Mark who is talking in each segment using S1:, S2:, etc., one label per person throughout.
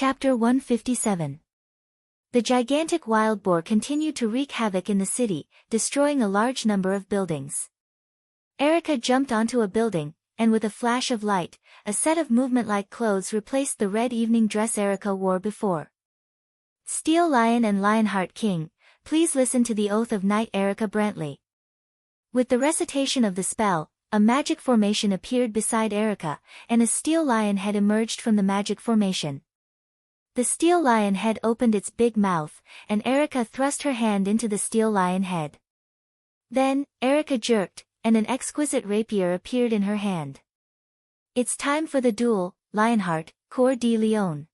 S1: Chapter 157. The gigantic wild boar continued to wreak havoc in the city, destroying a large number of buildings. Erica jumped onto a building, and with a flash of light, a set of movement-like clothes replaced the red evening dress Erica wore before. Steel Lion and Lionheart King, please listen to the oath of Knight Erica Brantley. With the recitation of the spell, a magic formation appeared beside Erica, and a steel lion head emerged from the magic formation. The steel lion head opened its big mouth, and Erica thrust her hand into the steel lion head. Then, Erica jerked, and an exquisite rapier appeared in her hand. It's time for the duel, Lionheart, Coeur de Lion.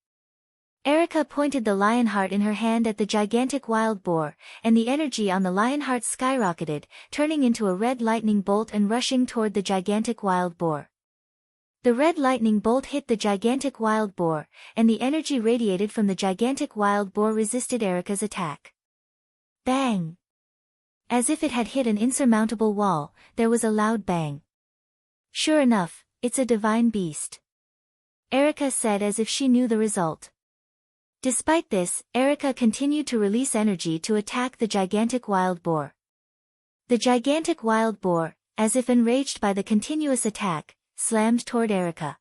S1: Erica pointed the Lionheart in her hand at the gigantic wild boar, and the energy on the Lionheart skyrocketed, turning into a red lightning bolt and rushing toward the gigantic wild boar. The red lightning bolt hit the gigantic wild boar, and the energy radiated from the gigantic wild boar resisted Erica's attack. Bang! As if it had hit an insurmountable wall, there was a loud bang. Sure enough, it's a divine beast, Erica said as if she knew the result. Despite this, Erica continued to release energy to attack the gigantic wild boar. The gigantic wild boar, as if enraged by the continuous attack, slammed toward Erica.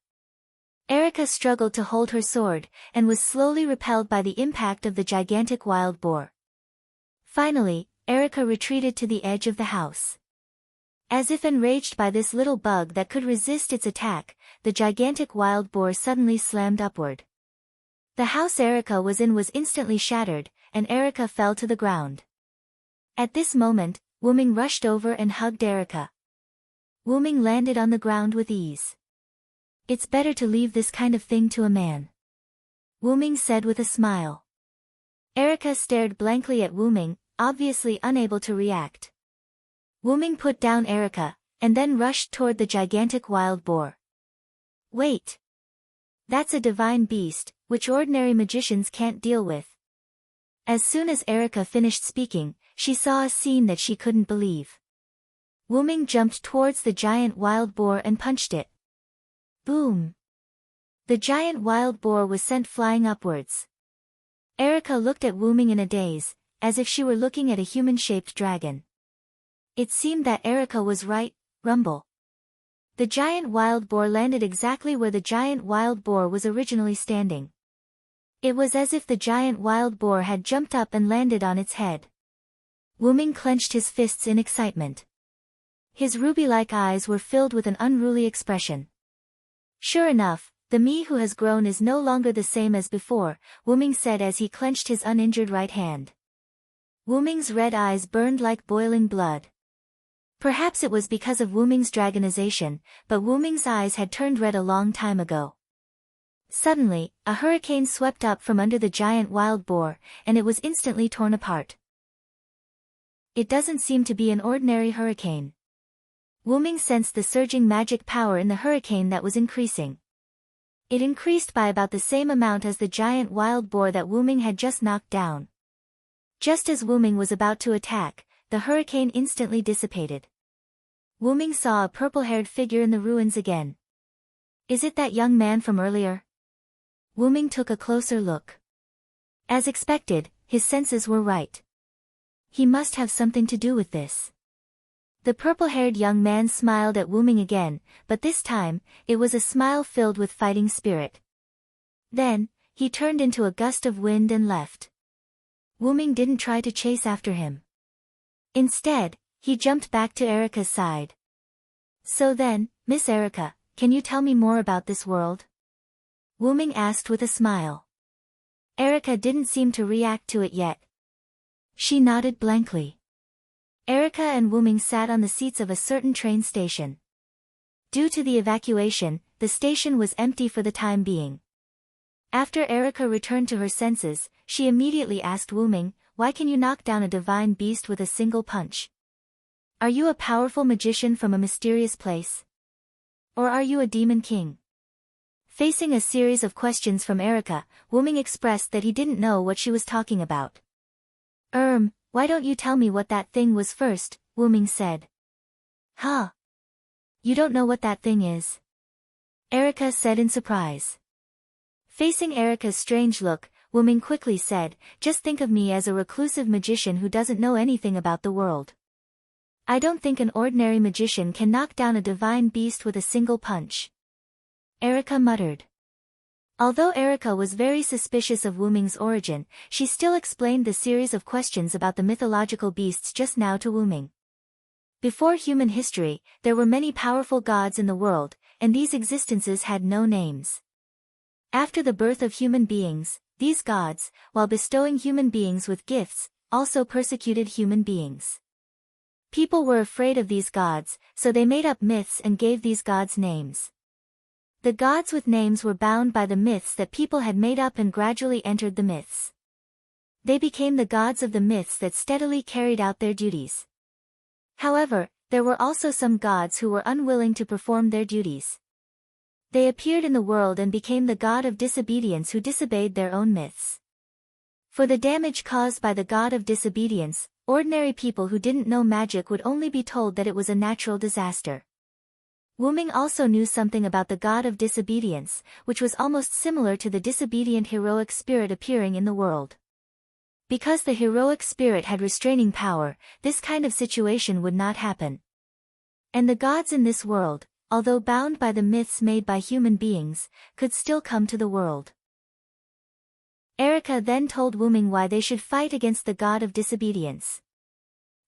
S1: Erica struggled to hold her sword, and was slowly repelled by the impact of the gigantic wild boar. Finally, Erica retreated to the edge of the house. As if enraged by this little bug that could resist its attack, the gigantic wild boar suddenly slammed upward. The house Erica was in was instantly shattered, and Erica fell to the ground. At this moment, Wyrm rushed over and hugged Erica. Wyrm landed on the ground with ease. It's better to leave this kind of thing to a man, Wyrm said with a smile. Erica stared blankly at Wyrm, obviously unable to react. Wyrm put down Erica, and then rushed toward the gigantic wild boar. Wait! That's a divine beast, which ordinary magicians can't deal with. As soon as Erica finished speaking, she saw a scene that she couldn't believe. Wyrm jumped towards the giant wild boar and punched it. Boom! The giant wild boar was sent flying upwards. Erica looked at Wyrm in a daze, as if she were looking at a human-shaped dragon. It seemed that Erica was right, rumble. The giant wild boar landed exactly where the giant wild boar was originally standing. It was as if the giant wild boar had jumped up and landed on its head. Wyrm clenched his fists in excitement. His ruby-like eyes were filled with an unruly expression. Sure enough, the me who has grown is no longer the same as before, Wyrm said as he clenched his uninjured right hand. Wyrm's red eyes burned like boiling blood. Perhaps it was because of Wyrm's dragonization, but Wyrm's eyes had turned red a long time ago. Suddenly, a hurricane swept up from under the giant wild boar, and it was instantly torn apart. It doesn't seem to be an ordinary hurricane. Wyrm sensed the surging magic power in the hurricane that was increasing. It increased by about the same amount as the giant wild boar that Wyrm had just knocked down. Just as Wyrm was about to attack, the hurricane instantly dissipated. Wyrm saw a purple-haired figure in the ruins again. Is it that young man from earlier? Wyrm took a closer look. As expected, his senses were right. He must have something to do with this. The purple-haired young man smiled at Wyrm again, but this time, it was a smile filled with fighting spirit. Then, he turned into a gust of wind and left. Wyrm didn't try to chase after him. Instead, he jumped back to Erica's side. So then, Miss Erica, can you tell me more about this world? Wyrm asked with a smile. Erica didn't seem to react to it yet. She nodded blankly. Erica and Wyrm sat on the seats of a certain train station. Due to the evacuation, the station was empty for the time being. After Erica returned to her senses, she immediately asked Wyrm, why can you knock down a divine beast with a single punch? Are you a powerful magician from a mysterious place? Or are you a demon king? Facing a series of questions from Erica, Wyrm expressed that he didn't know what she was talking about. Why don't you tell me what that thing was first, Wyrm said. Huh? You don't know what that thing is? Erica said in surprise. Facing Erica's strange look, Wyrm quickly said, "Just think of me as a reclusive magician who doesn't know anything about the world. I don't think an ordinary magician can knock down a divine beast with a single punch." Erica muttered. Although Erica was very suspicious of Wyrm's origin, she still explained the series of questions about the mythological beasts just now to Wyrm. Before human history, there were many powerful gods in the world, and these existences had no names. After the birth of human beings, these gods, while bestowing human beings with gifts, also persecuted human beings. People were afraid of these gods, so they made up myths and gave these gods names. The gods with names were bound by the myths that people had made up and gradually entered the myths. They became the gods of the myths that steadily carried out their duties. However, there were also some gods who were unwilling to perform their duties. They appeared in the world and became the god of disobedience who disobeyed their own myths. For the damage caused by the god of disobedience, ordinary people who didn't know magic would only be told that it was a natural disaster. Wyrm also knew something about the god of disobedience, which was almost similar to the disobedient heroic spirit appearing in the world. Because the heroic spirit had restraining power, this kind of situation would not happen. And the gods in this world, although bound by the myths made by human beings, could still come to the world. Erica then told Wyrm why they should fight against the god of disobedience.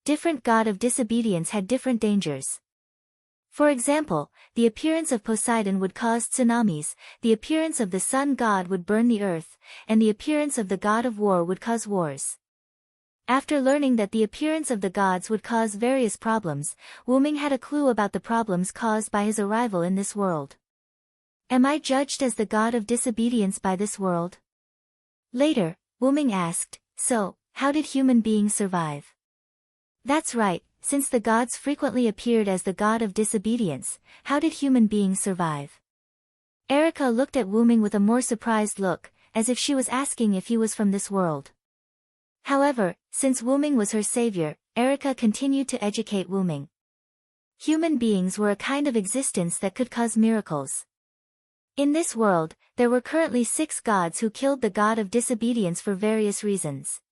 S1: Different god of disobedience had different dangers. For example, the appearance of Poseidon would cause tsunamis, the appearance of the sun god would burn the earth, and the appearance of the god of war would cause wars. After learning that the appearance of the gods would cause various problems, Wyrm had a clue about the problems caused by his arrival in this world. "Am I judged as the god of disobedience by this world?" Later, Wyrm asked, "So, how did human beings survive?" "That's right, since the gods frequently appeared as the god of disobedience, how did human beings survive?" Erica looked at Wyrm with a more surprised look, as if she was asking if he was from this world. However, since Wyrm was her savior, Erica continued to educate Wyrm. Human beings were a kind of existence that could cause miracles. In this world, there were currently 6 gods who killed the god of disobedience for various reasons.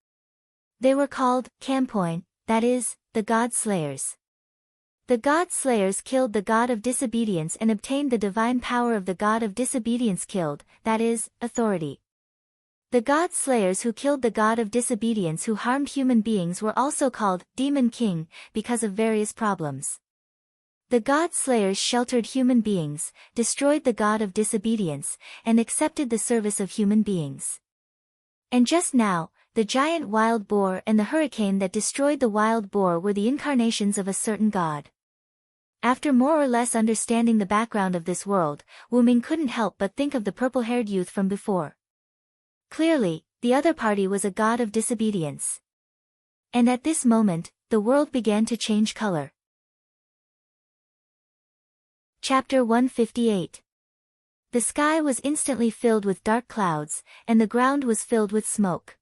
S1: They were called Campoin, that is, the god slayers. The god slayers killed the god of disobedience and obtained the divine power of the god of disobedience killed, that is, authority. The god slayers who killed the god of disobedience who harmed human beings were also called Demon King, because of various problems. The god slayers sheltered human beings, destroyed the god of disobedience, and accepted the service of human beings. And just now, the giant wild boar and the hurricane that destroyed the wild boar were the incarnations of a certain god. After more or less understanding the background of this world, Wyrm couldn't help but think of the purple-haired youth from before. Clearly, the other party was a god of disobedience. And at this moment, the world began to change color. Chapter 158. The sky was instantly filled with dark clouds, and the ground was filled with smoke.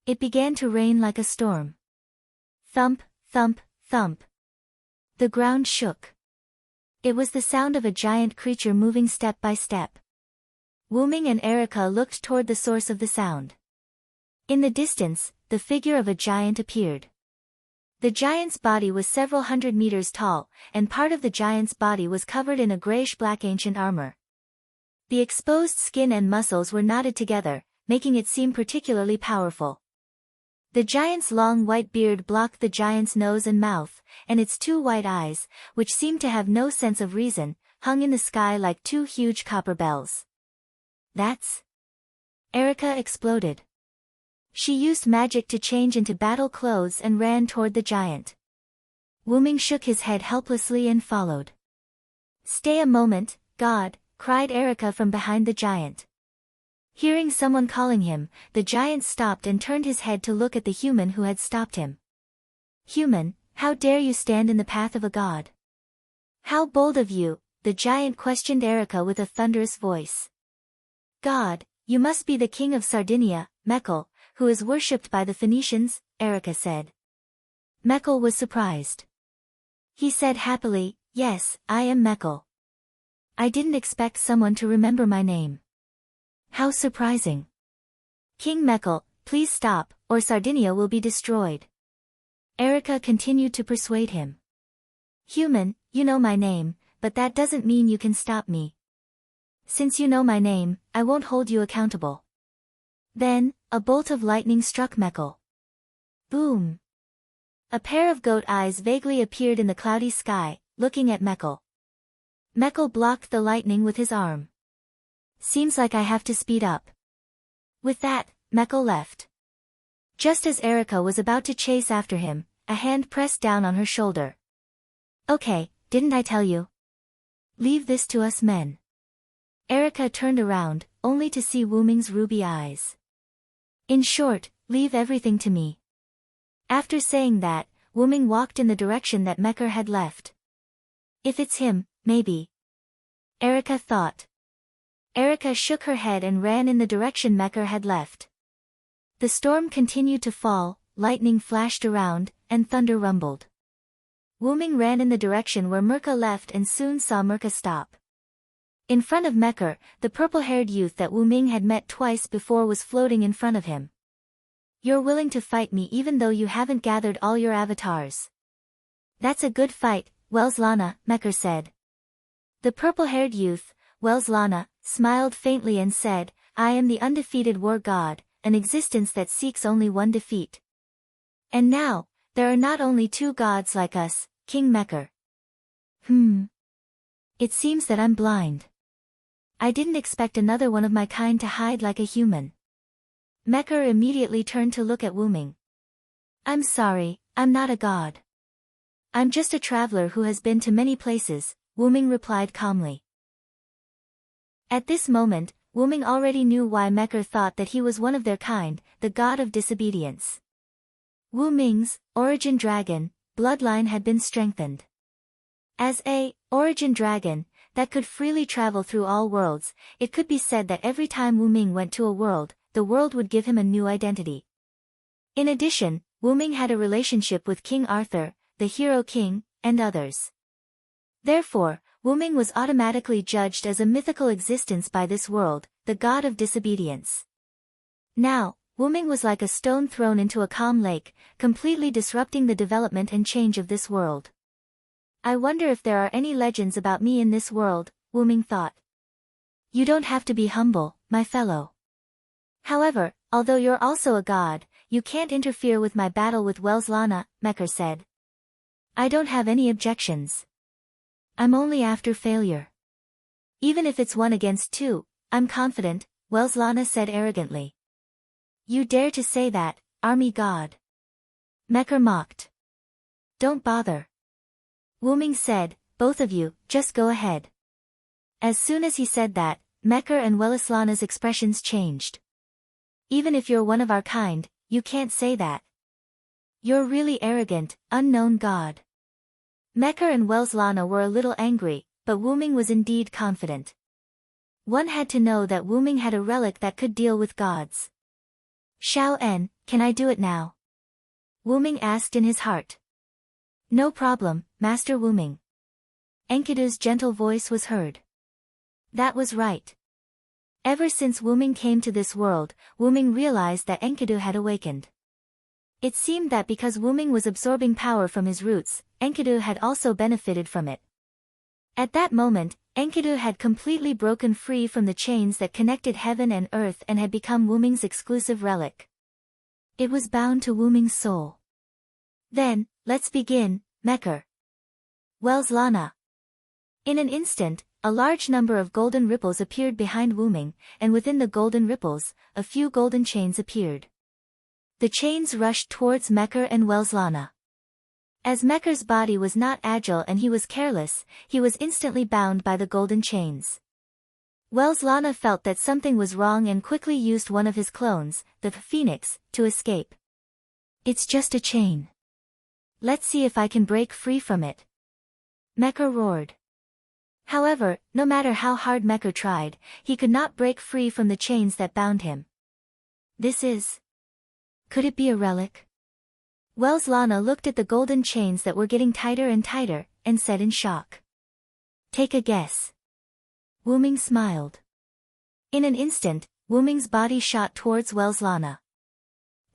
S1: It began to rain like a storm. Thump, thump, thump. The ground shook. It was the sound of a giant creature moving step by step. Wyrm and Erica looked toward the source of the sound. In the distance, the figure of a giant appeared. The giant's body was several hundred meters tall, and part of the giant's body was covered in a grayish-black ancient armor. The exposed skin and muscles were knotted together, making it seem particularly powerful. The giant's long white beard blocked the giant's nose and mouth, and its 2 white eyes, which seemed to have no sense of reason, hung in the sky like 2 huge copper bells. "That's..." Erica exploded. She used magic to change into battle clothes and ran toward the giant. Wyrm shook his head helplessly and followed. "Stay a moment, God," cried Erica from behind the giant. Hearing someone calling him, the giant stopped and turned his head to look at the human who had stopped him. "Human, how dare you stand in the path of a god?" "How bold of you," the giant questioned Erica with a thunderous voice. "God, you must be the king of Sardinia, Mekhl, who is worshipped by the Phoenicians," Erica said. Mekhl was surprised. He said happily, "Yes, I am Mekhl. I didn't expect someone to remember my name. How surprising. King Mekl, please stop, or Sardinia will be destroyed. Erica continued to persuade him. Human, you know my name, but that doesn't mean you can stop me. Since you know my name, I won't hold you accountable. Then, a bolt of lightning struck Mekl. Boom! A pair of goat eyes vaguely appeared in the cloudy sky, looking at Mekl. Mekl blocked the lightning with his arm. Seems like I have to speed up. With that, Mekl left. Just as Erica was about to chase after him, a hand pressed down on her shoulder. Okay, didn't I tell you? Leave this to us men. Erica turned around, only to see Wu Ming's ruby eyes. In short, leave everything to me. After saying that, Wu Ming walked in the direction that Mekr had left. If it's him, maybe. Erica thought. Erica shook her head and ran in the direction Mekr had left. The storm continued to fall, lightning flashed around, and thunder rumbled. Wu Ming ran in the direction where Mirka left and soon saw Mirka stop. In front of Mekr, the purple-haired youth that Wu Ming had met twice before was floating in front of him. You're willing to fight me even though you haven't gathered all your avatars. That's a good fight, Welslana, Mekr said. The purple-haired youth, Welslana, smiled faintly and said, I am the undefeated war god, an existence that seeks only one defeat. And now, there are not only two gods like us, King Mekr. It seems that I'm blind. I didn't expect another one of my kind to hide like a human. Mekr immediately turned to look at Wu Ming. I'm sorry, I'm not a god. I'm just a traveler who has been to many places, Wu Ming replied calmly. At this moment, Wu Ming already knew why Mekr thought that he was one of their kind, the god of disobedience. Wu Ming's origin dragon bloodline had been strengthened. As a origin dragon that could freely travel through all worlds, it could be said that every time Wu Ming went to a world, the world would give him a new identity. In addition, Wu Ming had a relationship with King Arthur, the Hero King, and others. Therefore, Wu Ming was automatically judged as a mythical existence by this world, the god of disobedience. Now, Wu Ming was like a stone thrown into a calm lake, completely disrupting the development and change of this world. I wonder if there are any legends about me in this world, Wu Ming thought. You don't have to be humble, my fellow. However, although you're also a god, you can't interfere with my battle with Welslana, Mekr said. I don't have any objections. I'm only after failure. Even if it's 1 against 2, I'm confident, Welslana said arrogantly. You dare to say that, army god? Mekr mocked. Don't bother. Wu Ming said, both of you, just go ahead. As soon as he said that, Mekr and Welslana's expressions changed. Even if you're one of our kind, you can't say that. You're really arrogant, unknown god. Mekr and Welslana were a little angry, but Wu Ming was indeed confident. One had to know that Wu Ming had a relic that could deal with gods. Xiao En, can I do it now? Wu Ming asked in his heart. No problem, Master Wu Ming. Enkidu's gentle voice was heard. That was right. Ever since Wu Ming came to this world, Wu Ming realized that Enkidu had awakened. It seemed that because Wu Ming was absorbing power from his roots, Enkidu had also benefited from it. At that moment, Enkidu had completely broken free from the chains that connected heaven and earth and had become Wu Ming's exclusive relic. It was bound to Wu Ming's soul. Then, let's begin, Mekr. Welslana. In an instant, a large number of golden ripples appeared behind Wu Ming, and within the golden ripples, a few golden chains appeared. The chains rushed towards Mekr and Welslana. As Mekr's body was not agile and he was careless, he was instantly bound by the golden chains. Welslana felt that something was wrong and quickly used one of his clones, the phoenix, to escape. It's just a chain. Let's see if I can break free from it. Mekr roared. However, no matter how hard Mekr tried, he could not break free from the chains that bound him. Could it be a relic? Welslana looked at the golden chains that were getting tighter and tighter, and said in shock. Take a guess. Wu Ming smiled. In an instant, Wuming's body shot towards Welslana.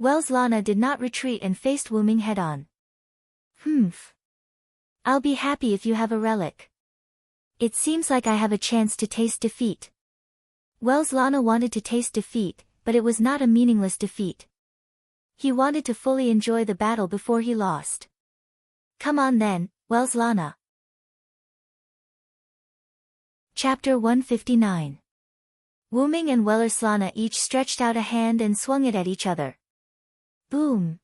S1: Welslana did not retreat and faced Wuming head-on. Humph. I'll be happy if you have a relic. It seems like I have a chance to taste defeat. Welslana wanted to taste defeat, but it was not a meaningless defeat. He wanted to fully enjoy the battle before he lost. Come on then, Welslana. Chapter 159. Wuming and Welslana each stretched out a hand and swung it at each other. Boom!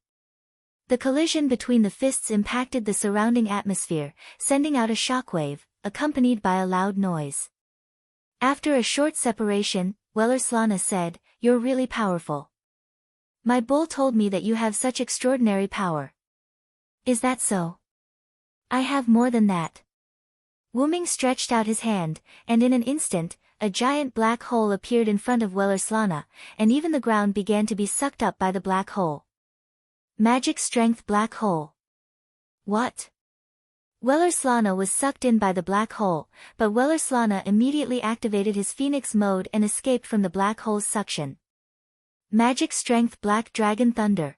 S1: The collision between the fists impacted the surrounding atmosphere, sending out a shockwave, accompanied by a loud noise. After a short separation, Welslana said, "You're really powerful. My bull told me that you have such extraordinary power. Is that so? I have more than that." Wuming stretched out his hand, and in an instant, a giant black hole appeared in front of Welslana, and even the ground began to be sucked up by the black hole. Magic strength black hole. What? Welslana was sucked in by the black hole, but Welslana immediately activated his Phoenix mode and escaped from the black hole's suction. Magic strength black dragon thunder.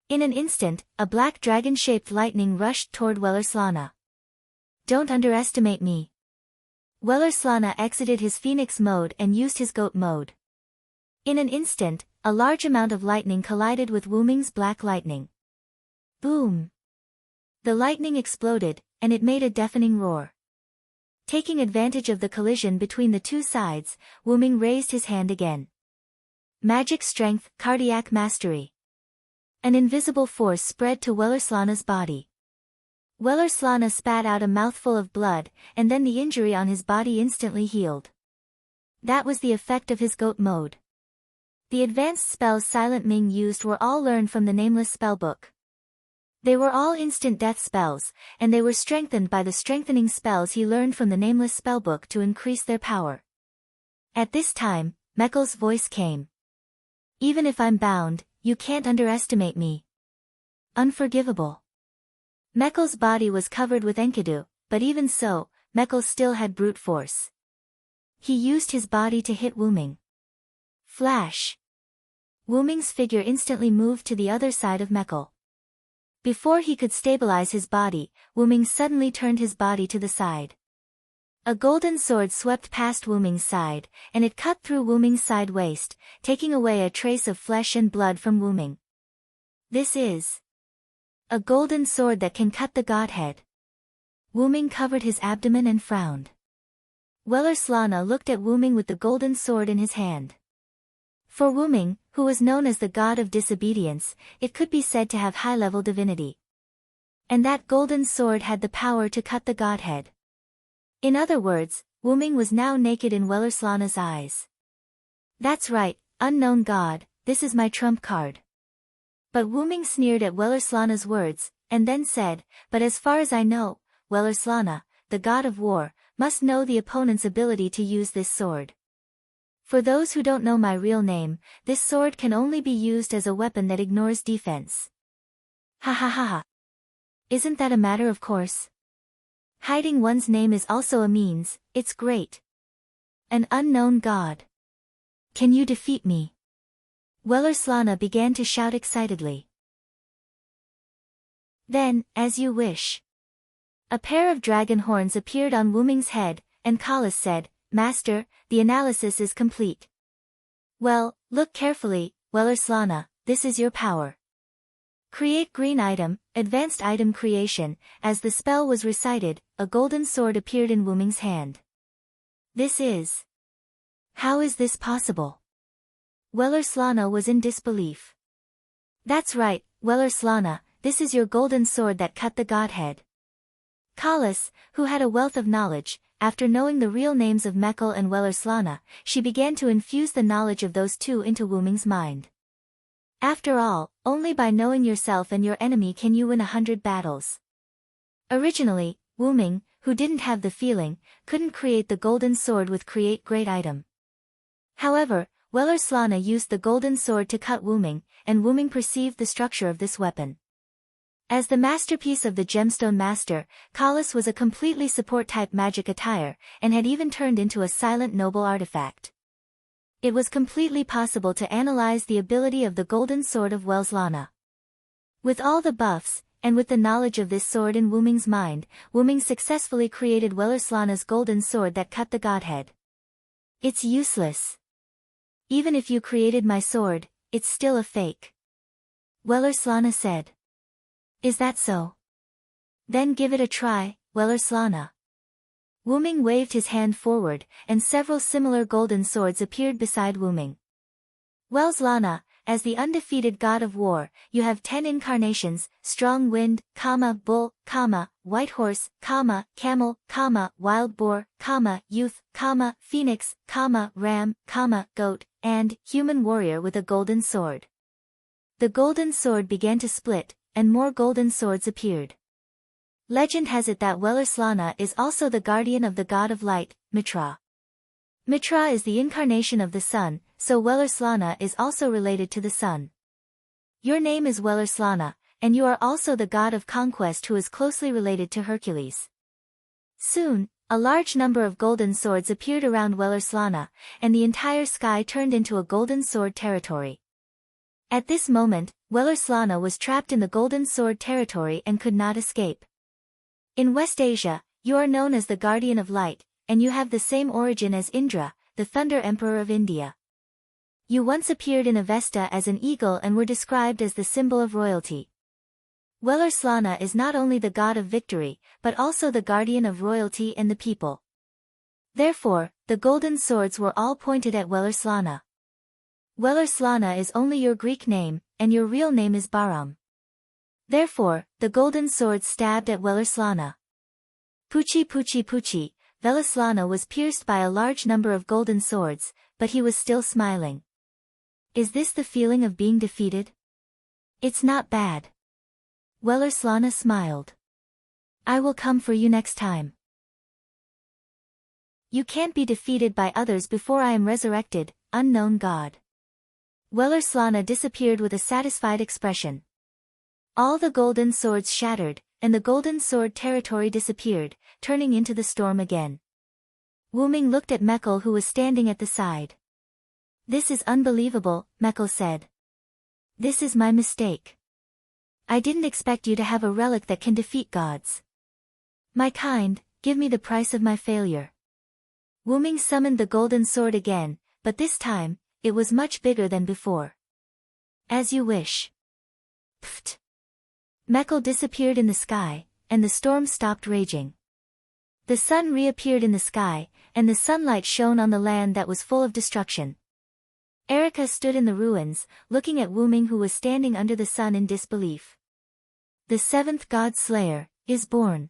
S1: In an instant, a black dragon-shaped lightning rushed toward Welslana. Don't underestimate me. Welslana exited his Phoenix mode and used his goat mode. In an instant, a large amount of lightning collided with Wuming's black lightning. Boom! The lightning exploded, and it made a deafening roar. Taking advantage of the collision between the two sides, Wuming raised his hand again. Magic strength, cardiac mastery. An invisible force spread to Welslana's body. Welslana spat out a mouthful of blood, and then the injury on his body instantly healed. That was the effect of his goat mode. The advanced spells Silent Ming used were all learned from the Nameless spellbook. They were all instant death spells, and they were strengthened by the strengthening spells he learned from the Nameless spellbook to increase their power. At this time, Meckel's voice came. Even if I'm bound, you can't underestimate me. Unforgivable. Meckel's body was covered with Enkidu, but even so, Meckel still had brute force. He used his body to hit Wuming. Flash! Wuming's figure instantly moved to the other side of Meckel. Before he could stabilize his body, Wuming suddenly turned his body to the side. A golden sword swept past Wuming's side, and it cut through Wuming's side waist, taking away a trace of flesh and blood from Wuming. This is a golden sword that can cut the godhead. Wuming covered his abdomen and frowned. Welslana looked at Wuming with the golden sword in his hand. For Wuming, who was known as the god of disobedience, it could be said to have high-level divinity. And that golden sword had the power to cut the godhead. In other words, Wuming was now naked in Welslana's eyes. That's right, unknown god, this is my trump card. But Wuming sneered at Welslana's words, and then said, but as far as I know, Welslana, the god of war, must know the opponent's ability to use this sword. For those who don't know my real name, this sword can only be used as a weapon that ignores defense. Ha ha ha ha. Isn't that a matter of course? Hiding one's name is also a means, it's great. An unknown god. Can you defeat me? Welslana began to shout excitedly. Then, as you wish. A pair of dragon horns appeared on Wuming's head, and Kalas said, Master, the analysis is complete. Well, look carefully, Welslana, this is your power. Create green item, advanced item creation. As the spell was recited, a golden sword appeared in Wuming's hand. This is... How is this possible? Welslana was in disbelief. That's right, Welslana, this is your golden sword that cut the godhead. Kalas, who had a wealth of knowledge, after knowing the real names of Meckel and Welslana, she began to infuse the knowledge of those two into Wuming's mind. After all, only by knowing yourself and your enemy can you win 100 battles. Originally, Wuming, who didn't have the feeling, couldn't create the golden sword with create great item. However, Welslana used the golden sword to cut Wuming, and Wuming perceived the structure of this weapon. As the masterpiece of the Gemstone Master, Kalas was a completely support-type magic attire, and had even turned into a silent noble artifact. It was completely possible to analyze the ability of the golden sword of Welslana. With all the buffs, and with the knowledge of this sword in Wuming's mind, Wuming successfully created Welslana's golden sword that cut the godhead. It's useless. Even if you created my sword, it's still a fake. Welslana said. Is that so? Then give it a try, Welslana. Wuming waved his hand forward, and several similar golden swords appeared beside Wuming. Welslana, as the undefeated god of war, you have 10 incarnations: strong wind, bull, white horse, camel, wild boar, youth, phoenix, ram, goat, and human warrior with a golden sword. The golden sword began to split, and more golden swords appeared. Legend has it that Welslana is also the guardian of the god of light, Mitra. Mitra is the incarnation of the sun, so Welslana is also related to the sun. Your name is Welslana, and you are also the god of conquest who is closely related to Hercules. Soon, a large number of golden swords appeared around Welslana, and the entire sky turned into a golden sword territory. At this moment, Welslana was trapped in the golden sword territory and could not escape. In West Asia, you are known as the guardian of light, and you have the same origin as Indra, the Thunder Emperor of India. You once appeared in Avesta as an eagle and were described as the symbol of royalty. Welslana is not only the god of victory, but also the guardian of royalty and the people. Therefore, the golden swords were all pointed at Welslana. Welslana is only your Greek name, and your real name is Bahram. Therefore, the golden swords stabbed at Welslana. Puchi, Welslana was pierced by a large number of golden swords, but he was still smiling. Is this the feeling of being defeated? It's not bad. Welslana smiled. I will come for you next time. You can't be defeated by others before I am resurrected, unknown god. Welslana disappeared with a satisfied expression. All the golden swords shattered, and the golden sword territory disappeared, turning into the storm again. Wuming looked at Mekl, who was standing at the side. This is unbelievable, Mekl said. This is my mistake. I didn't expect you to have a relic that can defeat gods. My kind, give me the price of my failure. Wuming summoned the golden sword again, but this time, it was much bigger than before. As you wish. Pfft. Mekl disappeared in the sky, and the storm stopped raging. The sun reappeared in the sky, and the sunlight shone on the land that was full of destruction. Erica stood in the ruins, looking at Wuming, who was standing under the sun in disbelief. The seventh god slayer is born.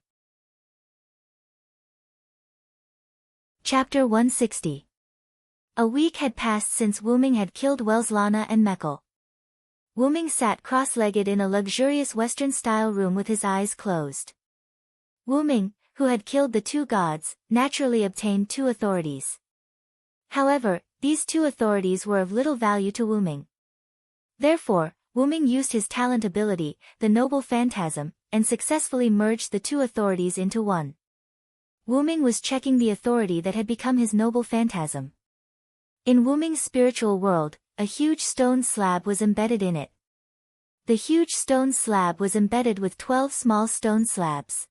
S1: Chapter 160. A week had passed since Wuming had killed Welslana and Mekl. Wuming sat cross-legged in a luxurious Western-style room with his eyes closed. Wuming, who had killed the two gods, naturally obtained two authorities. However, these two authorities were of little value to Wuming. Therefore, Wuming used his talent ability, the Noble Phantasm, and successfully merged the two authorities into one. Wuming was checking the authority that had become his Noble Phantasm. In Wuming's spiritual world, a huge stone slab was embedded in it. The huge stone slab was embedded with 12 small stone slabs.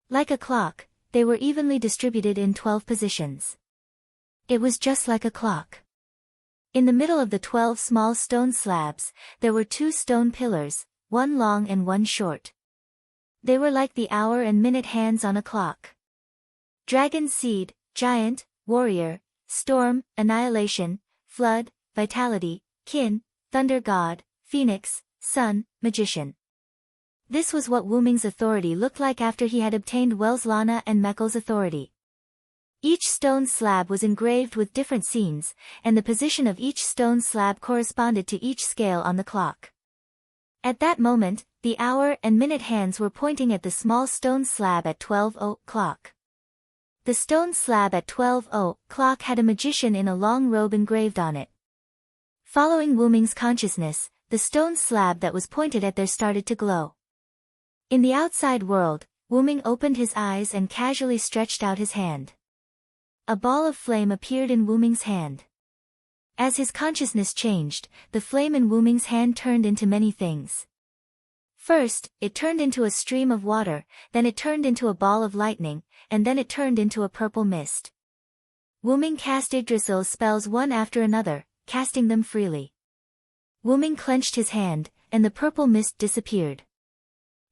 S1: Like a clock, they were evenly distributed in 12 positions. It was just like a clock. In the middle of the 12 small stone slabs, there were 2 stone pillars, one long and one short. They were like the hour and minute hands on a clock. Dragon Seed, Giant, Warrior, Storm, Annihilation, Flood, Vitality, Kin, Thunder God, Phoenix, Sun, Magician. This was what Wuming's authority looked like after he had obtained Welslana and Mekl's authority. Each stone slab was engraved with different scenes, and the position of each stone slab corresponded to each scale on the clock. At that moment, the hour and minute hands were pointing at the small stone slab at 12:00. The stone slab at 12:00 had a magician in a long robe engraved on it. Following Wuming's consciousness, the stone slab that was pointed at there started to glow. In the outside world, Wuming opened his eyes and casually stretched out his hand. A ball of flame appeared in Wuming's hand. As his consciousness changed, the flame in Wu Ming's hand turned into many things. First, it turned into a stream of water, then it turned into a ball of lightning, and then it turned into a purple mist. Wu Ming cast Yggdrasil's spells one after another, casting them freely. Wu Ming clenched his hand, and the purple mist disappeared.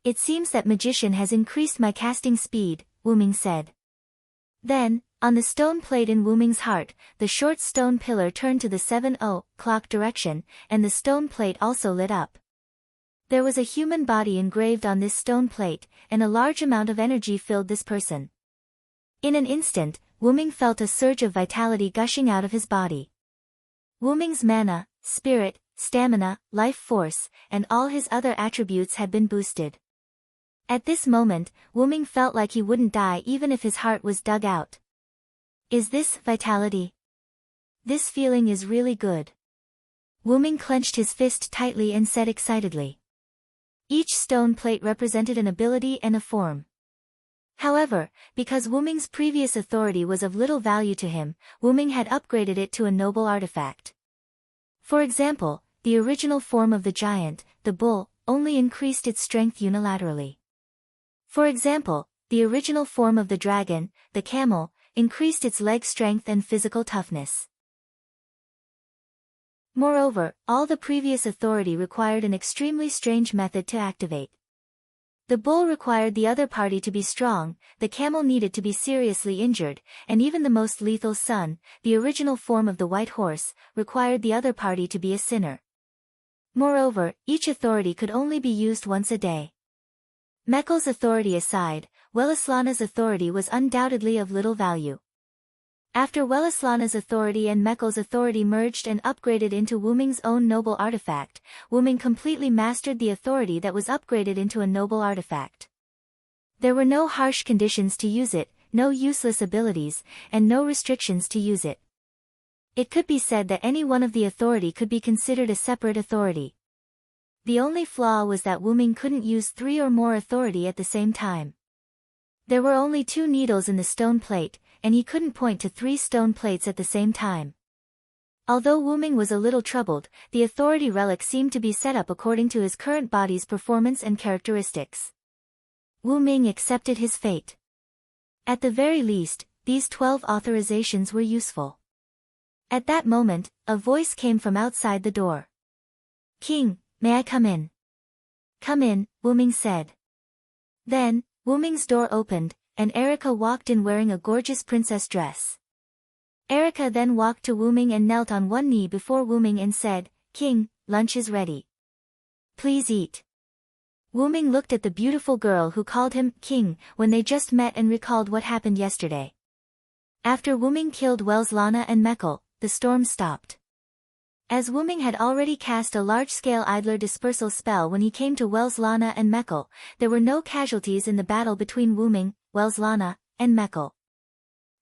S1: It seems that magician has increased my casting speed, Wu Ming said. Then, on the stone plate in Wu Ming's heart, the short stone pillar turned to the 7-o'clock direction, and the stone plate also lit up. There was a human body engraved on this stone plate, and a large amount of energy filled this person. In an instant, Wu Ming felt a surge of vitality gushing out of his body. Wu Ming's mana, spirit, stamina, life force, and all his other attributes had been boosted. At this moment, Wu Ming felt like he wouldn't die even if his heart was dug out. Is this vitality? This feeling is really good. Wu Ming clenched his fist tightly and said excitedly. Each stone plate represented an ability and a form. However, because Wu Ming's previous authority was of little value to him, Wu Ming had upgraded it to a noble artifact. For example, the original form of the giant, the bull, only increased its strength unilaterally. For example, the original form of the dragon, the camel, increased its leg strength and physical toughness. Moreover, all the previous authority required an extremely strange method to activate. The bull required the other party to be strong, the camel needed to be seriously injured, and even the most lethal sun, the original form of the white horse, required the other party to be a sinner. Moreover, each authority could only be used once a day. Mekkel's authority aside, Wellislana's authority was undoubtedly of little value. After Wellislana's authority and Mekkel's authority merged and upgraded into Wu Ming's own noble artifact, Wu Ming completely mastered the authority that was upgraded into a noble artifact. There were no harsh conditions to use it, no useless abilities, and no restrictions to use it. It could be said that any one of the authority could be considered a separate authority. The only flaw was that Wu Ming couldn't use 3 or more authority at the same time. There were only 2 needles in the stone plate, and he couldn't point to 3 stone plates at the same time. Although Wu Ming was a little troubled, the authority relic seemed to be set up according to his current body's performance and characteristics. Wu Ming accepted his fate. At the very least, these 12 authorizations were useful. At that moment, a voice came from outside the door. "King, may I come in?" "Come in," Wu Ming said. Then, Wu Ming's door opened, and Erica walked in wearing a gorgeous princess dress. Erica then walked to Wu Ming and knelt on one knee before Wu Ming and said, "King, lunch is ready. Please eat." Wu Ming looked at the beautiful girl who called him king when they just met and recalled what happened yesterday. After Wu Ming killed Wellislana and Mekkel, the storm stopped. As Wu Ming had already cast a large-scale idler dispersal spell when he came to Wellislana and Mekkel, there were no casualties in the battle between Wu Ming, Wellislana, and Mekkel.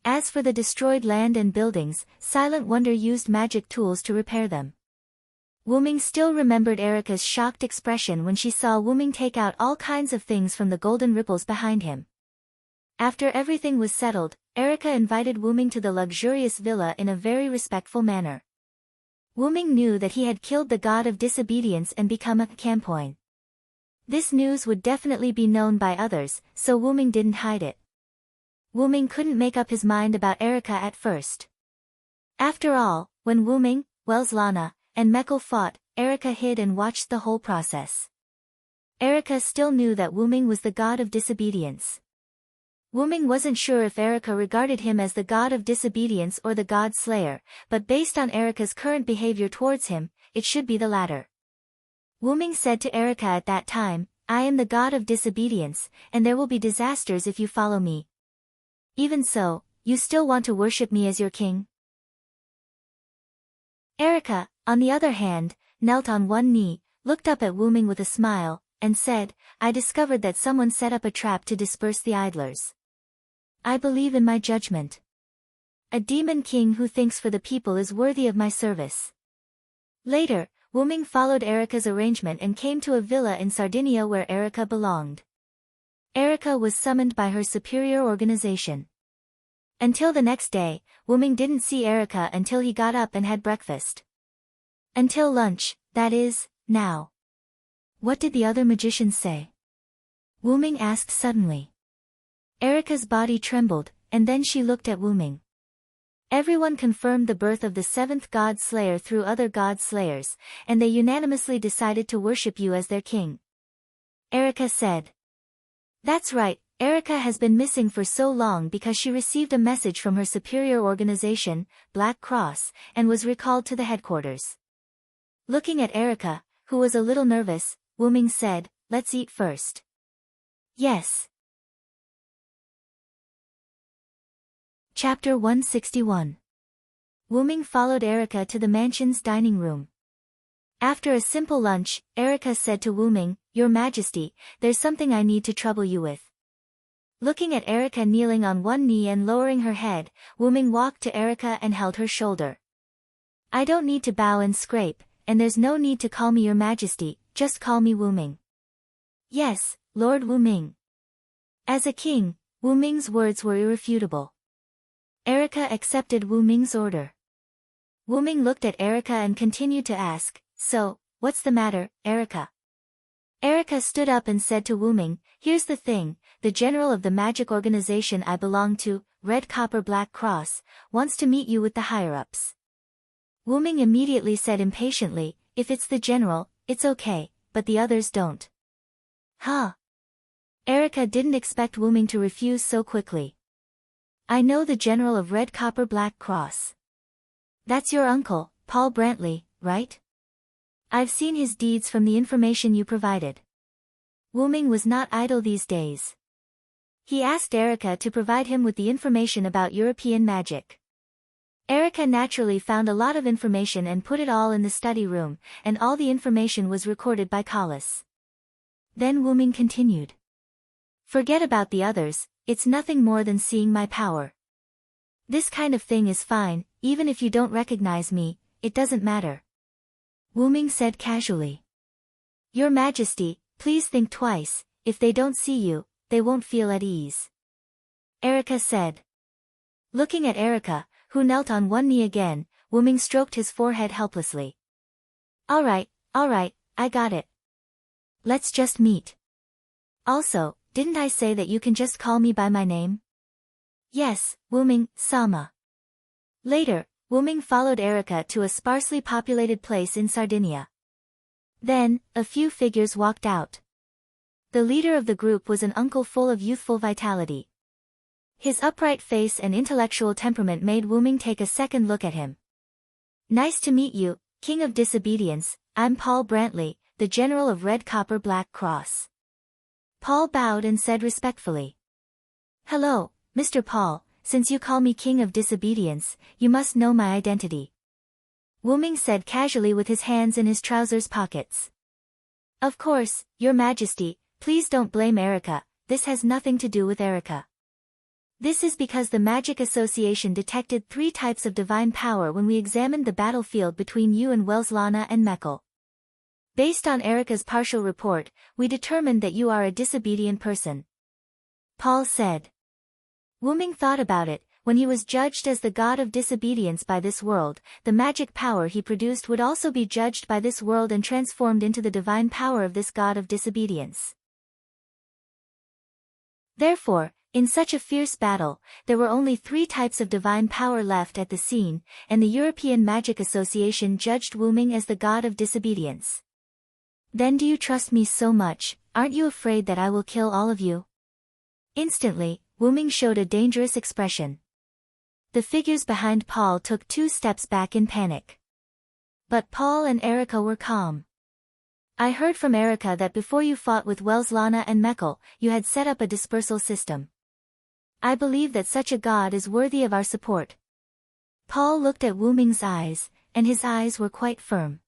S1: As for the destroyed land and buildings, Silent Wonder used magic tools to repair them. Wu Ming still remembered Erica's shocked expression when she saw Wu Ming take out all kinds of things from the golden ripples behind him. After everything was settled, Erica invited Wu Ming to the luxurious villa in a very respectful manner. Wu Ming knew that he had killed the god of disobedience and become a Campoin. This news would definitely be known by others, so Wu Ming didn't hide it. Wu Ming couldn't make up his mind about Erica at first. After all, when Wu Ming, Wellislana, and Mekkel fought, Erica hid and watched the whole process. Erica still knew that Wu Ming was the god of disobedience. Wu Ming wasn't sure if Erica regarded him as the god of disobedience or the god slayer, but based on Erica's current behavior towards him, it should be the latter. Wu Ming said to Erica at that time, "I am the god of disobedience, and there will be disasters if you follow me. Even so, you still want to worship me as your king?" Erica, on the other hand, knelt on one knee, looked up at Wu Ming with a smile, and said, "I discovered that someone set up a trap to disperse the idlers. I believe in my judgment. A demon king who thinks for the people is worthy of my service." Later, Wu Ming followed Erica's arrangement and came to a villa in Sardinia where Erica belonged. Erica was summoned by her superior organization. Until the next day, Wyrm didn't see Erica until he got up and had breakfast. Until lunch, that is, now. What did the other magicians say? Wyrm asked suddenly. Erica's body trembled, and then she looked at Wyrm. Everyone confirmed the birth of the seventh god slayer through other god slayers, and they unanimously decided to worship you as their king. Erica said. That's right, Erica has been missing for so long because she received a message from her superior organization, Black Cross, and was recalled to the headquarters. Looking at Erica, who was a little nervous, Wyrm said, let's eat first. Yes. Chapter 161. Wyrm followed Erica to the mansion's dining room. After a simple lunch, Erica said to Wyrm, Your Majesty, there's something I need to trouble you with. Looking at Erica kneeling on one knee and lowering her head, Wyrm walked to Erica and held her shoulder. I don't need to bow and scrape, and there's no need to call me Your Majesty, just call me Wyrm. Yes, Lord Wyrm. As a king, Wyrm's words were irrefutable. Erica accepted Wyrm's order. Wyrm looked at Erica and continued to ask, So, what's the matter, Erica? Erica stood up and said to Wyrm, Here's the thing, the general of the magic organization I belong to, Red Copper Black Cross, wants to meet you with the higher-ups. Wyrm immediately said impatiently, If it's the general, it's okay, but the others don't. Huh? Erica didn't expect Wyrm to refuse so quickly. I know the general of Red Copper Black Cross. That's your uncle, Paul Brantley, right? I've seen his deeds from the information you provided. Wyrm was not idle these days. He asked Erica to provide him with the information about European magic. Erica naturally found a lot of information and put it all in the study room, and all the information was recorded by Collis. Then Wyrm continued. Forget about the others, it's nothing more than seeing my power. This kind of thing is fine, even if you don't recognize me, it doesn't matter. Wyrm said casually. Your Majesty, please think twice, if they don't see you, they won't feel at ease. Erica said. Looking at Erica, who knelt on one knee again, Wyrm stroked his forehead helplessly. All right, I got it. Let's just meet. Also, didn't I say that you can just call me by my name? Yes, Wyrm-sama. Later, Wyrm followed Erica to a sparsely populated place in Sardinia. Then, a few figures walked out. The leader of the group was an uncle full of youthful vitality. His upright face and intellectual temperament made Wyrm take a second look at him. Nice to meet you, King of Disobedience, I'm Paul Brantley, the General of Red Copper Black Cross. Paul bowed and said respectfully. Hello, Mr. Paul, since you call me King of Disobedience, you must know my identity. Wyrm said casually with his hands in his trousers pockets. Of course, Your Majesty, please don't blame Erica, this has nothing to do with Erica. This is because the Magic Association detected 3 types of divine power when we examined the battlefield between you and Welslana and Meckel. Based on Erica's partial report, we determined that you are a disobedient person. Paul said. Wyrm thought about it, when he was judged as the god of disobedience by this world, the magic power he produced would also be judged by this world and transformed into the divine power of this god of disobedience. Therefore, in such a fierce battle, there were only 3 types of divine power left at the scene, and the European Magic Association judged Wyrm as the god of disobedience. Then do you trust me so much, aren't you afraid that I will kill all of you? Instantly, Wyrm showed a dangerous expression. The figures behind Paul took 2 steps back in panic. But Paul and Erica were calm. I heard from Erica that before you fought with Welslana and Meckel, you had set up a dispersal system. I believe that such a god is worthy of our support. Paul looked at Wyrm's eyes, and his eyes were quite firm.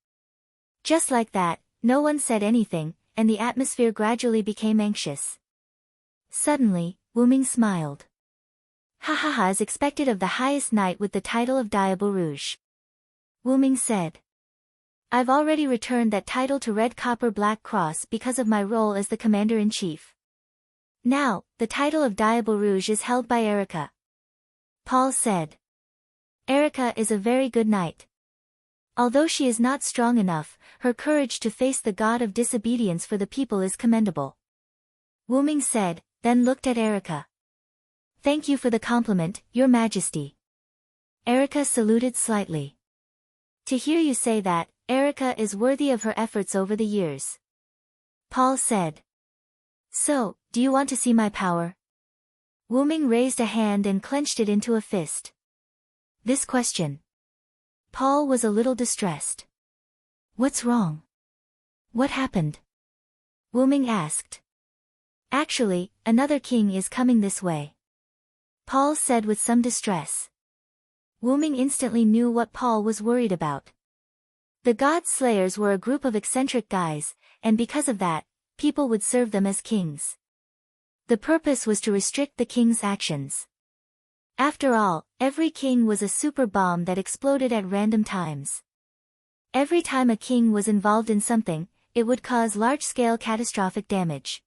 S1: Just like that, no one said anything, and the atmosphere gradually became anxious. Suddenly, Wyrm smiled. Ha, as expected of the highest knight with the title of Diable Rouge. Wyrm said. I've already returned that title to Red Copper Black Cross because of my role as the Commander-in-Chief. Now, the title of Diable Rouge is held by Erica. Paul said. Erica is a very good knight. Although she is not strong enough, her courage to face the god of disobedience for the people is commendable. Wyrm said, then looked at Erica. Thank you for the compliment, Your Majesty. Erica saluted slightly. To hear you say that, Erica is worthy of her efforts over the years. Paul said. So, do you want to see my power? Wyrm raised a hand and clenched it into a fist. This question. Paul was a little distressed. What's wrong? What happened? Wyrm asked. Actually, another king is coming this way. Paul said with some distress. Wyrm instantly knew what Paul was worried about. The God Slayers were a group of eccentric guys, and because of that, people would serve them as kings. The purpose was to restrict the king's actions. After all, every king was a super bomb that exploded at random times. Every time a king was involved in something, it would cause large-scale catastrophic damage.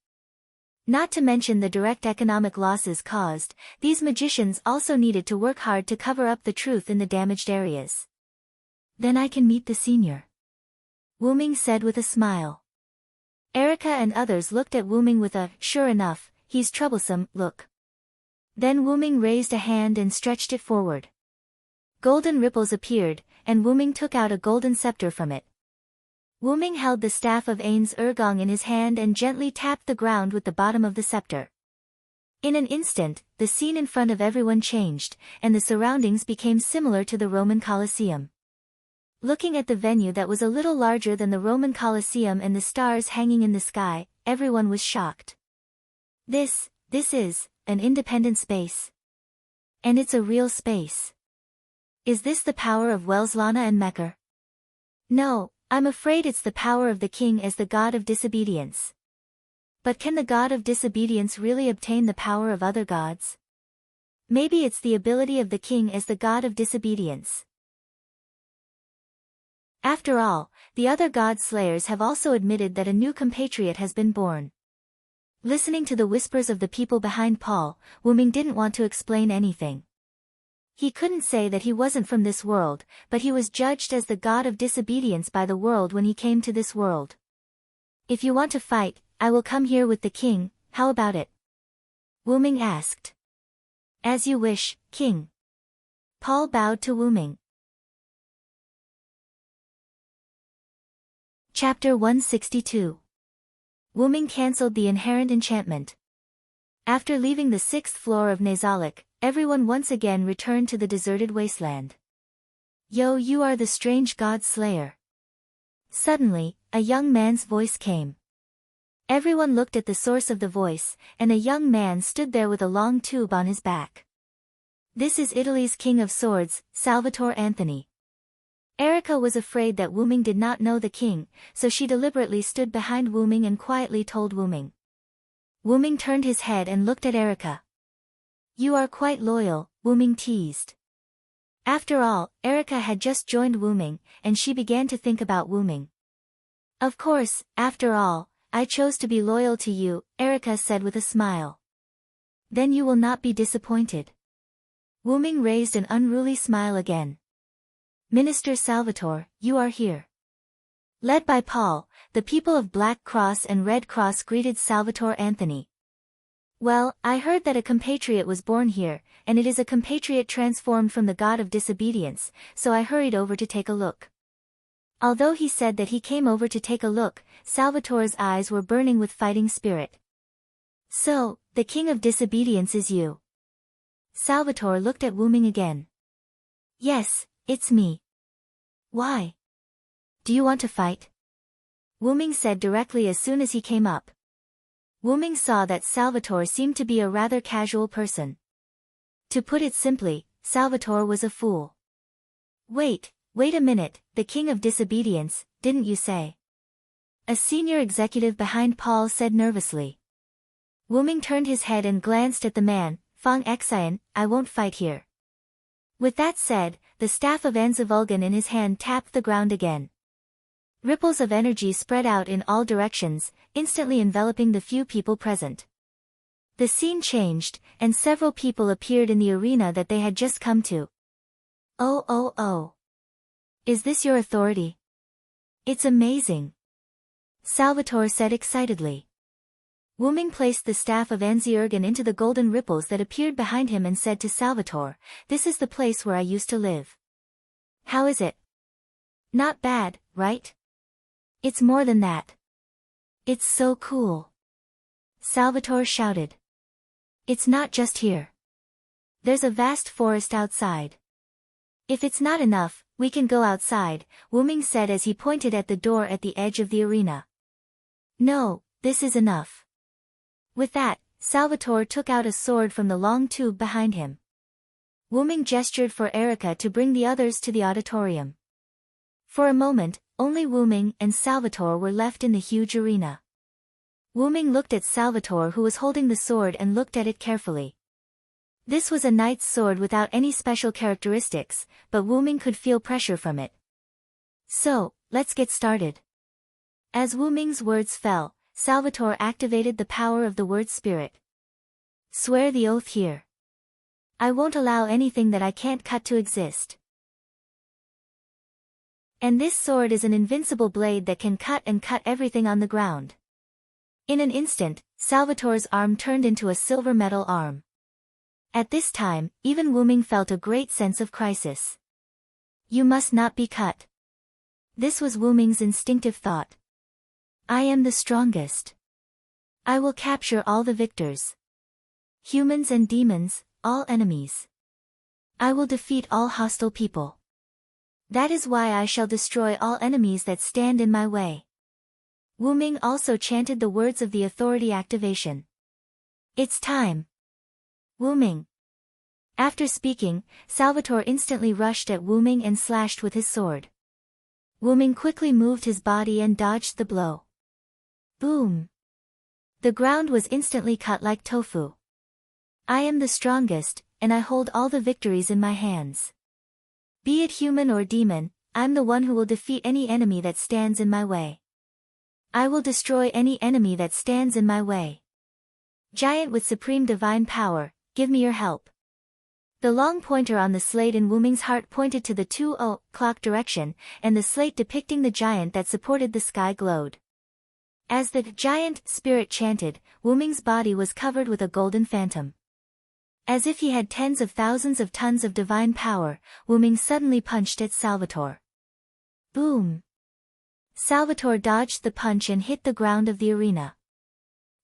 S1: Not to mention the direct economic losses caused, these magicians also needed to work hard to cover up the truth in the damaged areas. Then I can meet the senior. Wyrm said with a smile. Erica and others looked at Wyrm with a, sure enough, he's troublesome, look. Then Wyrm raised a hand and stretched it forward. Golden ripples appeared, and Wyrm took out a golden scepter from it. Wyrm held the staff of Ain's Ergong in his hand and gently tapped the ground with the bottom of the scepter. In an instant, the scene in front of everyone changed, and the surroundings became similar to the Roman Colosseum. Looking at the venue that was a little larger than the Roman Colosseum and the stars hanging in the sky, everyone was shocked. This is an independent space. And it's a real space. Is this the power of Welslana and Mekker? No, I'm afraid it's the power of the king as the god of disobedience. But can the god of disobedience really obtain the power of other gods? Maybe it's the ability of the king as the god of disobedience. After all, the other god slayers have also admitted that a new compatriot has been born. Listening to the whispers of the people behind Paul, Wyrm didn't want to explain anything. He couldn't say that he wasn't from this world, but he was judged as the god of disobedience by the world when he came to this world. If you want to fight, I will come here with the king, how about it? Wyrm asked. As you wish, king. Paul bowed to Wyrm. Chapter 162. Wyrm cancelled the inherent enchantment. After leaving the 6th floor of Nazalik, everyone once again returned to the deserted wasteland. Yo, you are the strange god slayer. Suddenly, a young man's voice came. Everyone looked at the source of the voice, and a young man stood there with a long tube on his back. This is Italy's King of Swords, Salvatore Anthony. Erica was afraid that Wyrm did not know the king, so she deliberately stood behind Wyrm and quietly told Wyrm. Wyrm turned his head and looked at Erica. You are quite loyal, Wyrm teased. After all, Erica had just joined Wyrm, and she began to think about Wyrm. Of course, after all, I chose to be loyal to you, Erica said with a smile. Then you will not be disappointed. Wyrm raised an unruly smile again. Minister Salvatore, you are here. Led by Paul, the people of Black Cross and Red Cross greeted Salvatore Anthony. Well, I heard that a compatriot was born here, and it is a compatriot transformed from the god of disobedience, so I hurried over to take a look. Although he said that he came over to take a look, Salvatore's eyes were burning with fighting spirit. So, the king of disobedience is you. Salvatore looked at Wyrm again. Yes, it's me. Why? Do you want to fight? Wyrm said directly as soon as he came up. Wyrm saw that Salvatore seemed to be a rather casual person. To put it simply, Salvatore was a fool. Wait a minute, the king of disobedience, didn't you say? A senior executive behind Paul said nervously. Wyrm turned his head and glanced at the man. Fong Xian, I won't fight here. With that said, the staff of Anzavulgan in his hand tapped the ground again. Ripples of energy spread out in all directions, instantly enveloping the few people present. The scene changed, and several people appeared in the arena that they had just come to. Oh oh oh. Is this your authority? It's amazing. Salvatore said excitedly. Wyrm placed the staff of Anziergen into the golden ripples that appeared behind him and said to Salvatore, "This is the place where I used to live. How is it? Not bad, right? It's more than that. It's so cool." Salvatore shouted. "It's not just here. There's a vast forest outside. If it's not enough, we can go outside," Wyrm said as he pointed at the door at the edge of the arena. "No, this is enough." With that, Salvatore took out a sword from the long tube behind him. Wyrm gestured for Erica to bring the others to the auditorium. For a moment, only Wyrm and Salvatore were left in the huge arena. Wyrm looked at Salvatore, who was holding the sword, and looked at it carefully. This was a knight's sword without any special characteristics, but Wyrm could feel pressure from it. "So, let's get started." As Wyrm's words fell, Salvatore activated the power of the word spirit. "Swear the oath here. I won't allow anything that I can't cut to exist. And this sword is an invincible blade that can cut and cut everything on the ground." In an instant, Salvatore's arm turned into a silver metal arm. At this time, even Wyrm felt a great sense of crisis. "You must not be cut." This was Wyrm's instinctive thought. "I am the strongest. I will capture all the victors. Humans and demons, all enemies. I will defeat all hostile people. That is why I shall destroy all enemies that stand in my way." Wyrm also chanted the words of the authority activation. "It's time. Wyrm." After speaking, Salvatore instantly rushed at Wyrm and slashed with his sword. Wyrm quickly moved his body and dodged the blow. Boom! The ground was instantly cut like tofu. "I am the strongest, and I hold all the victories in my hands. Be it human or demon, I'm the one who will defeat any enemy that stands in my way. I will destroy any enemy that stands in my way. Giant with supreme divine power, give me your help." The long pointer on the slate in Wyrm's heart pointed to the 2 o'clock direction, and the slate depicting the giant that supported the sky glowed. As the giant spirit chanted, Wyrm's body was covered with a golden phantom. As if he had tens of thousands of tons of divine power, Wyrm suddenly punched at Salvatore. Boom! Salvatore dodged the punch and hit the ground of the arena.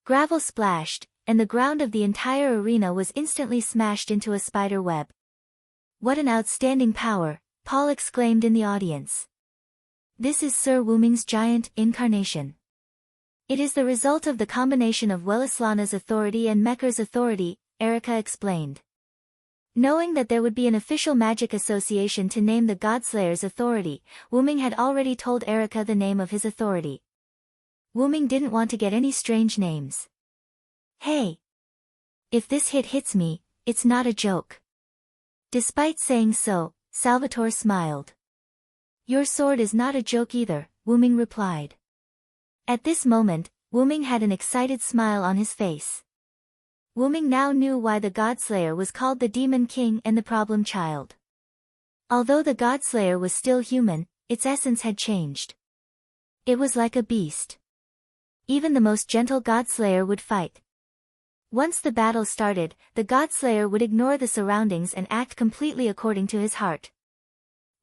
S1: Gravel splashed, and the ground of the entire arena was instantly smashed into a spider web. "What an outstanding power," Paul exclaimed in the audience. "This is Sir Wyrm's giant incarnation. It is the result of the combination of Welislana's authority and Mecker's authority," Erica explained. Knowing that there would be an official magic association to name the Godslayer's authority, Wyrm had already told Erica the name of his authority. Wyrm didn't want to get any strange names. "Hey! If this hits me, it's not a joke." Despite saying so, Salvatore smiled. "Your sword is not a joke either," Wyrm replied. At this moment, Wyrm had an excited smile on his face. Wyrm now knew why the Godslayer was called the Demon King and the Problem Child. Although the Godslayer was still human, its essence had changed. It was like a beast. Even the most gentle Godslayer would fight. Once the battle started, the Godslayer would ignore the surroundings and act completely according to his heart.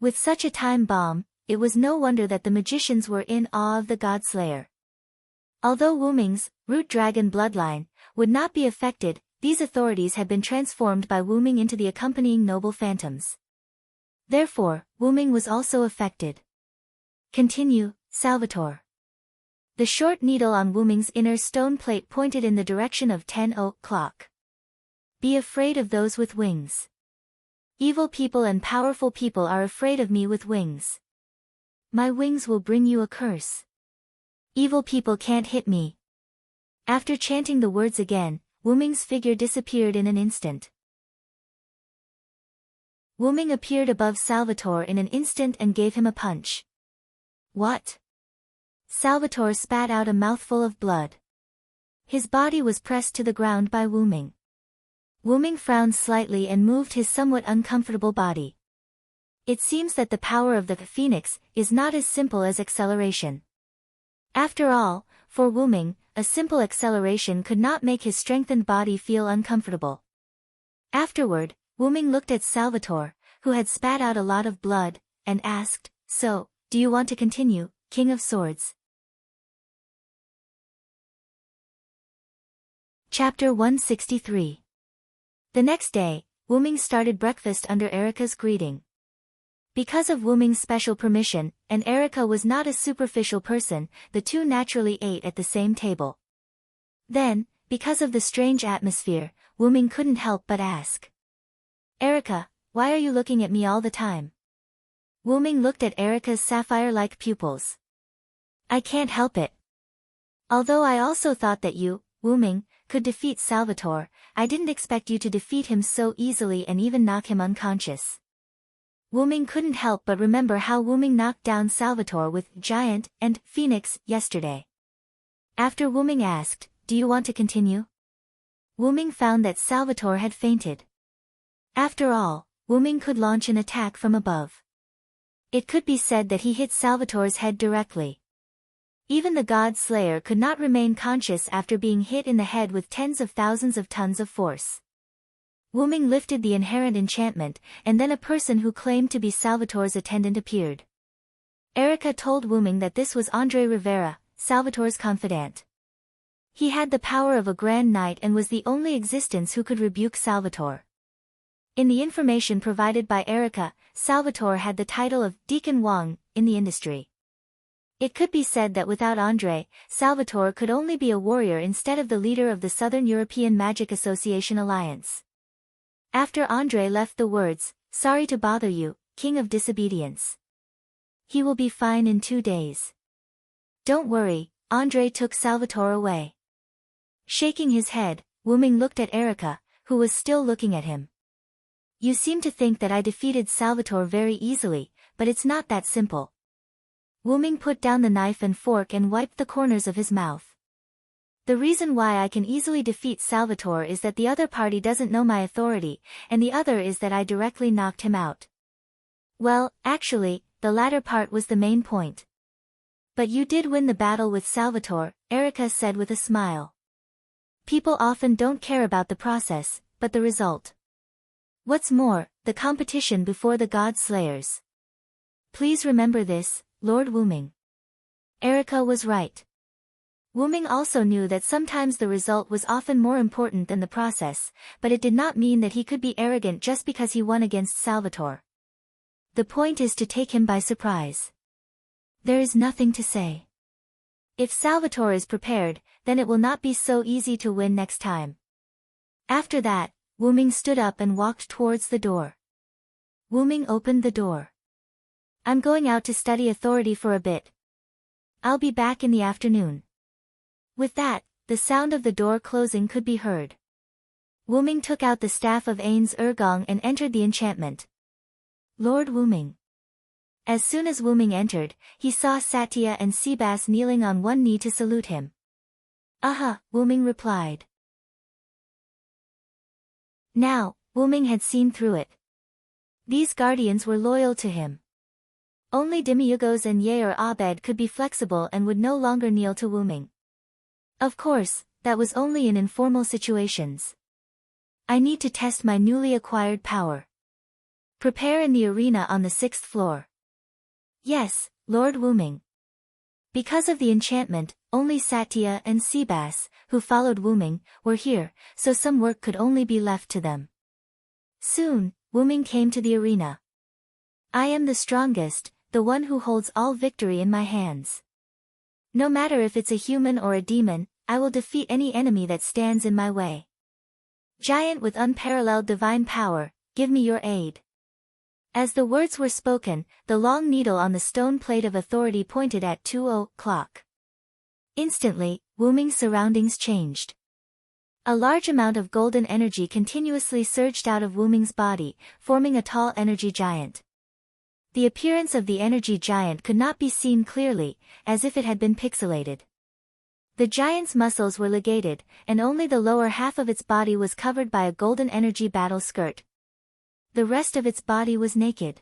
S1: With such a time bomb, it was no wonder that the magicians were in awe of the Godslayer. Although Wyrm's root dragon bloodline would not be affected, these authorities had been transformed by Wyrm into the accompanying noble phantoms. Therefore, Wyrm was also affected. "Continue, Salvatore." The short needle on Wyrm's inner stone plate pointed in the direction of 10 o'clock. "Be afraid of those with wings. Evil people and powerful people are afraid of me with wings. My wings will bring you a curse. Evil people can't hit me." After chanting the words again, Wyrm's figure disappeared in an instant. Wyrm appeared above Salvatore in an instant and gave him a punch. "What?" Salvatore spat out a mouthful of blood. His body was pressed to the ground by Wyrm. Wyrm frowned slightly and moved his somewhat uncomfortable body. It seems that the power of the phoenix is not as simple as acceleration. After all, for Wyrm, a simple acceleration could not make his strengthened body feel uncomfortable. Afterward, Wyrm looked at Salvatore, who had spat out a lot of blood, and asked, "So, do you want to continue, King of Swords?" Chapter 163. The next day, Wyrm started breakfast under Erica's greeting. Because of Wyrm's special permission, and Erica was not a superficial person, the two naturally ate at the same table. Then, because of the strange atmosphere, Wyrm couldn't help but ask, "Erica, why are you looking at me all the time?" Wyrm looked at Erica's sapphire-like pupils. "I can't help it. Although I also thought that you, Wyrm, could defeat Salvatore, I didn't expect you to defeat him so easily and even knock him unconscious." Wyrm couldn't help but remember how Wyrm knocked down Salvatore with Giant and Phoenix yesterday. After Wyrm asked, "Do you want to continue?" Wyrm found that Salvatore had fainted. After all, Wyrm could launch an attack from above. It could be said that he hit Salvatore's head directly. Even the God Slayer could not remain conscious after being hit in the head with tens of thousands of tons of force. Wyrm lifted the inherent enchantment, and then a person who claimed to be Salvatore's attendant appeared. Erica told Wyrm that this was Andre Rivera, Salvatore's confidant. He had the power of a Grand Knight and was the only existence who could rebuke Salvatore. In the information provided by Erica, Salvatore had the title of Deacon Wang in the industry. It could be said that without Andre, Salvatore could only be a warrior instead of the leader of the Southern European Magic Association Alliance. After Andre left the words, "Sorry to bother you, King of Disobedience. He will be fine in 2 days." "Don't worry," Andre took Salvatore away. Shaking his head, Wyrm looked at Erica, who was still looking at him. "You seem to think that I defeated Salvatore very easily, but it's not that simple." Wyrm put down the knife and fork and wiped the corners of his mouth. "The reason why I can easily defeat Salvatore is that the other party doesn't know my authority, and the other is that I directly knocked him out." "Well, actually, the latter part was the main point. But you did win the battle with Salvatore," Erica said with a smile. "People often don't care about the process, but the result. What's more, the competition before the God Slayers. Please remember this, Lord Wyrm." Erica was right. Wyrm also knew that sometimes the result was often more important than the process, but it did not mean that he could be arrogant just because he won against Salvatore. The point is to take him by surprise. There is nothing to say. If Salvatore is prepared, then it will not be so easy to win next time. After that, Wyrm stood up and walked towards the door. Wyrm opened the door. "I'm going out to study authority for a bit. I'll be back in the afternoon." With that, the sound of the door closing could be heard. Wyrm took out the staff of Ain's Ergong and entered the enchantment. "Lord Wyrm." As soon as Wyrm entered, he saw Satya and Seabass kneeling on one knee to salute him. "Aha," Wyrm replied. Now, Wyrm had seen through it. These guardians were loyal to him. Only Demiurgos and Ye or Abed could be flexible and would no longer kneel to Wyrm. Of course, that was only in informal situations. "I need to test my newly acquired power. Prepare in the arena on the 6th floor." "Yes, Lord Wyrm." Because of the enchantment, only Satya and Seabass, who followed Wyrm, were here, so some work could only be left to them. Soon, Wyrm came to the arena. "I am the strongest, the one who holds all victory in my hands. No matter if it's a human or a demon, I will defeat any enemy that stands in my way. Giant with unparalleled divine power, give me your aid." As the words were spoken, the long needle on the stone plate of authority pointed at 2:00. Instantly, Wyrm's surroundings changed. A large amount of golden energy continuously surged out of Wyrm's body, forming a tall energy giant. The appearance of the energy giant could not be seen clearly, as if it had been pixelated. The giant's muscles were ligated, and only the lower half of its body was covered by a golden energy battle skirt. The rest of its body was naked.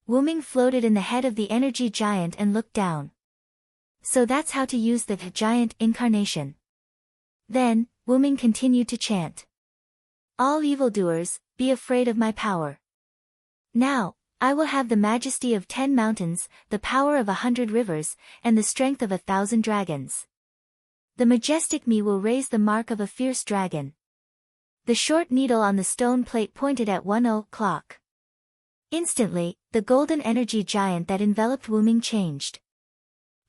S1: Wyrm floated in the head of the energy giant and looked down. So that's how to use the giant incarnation. Then, Wyrm continued to chant. All evildoers, be afraid of my power. Now, I will have the majesty of 10 mountains, the power of 100 rivers, and the strength of 1,000 dragons. The majestic me will raise the mark of a fierce dragon. The short needle on the stone plate pointed at 1 o'clock. Instantly, the golden energy giant that enveloped Wyrm changed.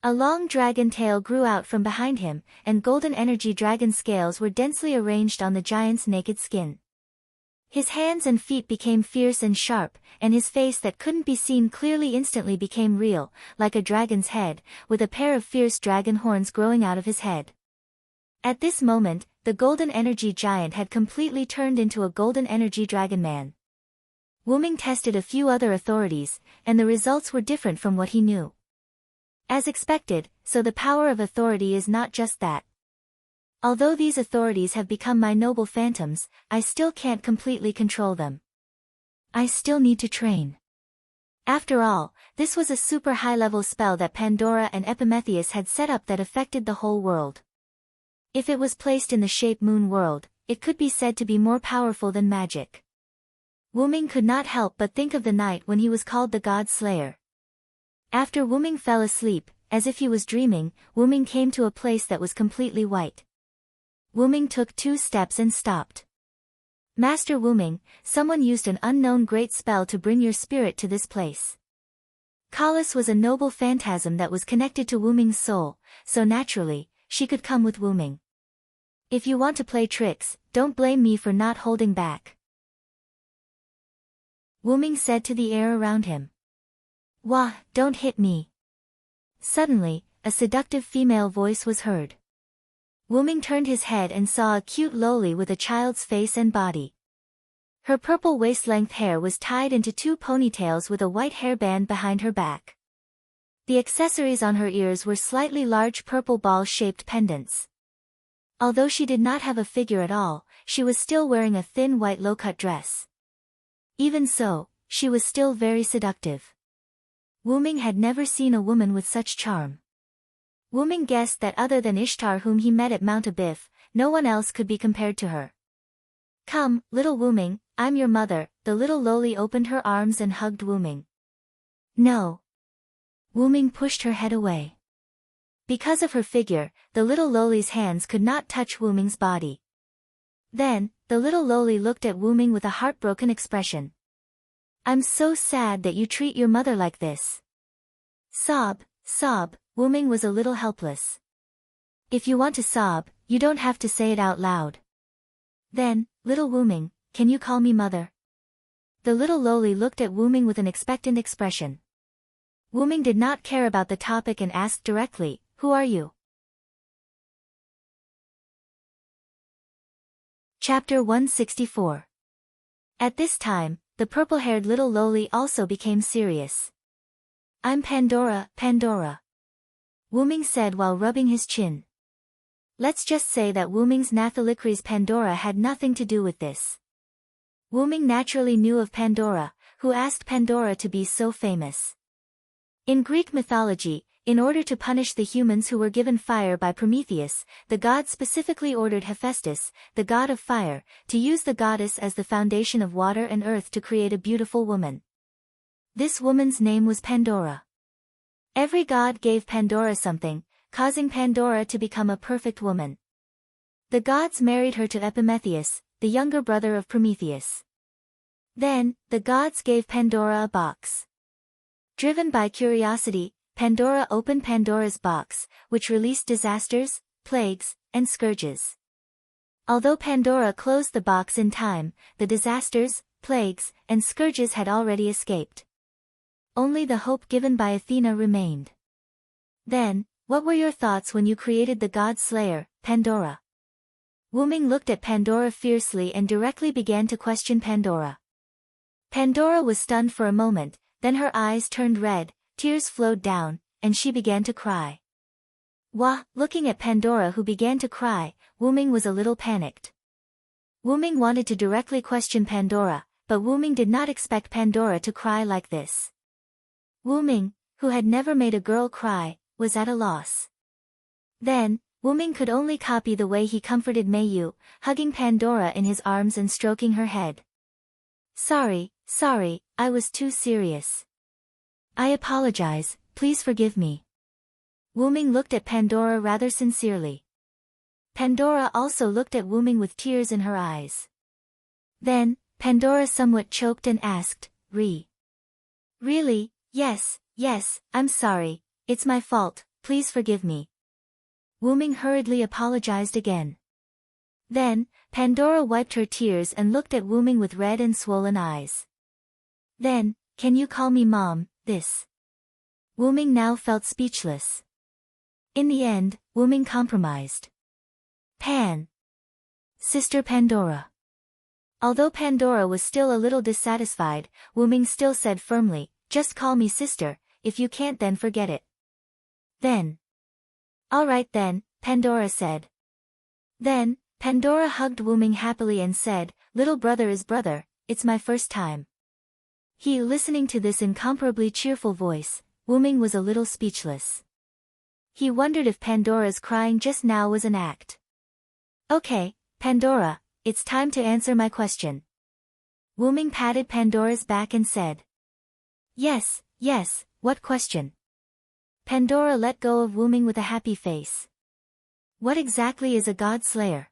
S1: A long dragon tail grew out from behind him, and golden energy dragon scales were densely arranged on the giant's naked skin. His hands and feet became fierce and sharp, and his face that couldn't be seen clearly instantly became real, like a dragon's head, with a pair of fierce dragon horns growing out of his head. At this moment, the golden energy giant had completely turned into a golden energy dragon man. Wyrm tested a few other authorities, and the results were different from what he knew. As expected, so the power of authority is not just that. Although these authorities have become my noble phantoms, I still can't completely control them. I still need to train. After all, this was a super high-level spell that Pandora and Epimetheus had set up that affected the whole world. If it was placed in the shape moon world, it could be said to be more powerful than magic. Wyrm could not help but think of the night when he was called the God Slayer. After Wyrm fell asleep, as if he was dreaming, Wyrm came to a place that was completely white. Wyrm took 2 steps and stopped. Master Wyrm, someone used an unknown great spell to bring your spirit to this place. Kalis was a noble phantasm that was connected to Wyrm's soul, so naturally, she could come with Wyrm. If you want to play tricks, don't blame me for not holding back. Wyrm said to the air around him. Wah, don't hit me. Suddenly, a seductive female voice was heard. Wyrm turned his head and saw a cute loli with a child's face and body. Her purple waist-length hair was tied into 2 ponytails with a white hairband behind her back. The accessories on her ears were slightly large purple ball-shaped pendants. Although she did not have a figure at all, she was still wearing a thin white low-cut dress. Even so, she was still very seductive. Wyrm had never seen a woman with such charm. Wyrm guessed that other than Ishtar whom he met at Mount Abif, no one else could be compared to her. Come, little Wyrm, I'm your mother. The little loli opened her arms and hugged Wyrm. No. Wyrm pushed her head away. Because of her figure, the little loli's hands could not touch Wyrm's body. Then, the little loli looked at Wyrm with a heartbroken expression. I'm so sad that you treat your mother like this. Sob, sob, Wyrm was a little helpless. If you want to sob, you don't have to say it out loud. Then, little Wyrm, can you call me mother? The little loli looked at Wyrm with an expectant expression. Wyrm did not care about the topic and asked directly, who are you? Chapter 164. At this time, the purple-haired little loli also became serious. I'm Pandora, Pandora. Wyrm said while rubbing his chin. Let's just say that Wyrm's Nathalikri's Pandora had nothing to do with this. Wyrm naturally knew of Pandora, who asked Pandora to be so famous. In Greek mythology, in order to punish the humans who were given fire by Prometheus, the god specifically ordered Hephaestus, the god of fire, to use the goddess as the foundation of water and earth to create a beautiful woman. This woman's name was Pandora. Every god gave Pandora something, causing Pandora to become a perfect woman. The gods married her to Epimetheus, the younger brother of Prometheus. Then, the gods gave Pandora a box. Driven by curiosity, Pandora opened Pandora's box, which released disasters, plagues, and scourges. Although Pandora closed the box in time, the disasters, plagues, and scourges had already escaped. Only the hope given by Athena remained. Then, what were your thoughts when you created the god slayer, Pandora? Wyrm looked at Pandora fiercely and directly began to question Pandora. Pandora was stunned for a moment, then her eyes turned red, tears flowed down, and she began to cry. Wah, looking at Pandora who began to cry, Wuming was a little panicked. Wuming wanted to directly question Pandora, but Wuming did not expect Pandora to cry like this. Wuming, who had never made a girl cry, was at a loss. Then, Wuming could only copy the way he comforted Mayu, hugging Pandora in his arms and stroking her head. Sorry, I was too serious. I apologize, please forgive me. Wuming looked at Pandora rather sincerely. Pandora also looked at Wuming with tears in her eyes. Then, Pandora somewhat choked and asked, Really? Yes, I'm sorry, it's my fault, please forgive me. Wuming hurriedly apologized again. Then, Pandora wiped her tears and looked at Wuming with red and swollen eyes. Then, can you call me Mom, this? Wuming now felt speechless. In the end, Wuming compromised. Sister Pandora. Although Pandora was still a little dissatisfied, Wuming still said firmly, just call me sister, if you can't then forget it. Then. Alright then, Pandora said. Then, Pandora hugged Wuming happily and said, little brother is brother, it's my first time. Listening to this incomparably cheerful voice, Wuming was a little speechless. He wondered if Pandora's crying just now was an act. Okay, Pandora, it's time to answer my question. Wuming patted Pandora's back and said. Yes, what question? Pandora let go of Wuming with a happy face. What exactly is a god slayer?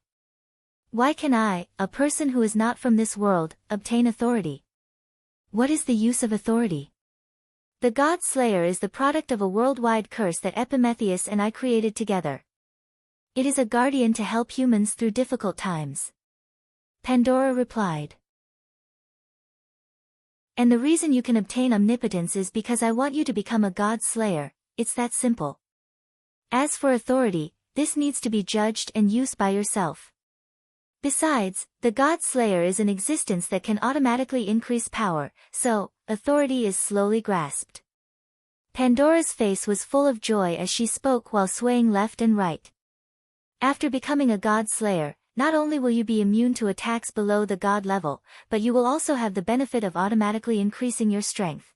S1: Why can I, a person who is not from this world, obtain authority? What is the use of authority? The god slayer is the product of a worldwide curse that Epimetheus and I created together. It is a guardian to help humans through difficult times. Pandora replied. And the reason you can obtain omnipotence is because I want you to become a god slayer, it's that simple. As for authority, this needs to be judged and used by yourself. Besides, the god slayer is an existence that can automatically increase power, so, authority is slowly grasped. Pandora's face was full of joy as she spoke while swaying left and right. After becoming a god slayer, not only will you be immune to attacks below the god level, but you will also have the benefit of automatically increasing your strength.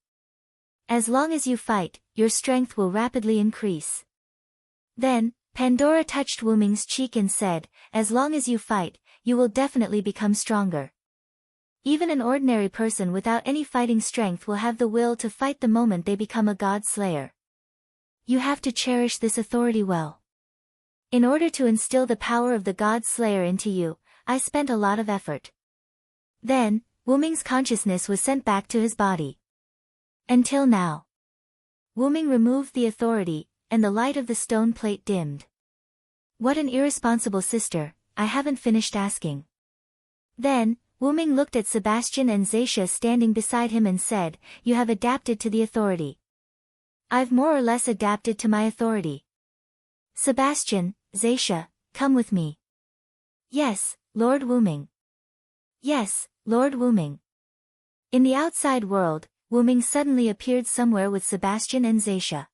S1: As long as you fight, your strength will rapidly increase. Then, Pandora touched Wuming's cheek and said, as long as you fight, you will definitely become stronger. Even an ordinary person without any fighting strength will have the will to fight the moment they become a god slayer. You have to cherish this authority well. In order to instill the power of the god slayer into you, I spent a lot of effort. Then, Wuming's consciousness was sent back to his body. Until now. Wuming removed the authority, and the light of the stone plate dimmed. What an irresponsible sister, I haven't finished asking. Then, Wuming looked at Sebastian and Zaisha standing beside him and said, you have adapted to the authority. I've more or less adapted to my authority. Sebastian, Zaisha, come with me. Yes, Lord Wuming. Yes, Lord Wuming. In the outside world, Wuming suddenly appeared somewhere with Sebastian and Zaisha.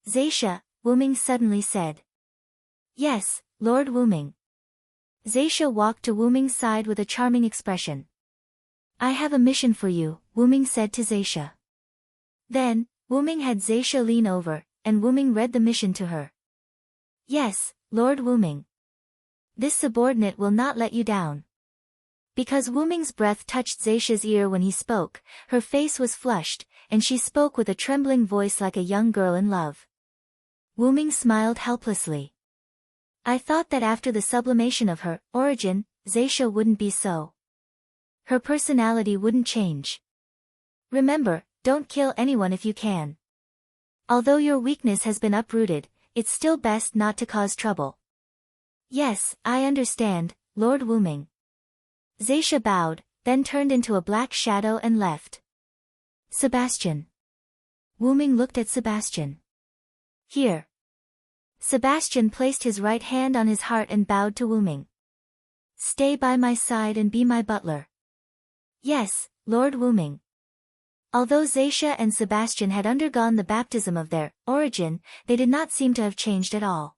S1: Zaisha, Wuming suddenly said. Yes, Lord Wuming. Zaisha walked to Wuming's side with a charming expression. I have a mission for you, Wuming said to Zaisha. Then, Wuming had Zaisha lean over, and Wuming read the mission to her. Yes, Lord Wuming. This subordinate will not let you down. Because Wuming's breath touched Zaisha's ear when he spoke, her face was flushed, and she spoke with a trembling voice like a young girl in love. Wuming smiled helplessly. I thought that after the sublimation of her origin, Zaisha wouldn't be so. Her personality wouldn't change. Remember, don't kill anyone if you can. Although your weakness has been uprooted, it's still best not to cause trouble. Yes, I understand, Lord Wuming. Zaisha bowed, then turned into a black shadow and left. Sebastian. Wuming looked at Sebastian. Here. Sebastian placed his right hand on his heart and bowed to Wuming. Stay by my side and be my butler. Yes, Lord Wuming. Although Zacia and Sebastian had undergone the baptism of their origin, they did not seem to have changed at all.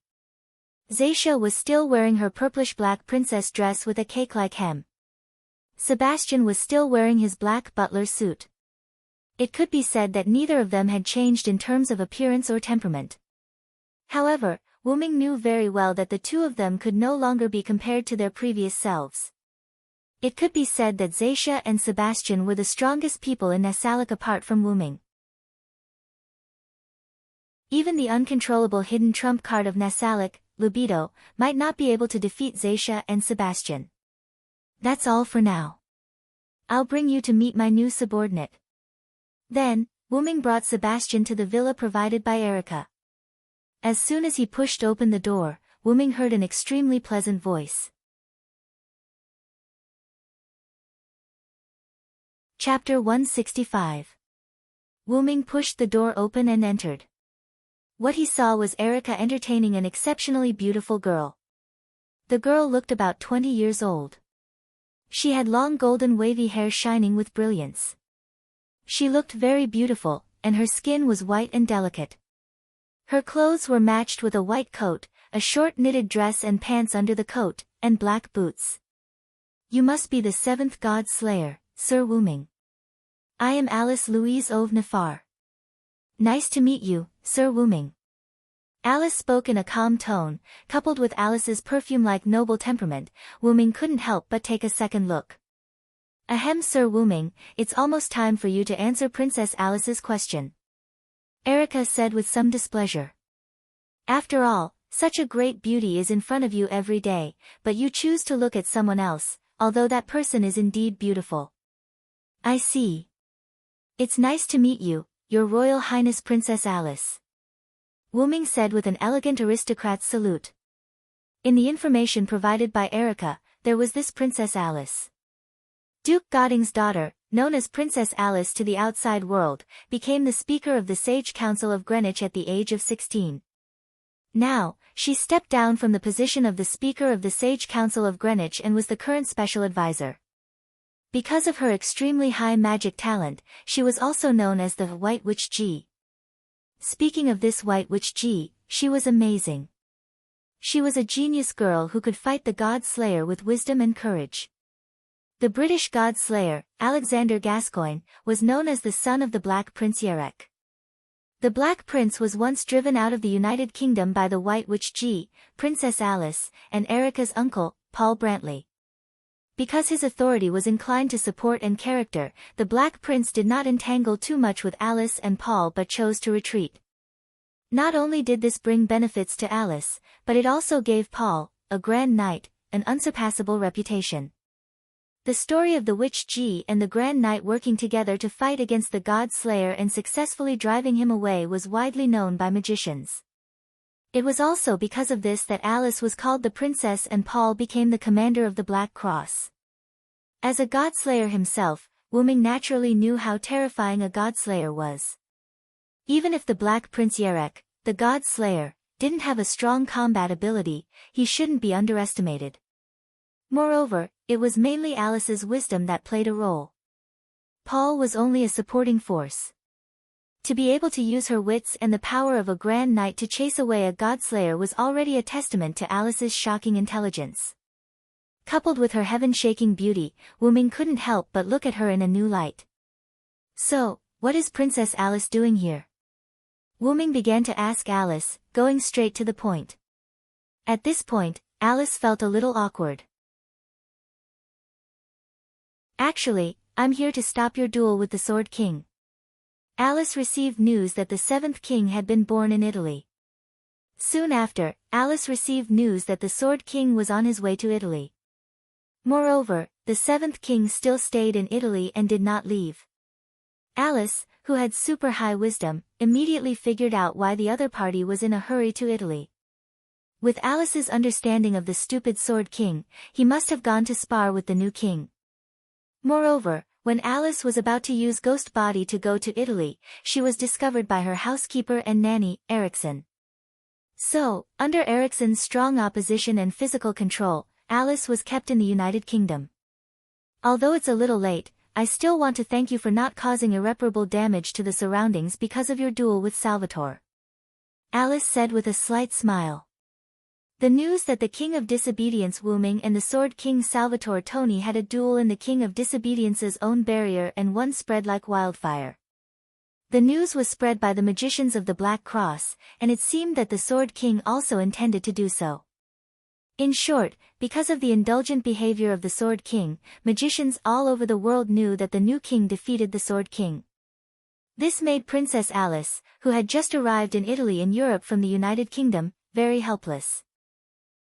S1: Zacia was still wearing her purplish-black princess dress with a cake-like hem. Sebastian was still wearing his black butler suit. It could be said that neither of them had changed in terms of appearance or temperament. However, Wyrm knew very well that the two of them could no longer be compared to their previous selves. It could be said that Zacia and Sebastian were the strongest people in Nasalic apart from Wyrm. Even the uncontrollable hidden trump card of Nasalic, libido, might not be able to defeat Zacia and Sebastian. That's all for now. I'll bring you to meet my new subordinate. Then, Wyrm brought Sebastian to the villa provided by Erica. As soon as he pushed open the door, Wyrm heard an extremely pleasant voice. Chapter 165. Wyrm pushed the door open and entered. What he saw was Erica entertaining an exceptionally beautiful girl. The girl looked about 20 years old. She had long golden wavy hair shining with brilliance. She looked very beautiful, and her skin was white and delicate. Her clothes were matched with a white coat, a short knitted dress and pants under the coat, and black boots. You must be the seventh god slayer, Sir Wyrm. I am Alice Louise of Nefar. Nice to meet you, Sir Wyrm. Alice spoke in a calm tone, coupled with Alice's perfume-like noble temperament. Wyrm couldn't help but take a second look. Ahem, Sir Wyrm, it's almost time for you to answer Princess Alice's question. Erica said with some displeasure. After all, such a great beauty is in front of you every day, but you choose to look at someone else, although that person is indeed beautiful. I see. It's nice to meet you, Your Royal Highness Princess Alice. Wyrm said with an elegant aristocrat's salute. In the information provided by Erica, there was this Princess Alice. Duke Godding's daughter, known as Princess Alice to the outside world, became the Speaker of the Sage Council of Greenwich at the age of 16. Now, she stepped down from the position of the Speaker of the Sage Council of Greenwich and was the current special advisor. Because of her extremely high magic talent, she was also known as the White Witch G. Speaking of this White Witch G, she was amazing. She was a genius girl who could fight the God Slayer with wisdom and courage. The British God Slayer, Alexander Gascoigne, was known as the son of the Black Prince Yarek. The Black Prince was once driven out of the United Kingdom by the White Witch G, Princess Alice, and Erica's uncle, Paul Brantley. Because his authority was inclined to support and character, the Black Prince did not entangle too much with Alice and Paul but chose to retreat. Not only did this bring benefits to Alice, but it also gave Paul, a grand knight, an unsurpassable reputation. The story of the Witch G and the Grand Knight working together to fight against the God Slayer and successfully driving him away was widely known by magicians. It was also because of this that Alice was called the Princess and Paul became the commander of the Black Cross. As a God Slayer himself, Wyrm naturally knew how terrifying a God Slayer was. Even if the Black Prince Yarek, the God Slayer, didn't have a strong combat ability, he shouldn't be underestimated. Moreover, it was mainly Alice's wisdom that played a role. Paul was only a supporting force. To be able to use her wits and the power of a Grand Knight to chase away a Godslayer was already a testament to Alice's shocking intelligence. Coupled with her heaven-shaking beauty, Wyrm couldn't help but look at her in a new light. So, what is Princess Alice doing here? Wyrm began to ask Alice, going straight to the point. At this point, Alice felt a little awkward. Actually, I'm here to stop your duel with the Sword King. Alice received news that the seventh king had been born in Italy. Soon after, Alice received news that the Sword King was on his way to Italy. Moreover, the seventh king still stayed in Italy and did not leave. Alice, who had super high wisdom, immediately figured out why the other party was in a hurry to Italy. With Alice's understanding of the stupid Sword King, he must have gone to spar with the new king. Moreover, when Alice was about to use Ghost Body to go to Italy, she was discovered by her housekeeper and nanny, Erickson. So, under Erickson's strong opposition and physical control, Alice was kept in the United Kingdom. Although it's a little late, I still want to thank you for not causing irreparable damage to the surroundings because of your duel with Salvatore. Alice said with a slight smile. The news that the King of Disobedience Wyrm and the Sword King Salvatore Tony had a duel in the King of Disobedience's own barrier and one spread like wildfire. The news was spread by the magicians of the Black Cross, and it seemed that the Sword King also intended to do so. In short, because of the indulgent behavior of the Sword King, magicians all over the world knew that the new king defeated the Sword King. This made Princess Alice, who had just arrived in Italy and Europe from the United Kingdom, very helpless.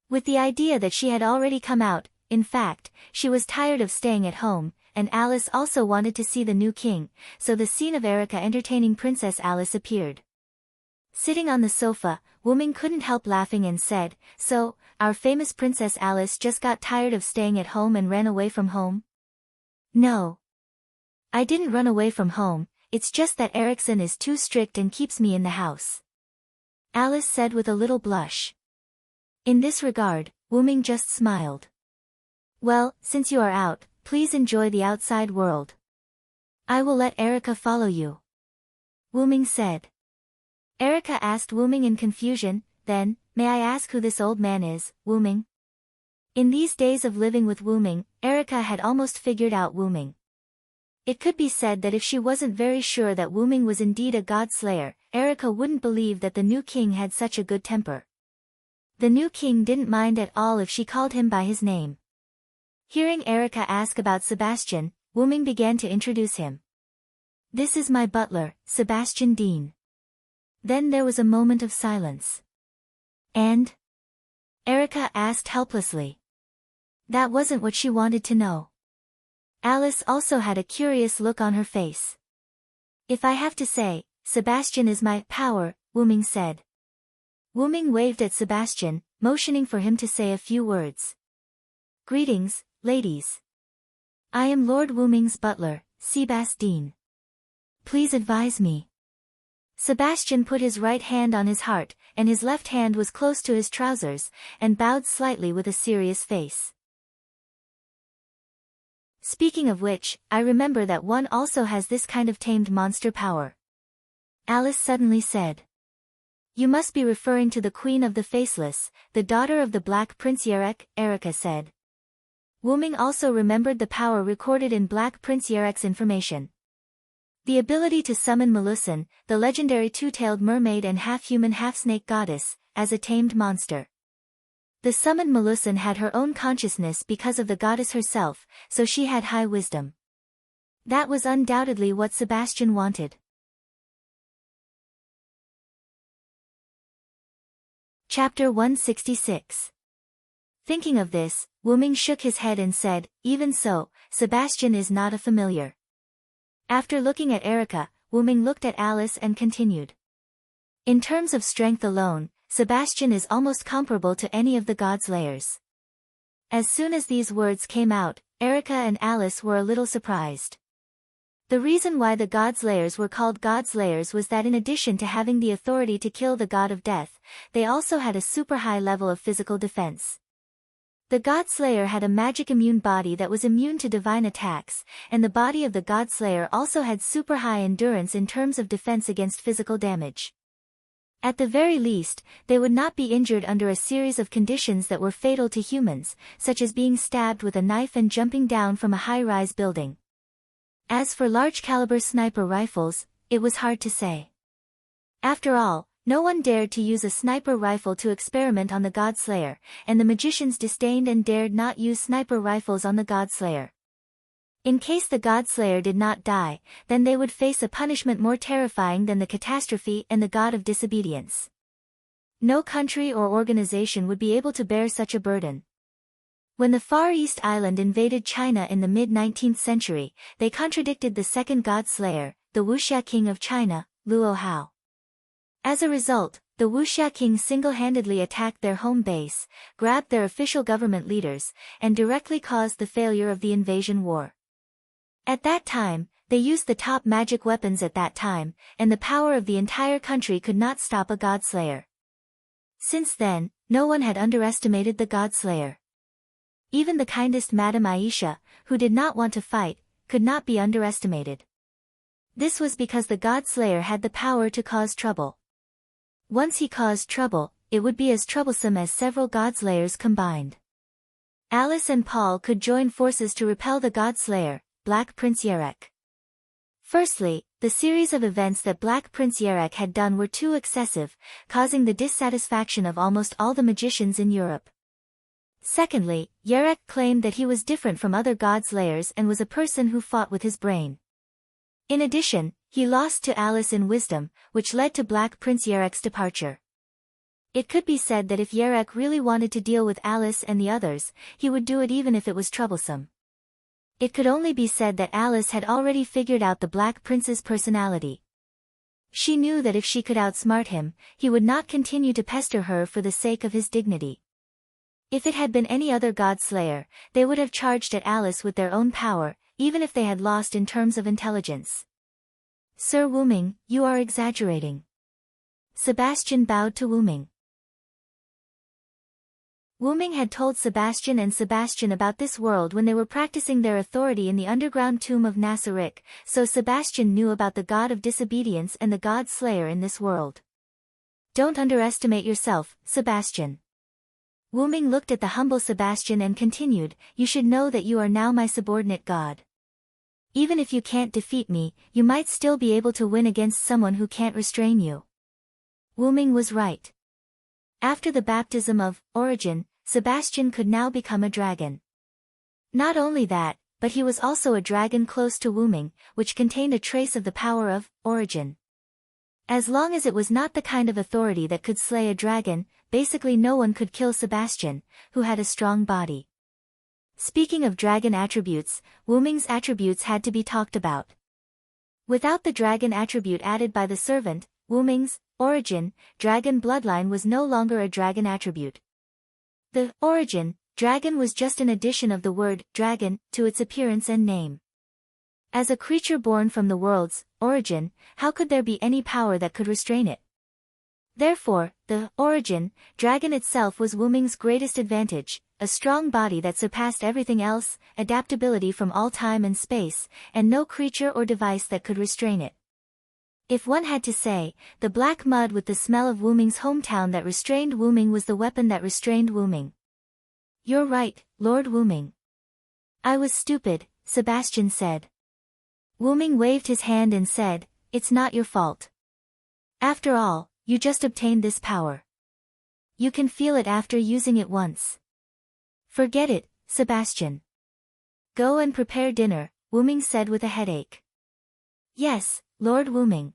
S1: With the idea that she had already come out, in fact, she was tired of staying at home, and Alice also wanted to see the new king, so the scene of Erica entertaining Princess Alice appeared. Sitting on the sofa, Wyrm couldn't help laughing and said, "So, our famous Princess Alice just got tired of staying at home and ran away from home?" "No. I didn't run away from home, it's just that Ericsson is too strict and keeps me in the house," Alice said with a little blush. In this regard, Wyrm just smiled. "Well, since you are out, please enjoy the outside world. I will let Erica follow you," Wyrm said. Erica asked Wyrm in confusion, then, "May I ask who this old man is, Wyrm?" In these days of living with Wyrm, Erica had almost figured out Wyrm. It could be said that if she wasn't very sure that Wyrm was indeed a god-slayer, Erica wouldn't believe that the new king had such a good temper. The new king didn't mind at all if she called him by his name. Hearing Erica ask about Sebastian, Wyrm began to introduce him. "This is my butler, Sebastian Dean." Then there was a moment of silence. "And?" Erica asked helplessly. That wasn't what she wanted to know. Alice also had a curious look on her face. "If I have to say, Sebastian is my power," Wyrm said. Wyrm waved at Sebastian, motioning for him to say a few words. "Greetings, ladies. I am Lord Wyrm's butler, Sebastian. Please advise me." Sebastian put his right hand on his heart, and his left hand was close to his trousers, and bowed slightly with a serious face. "Speaking of which, I remember that one also has this kind of tamed monster power," Alice suddenly said. "You must be referring to the Queen of the Faceless, the daughter of the Black Prince Yarek," Erica said. Wyrm also remembered the power recorded in Black Prince Yarek's information. The ability to summon Melusin, the legendary two-tailed mermaid and half-human half-snake goddess, as a tamed monster. The summoned Melusin had her own consciousness because of the goddess herself, so she had high wisdom. That was undoubtedly what Sebastian wanted. Chapter 166. Thinking of this, Wyrm shook his head and said, "Even so, Sebastian is not a familiar." After looking at Erica, Wyrm looked at Alice and continued. "In terms of strength alone, Sebastian is almost comparable to any of the god-slayers." As soon as these words came out, Erica and Alice were a little surprised. The reason why the god-slayers were called god-slayers was that in addition to having the authority to kill the god of death, they also had a super high level of physical defense. The God-Slayer had a magic immune body that was immune to divine attacks, and the body of the God-Slayer also had super high endurance in terms of defense against physical damage. At the very least, they would not be injured under a series of conditions that were fatal to humans, such as being stabbed with a knife and jumping down from a high-rise building. As for large-caliber sniper rifles, it was hard to say. After all, no one dared to use a sniper rifle to experiment on the God-Slayer, and the magicians disdained and dared not use sniper rifles on the God-Slayer. In case the God-Slayer did not die, then they would face a punishment more terrifying than the catastrophe and the God of Disobedience. No country or organization would be able to bear such a burden. When the Far East Island invaded China in the mid-19th century, they contradicted the second God-Slayer, the Wuxia King of China, Luo Hao. As a result, the Wuxia King single-handedly attacked their home base, grabbed their official government leaders, and directly caused the failure of the invasion war. At that time, they used the top magic weapons at that time, and the power of the entire country could not stop a God-Slayer. Since then, no one had underestimated the God-Slayer. Even the kindest Madame Aisha, who did not want to fight, could not be underestimated. This was because the God-slayer had the power to cause trouble. Once he caused trouble, it would be as troublesome as several God-slayers combined. Alice and Paul could join forces to repel the God-slayer, Black Prince Yarek. Firstly, the series of events that Black Prince Yarek had done were too excessive, causing the dissatisfaction of almost all the magicians in Europe. Secondly, Yarek claimed that he was different from other God-slayers and was a person who fought with his brain. In addition, he lost to Alice in wisdom, which led to Black Prince Yarek's departure. It could be said that if Yarek really wanted to deal with Alice and the others, he would do it even if it was troublesome. It could only be said that Alice had already figured out the Black Prince's personality. She knew that if she could outsmart him, he would not continue to pester her for the sake of his dignity. If it had been any other God-slayer, they would have charged at Alice with their own power, even if they had lost in terms of intelligence. Sir Wuming, you are exaggerating. Sebastian bowed to Wuming. Wuming had told Sebastian and Sebastian about this world when they were practicing their authority in the underground tomb of Nassarik, so Sebastian knew about the god of disobedience and the God-slayer in this world. Don't underestimate yourself, Sebastian. Wuming looked at the humble Sebastian and continued, you should know that you are now my subordinate god. Even if you can't defeat me, you might still be able to win against someone who can't restrain you. Wuming was right. After the baptism of Origin, Sebastian could now become a dragon. Not only that, but he was also a dragon close to Wuming, which contained a trace of the power of Origin. As long as it was not the kind of authority that could slay a dragon, basically no one could kill Sebastian, who had a strong body. Speaking of dragon attributes, Wuming's attributes had to be talked about. Without the dragon attribute added by the servant, Wuming's Origin, dragon bloodline was no longer a dragon attribute. The Origin, dragon was just an addition of the word dragon to its appearance and name. As a creature born from the world's origin, how could there be any power that could restrain it? Therefore, the Origin, dragon itself was Wuming's greatest advantage, a strong body that surpassed everything else, adaptability from all time and space, and no creature or device that could restrain it. If one had to say, the black mud with the smell of Wuming's hometown that restrained Wuming was the weapon that restrained Wuming. You're right, Lord Wuming. I was stupid, Sebastian said. Wuming waved his hand and said, it's not your fault. After all, you just obtained this power. You can feel it after using it once. Forget it, Sebastian. Go and prepare dinner, Wuming said with a headache. Yes, Lord Wuming.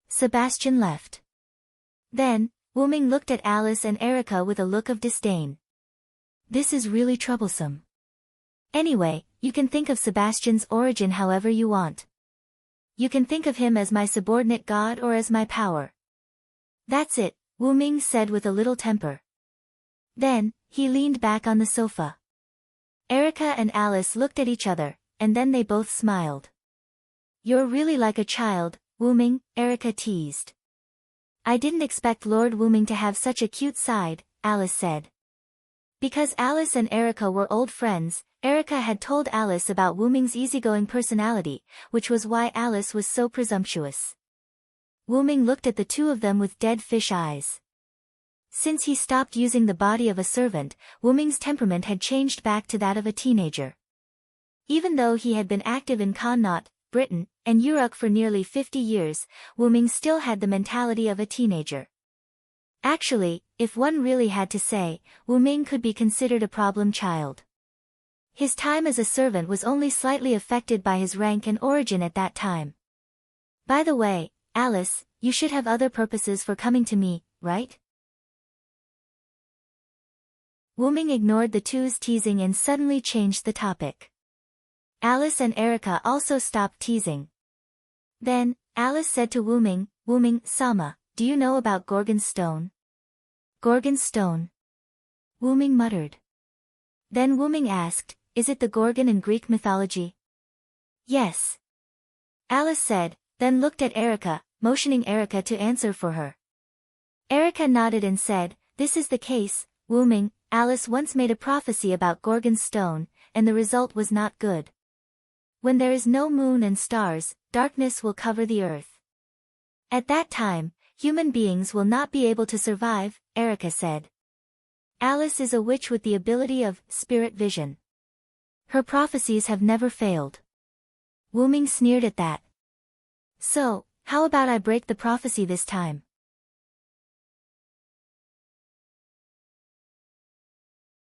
S1: Sebastian left. Then, Wuming looked at Alice and Erica with a look of disdain. This is really troublesome. Anyway, you can think of Sebastian's origin however you want. You can think of him as my subordinate god or as my power. That's it, Wuming said with a little temper. Then, he leaned back on the sofa. Erica and Alice looked at each other, and then they both smiled. You're really like a child, Wuming, Erica teased. I didn't expect Lord Wuming to have such a cute side, Alice said. Because Alice and Erica were old friends, Erica had told Alice about Wuming's easygoing personality, which was why Alice was so presumptuous. Wuming looked at the two of them with dead fish eyes. Since he stopped using the body of a servant, Wuming's temperament had changed back to that of a teenager. Even though he had been active in Connaught, Britain, and Europe for nearly 50 years, Wuming still had the mentality of a teenager. Actually, if one really had to say, Wuming could be considered a problem child. His time as a servant was only slightly affected by his rank and origin at that time. By the way, Alice, you should have other purposes for coming to me, right? Wuming ignored the two's teasing and suddenly changed the topic. Alice and Erica also stopped teasing. Then, Alice said to Wuming, Wuming, Sama, do you know about Gorgon's stone? Gorgon's stone? Wuming muttered. Then Wuming asked, is it the Gorgon in Greek mythology? Yes. Alice said, then looked at Erica, motioning Erica to answer for her. Erica nodded and said, this is the case, Wuming, Alice once made a prophecy about Gorgon's stone, and the result was not good. When there is no moon and stars, darkness will cover the earth. At that time, human beings will not be able to survive, Erica said. Alice is a witch with the ability of spirit vision. Her prophecies have never failed. Wyrm sneered at that. So, how about I break the prophecy this time?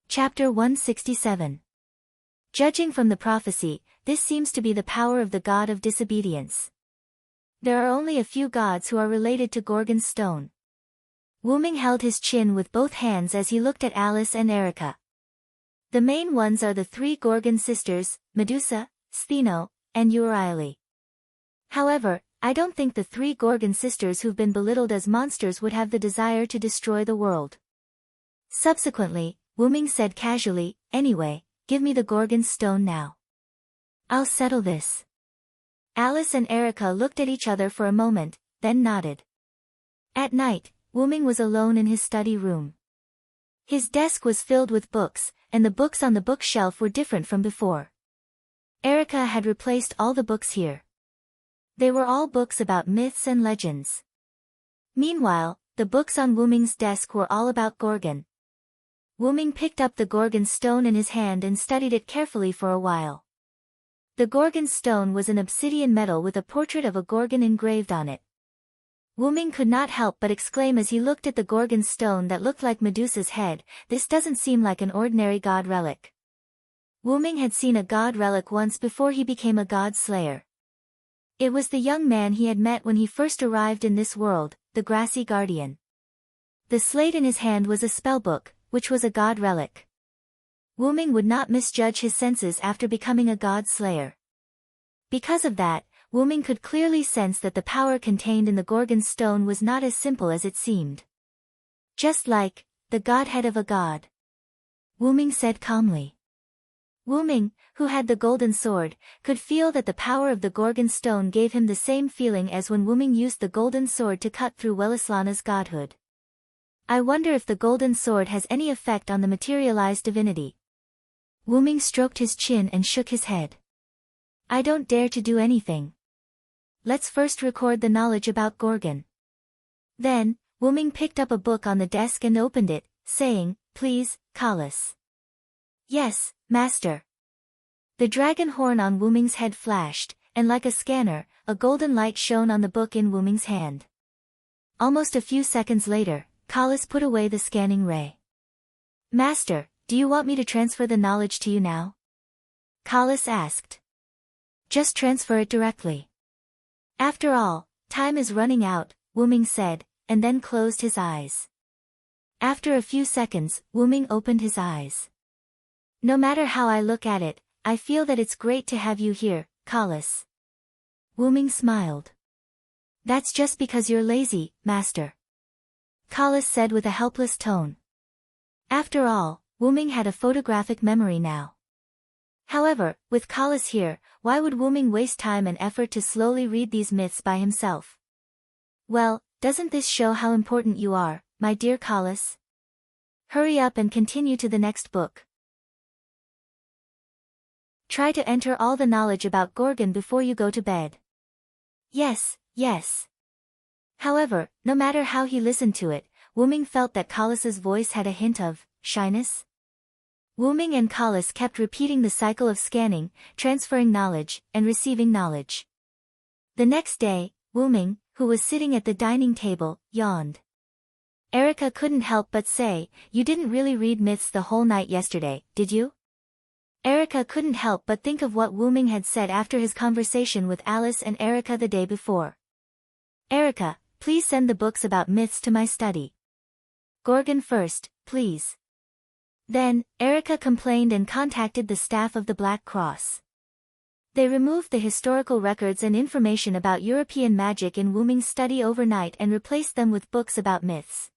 S1: Chapter 167. Judging from the prophecy, this seems to be the power of the god of disobedience. There are only a few gods who are related to Gorgon's stone. Wyrm held his chin with both hands as he looked at Alice and Erica. The main ones are the three Gorgon sisters, Medusa, Stheno, and Euryale. However, I don't think the three Gorgon sisters who've been belittled as monsters would have the desire to destroy the world. Subsequently, Wyrm said casually, anyway, give me the Gorgon stone now. I'll settle this. Alice and Erica looked at each other for a moment, then nodded. At night, Wyrm was alone in his study room. His desk was filled with books, and the books on the bookshelf were different from before. Erica had replaced all the books here. They were all books about myths and legends. Meanwhile, the books on Wyrm's desk were all about Gorgon. Wyrm picked up the Gorgon stone in his hand and studied it carefully for a while. The Gorgon stone was an obsidian metal with a portrait of a Gorgon engraved on it. Wyrm could not help but exclaim as he looked at the Gorgon stone that looked like Medusa's head, this doesn't seem like an ordinary god relic. Wyrm had seen a god relic once before he became a god slayer. It was the young man he had met when he first arrived in this world, the grassy guardian. The slate in his hand was a spellbook, which was a god relic. Wyrm would not misjudge his senses after becoming a god slayer. Because of that, Wyrm could clearly sense that the power contained in the Gorgon stone was not as simple as it seemed. Just like, the godhead of a god. Wyrm said calmly. Wyrm, who had the golden sword, could feel that the power of the Gorgon stone gave him the same feeling as when Wyrm used the golden sword to cut through Welislana's godhood. I wonder if the golden sword has any effect on the materialized divinity. Wyrm stroked his chin and shook his head. I don't dare to do anything. Let's first record the knowledge about Gorgon. Then, Wyrm picked up a book on the desk and opened it, saying, please, Kalis. Yes, master. The dragon horn on Wyrm's head flashed, and like a scanner, a golden light shone on the book in Wyrm's hand. Almost a few seconds later, Kalis put away the scanning ray. Master, do you want me to transfer the knowledge to you now? Kalis asked. Just transfer it directly. After all, time is running out, Wyrm said, and then closed his eyes. After a few seconds, Wyrm opened his eyes. No matter how I look at it, I feel that it's great to have you here, Kalis. Wyrm smiled. That's just because you're lazy, master. Kalis said with a helpless tone. After all, Wyrm had a photographic memory now. However, with Kalis here, why would Wyrm waste time and effort to slowly read these myths by himself? Well, doesn't this show how important you are, my dear Kalis? Hurry up and continue to the next book. Try to enter all the knowledge about Gorgon before you go to bed. Yes, yes. However, no matter how he listened to it, Wyrm felt that Kalis's voice had a hint of shyness. Wyrm and Kalis kept repeating the cycle of scanning, transferring knowledge, and receiving knowledge. The next day, Wyrm, who was sitting at the dining table, yawned. Erica couldn't help but say, you didn't really read myths the whole night yesterday, did you? Erica couldn't help but think of what Wyrm had said after his conversation with Alice and Erica the day before. Erica, please send the books about myths to my study. Gorgon first, please. Then, Erica complained and contacted the staff of the Black Cross. They removed the historical records and information about European magic in Wyrm's study overnight and replaced them with books about myths.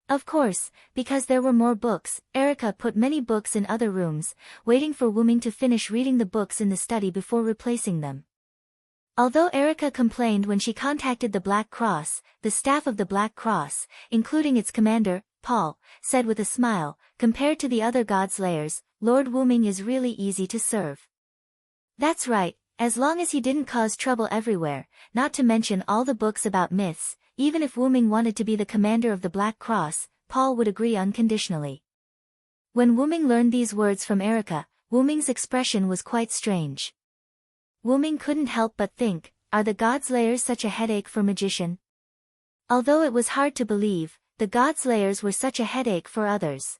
S1: Of course, because there were more books, Erica put many books in other rooms, waiting for Wyrm to finish reading the books in the study before replacing them. Although Erica complained when she contacted the Black Cross, the staff of the Black Cross, including its commander, Paul, said with a smile, compared to the other god slayers, Lord Wyrm is really easy to serve. That's right, as long as he didn't cause trouble everywhere, not to mention all the books about myths, even if Wuming wanted to be the commander of the Black Cross, Paul would agree unconditionally. When Wuming learned these words from Erica, Wuming's expression was quite strange. Wuming couldn't help but think, are the God's layers such a headache for magician? Although it was hard to believe, the God's layers were such a headache for others.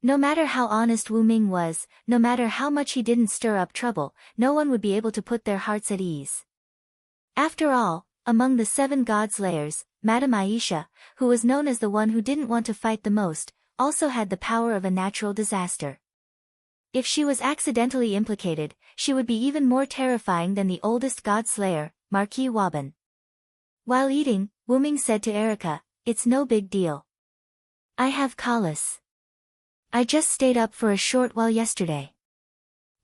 S1: No matter how honest Wuming was, no matter how much he didn't stir up trouble, no one would be able to put their hearts at ease. After all, among the 7 God's layers, Madame Aisha, who was known as the one who didn't want to fight the most, also had the power of a natural disaster. If she was accidentally implicated, she would be even more terrifying than the oldest God Slayer, Marquis Waban. While eating, Wuming said to Erica, "It's no big deal. I have callus. I just stayed up for a short while yesterday."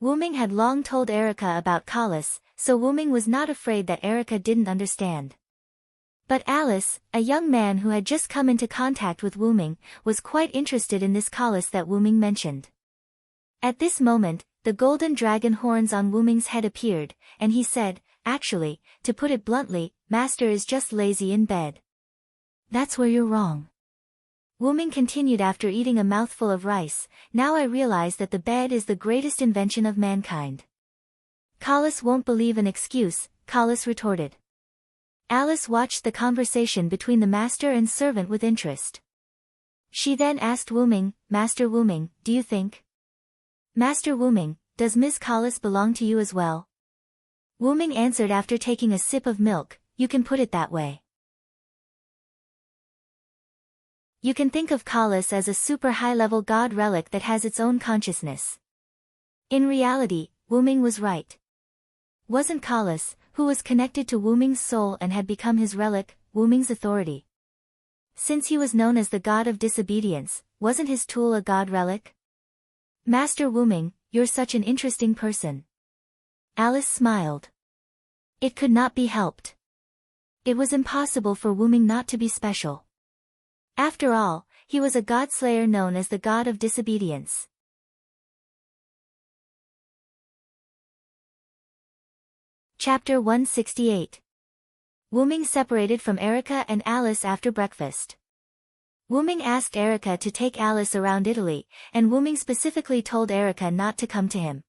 S1: Wuming had long told Erica about callus, so Wuming was not afraid that Erica didn't understand. But Alice, a young man who had just come into contact with Wuming, was quite interested in this callus that Wuming mentioned. At this moment, the golden dragon horns on Wuming's head appeared, and he said, "Actually, to put it bluntly, Master is just lazy in bed." "That's where you're wrong." Wuming continued after eating a mouthful of rice, "Now I realize that the bed is the greatest invention of mankind." "Callus won't believe an excuse," Callus retorted. Alice watched the conversation between the master and servant with interest. She then asked Wuming, "Master Wuming, do you think?" "Master Wuming, does Ms. Callus belong to you as well?" Wuming answered after taking a sip of milk, "You can put it that way. You can think of Callus as a super high-level god relic that has its own consciousness." In reality, Wuming was right. Wasn't Callus, who was connected to Wuming's soul and had become his relic, Wuming's authority? Since he was known as the god of disobedience, wasn't his tool a god relic? "Master Wuming, you're such an interesting person." Alice smiled. It could not be helped. It was impossible for Wuming not to be special. After all, he was a god slayer known as the god of disobedience. Chapter 168. Wuming separated from Erica and Alice after breakfast. Wuming asked Erica to take Alice around Italy, and Wuming specifically told Erica not to come to him.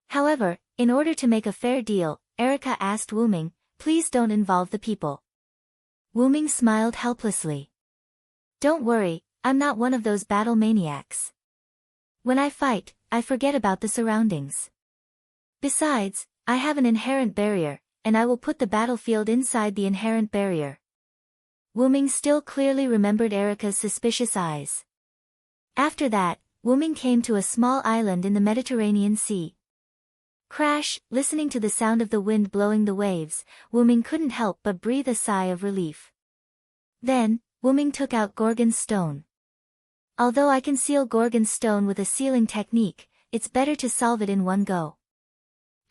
S1: However, in order to make a fair deal, Erica asked Wuming, "Please don't involve the people." Wuming smiled helplessly. "Don't worry, I'm not one of those battle maniacs. When I fight, I forget about the surroundings. Besides, I have an inherent barrier, and I will put the battlefield inside the inherent barrier." Wuming still clearly remembered Erica's suspicious eyes. After that, Wuming came to a small island in the Mediterranean Sea. Crash, listening to the sound of the wind blowing the waves, Wuming couldn't help but breathe a sigh of relief. Then, Wuming took out Gorgon's stone. Although I can seal Gorgon's stone with a sealing technique, it's better to solve it in one go.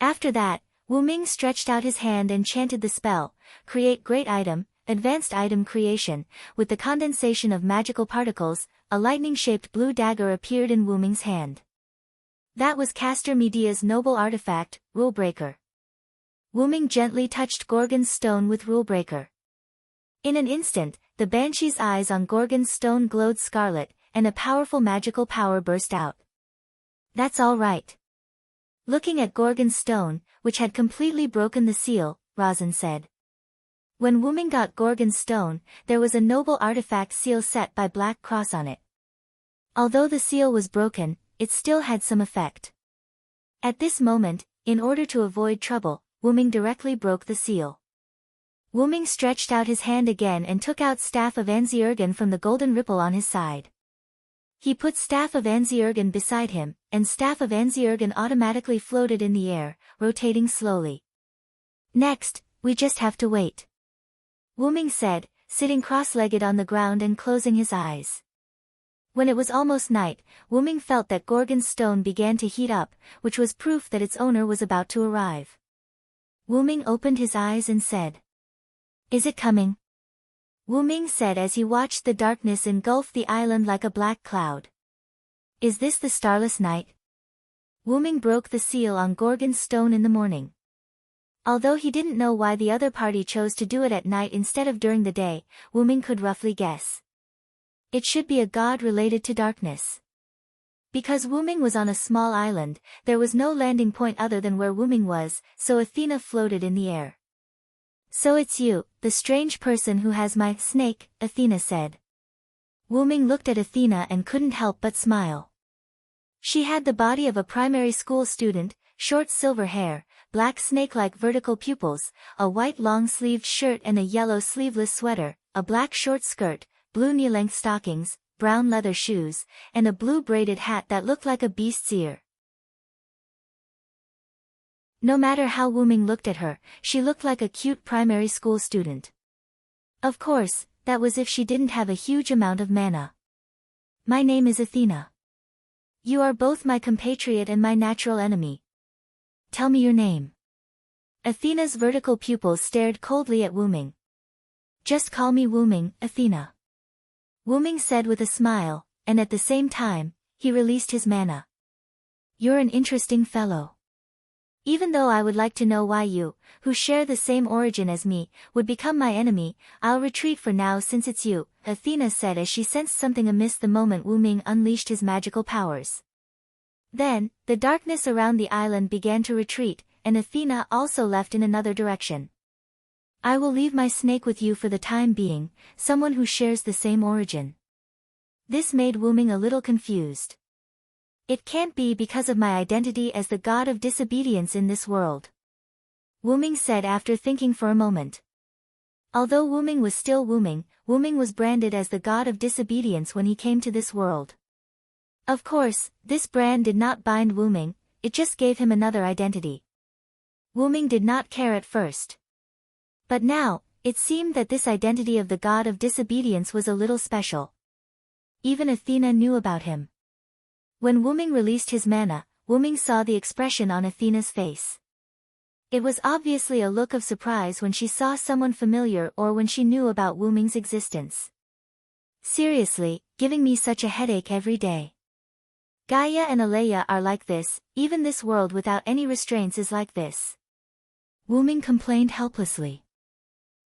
S1: After that, Wuming stretched out his hand and chanted the spell, "Create great item, advanced item creation." With the condensation of magical particles, a lightning-shaped blue dagger appeared in Wuming's hand. That was Castor Media's noble artifact, Rulebreaker. Wuming gently touched Gorgon's stone with Rulebreaker. In an instant, the Banshee's eyes on Gorgon's stone glowed scarlet, and a powerful magical power burst out. "That's all right." Looking at Gorgon's stone, which had completely broken the seal, Razan said. When Wuming got Gorgon's stone, there was a noble artifact seal set by Black Cross on it. Although the seal was broken, it still had some effect. At this moment, in order to avoid trouble, Wuming directly broke the seal. Wuming stretched out his hand again and took out Staff of Anziurgan from the golden ripple on his side. He put Staff of Anziurgan beside him, and Staff of Anziurgan automatically floated in the air, rotating slowly. "Next, we just have to wait," Wuming said, sitting cross-legged on the ground and closing his eyes. When it was almost night, Wuming felt that Gorgon's stone began to heat up, which was proof that its owner was about to arrive. Wuming opened his eyes and said, "Is it coming?" Wuming said as he watched the darkness engulf the island like a black cloud. "Is this the starless night?" Wyrm broke the seal on Gorgon's stone in the morning. Although he didn't know why the other party chose to do it at night instead of during the day, Wyrm could roughly guess. It should be a god related to darkness. Because Wyrm was on a small island, there was no landing point other than where Wyrm was, so Athena floated in the air. "So it's you, the strange person who has my snake," Athena said. Wyrm looked at Athena and couldn't help but smile. She had the body of a primary school student, short silver hair, black snake-like vertical pupils, a white long-sleeved shirt and a yellow sleeveless sweater, a black short skirt, blue knee-length stockings, brown leather shoes, and a blue braided hat that looked like a beast's ear. No matter how Wyrm looked at her, she looked like a cute primary school student. Of course, that was if she didn't have a huge amount of mana. "My name is Athena. You are both my compatriot and my natural enemy. Tell me your name." Athena's vertical pupils stared coldly at Wyrm. "Just call me Wyrm, Athena," Wyrm said with a smile, and at the same time, he released his mana. "You're an interesting fellow. Even though I would like to know why you, who share the same origin as me, would become my enemy, I'll retreat for now since it's you," Athena said as she sensed something amiss the moment Wyrm unleashed his magical powers. Then, the darkness around the island began to retreat, and Athena also left in another direction. "I will leave my snake with you for the time being, someone who shares the same origin." This made Wyrm a little confused. "It can't be because of my identity as the god of disobedience in this world," Wyrm said after thinking for a moment. Although Wyrm was still Wyrm was branded as the god of disobedience when he came to this world. Of course, this brand did not bind Wyrm, it just gave him another identity. Wyrm did not care at first. But now, it seemed that this identity of the god of disobedience was a little special. Even Athena knew about him. When Wyrm released his mana, Wyrm saw the expression on Athena's face. It was obviously a look of surprise when she saw someone familiar or when she knew about Wyrm's existence. "Seriously, giving me such a headache every day. Gaia and Alea are like this, even this world without any restraints is like this," Wyrm complained helplessly.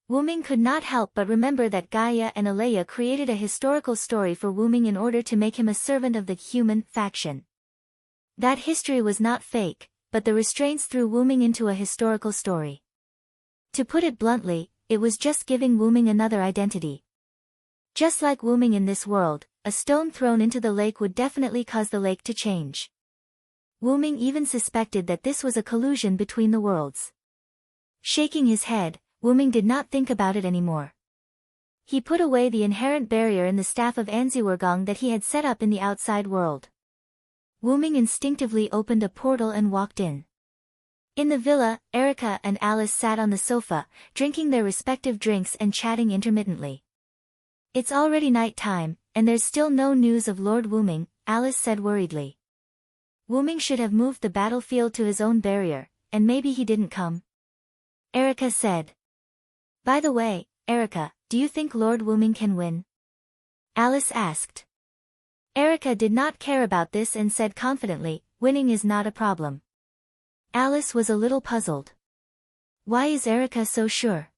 S1: Wyrm could not help but remember that Gaia and Alea created a historical story for Wyrm in order to make him a servant of the human faction. That history was not fake, but the restraints threw Wyrm into a historical story. To put it bluntly, it was just giving Wyrm another identity. Just like Wyrm in this world, a stone thrown into the lake would definitely cause the lake to change. Wyrm even suspected that this was a collusion between the worlds. Shaking his head, Wyrm did not think about it anymore. He put away the inherent barrier in the staff of Anziwergong that he had set up in the outside world. Wyrm instinctively opened a portal and walked in. In the villa, Erica and Alice sat on the sofa, drinking their respective drinks and chatting intermittently. "It's already night time, and there's still no news of Lord Wyrm," Alice said worriedly. "Wyrm should have moved the battlefield to his own barrier, and maybe he didn't come," Erica said. "By the way, Erica, do you think Lord Wyrm can win?" Alice asked. Erica did not care about this and said confidently, "Winning is not a problem." Alice was a little puzzled. Why is Erica so sure?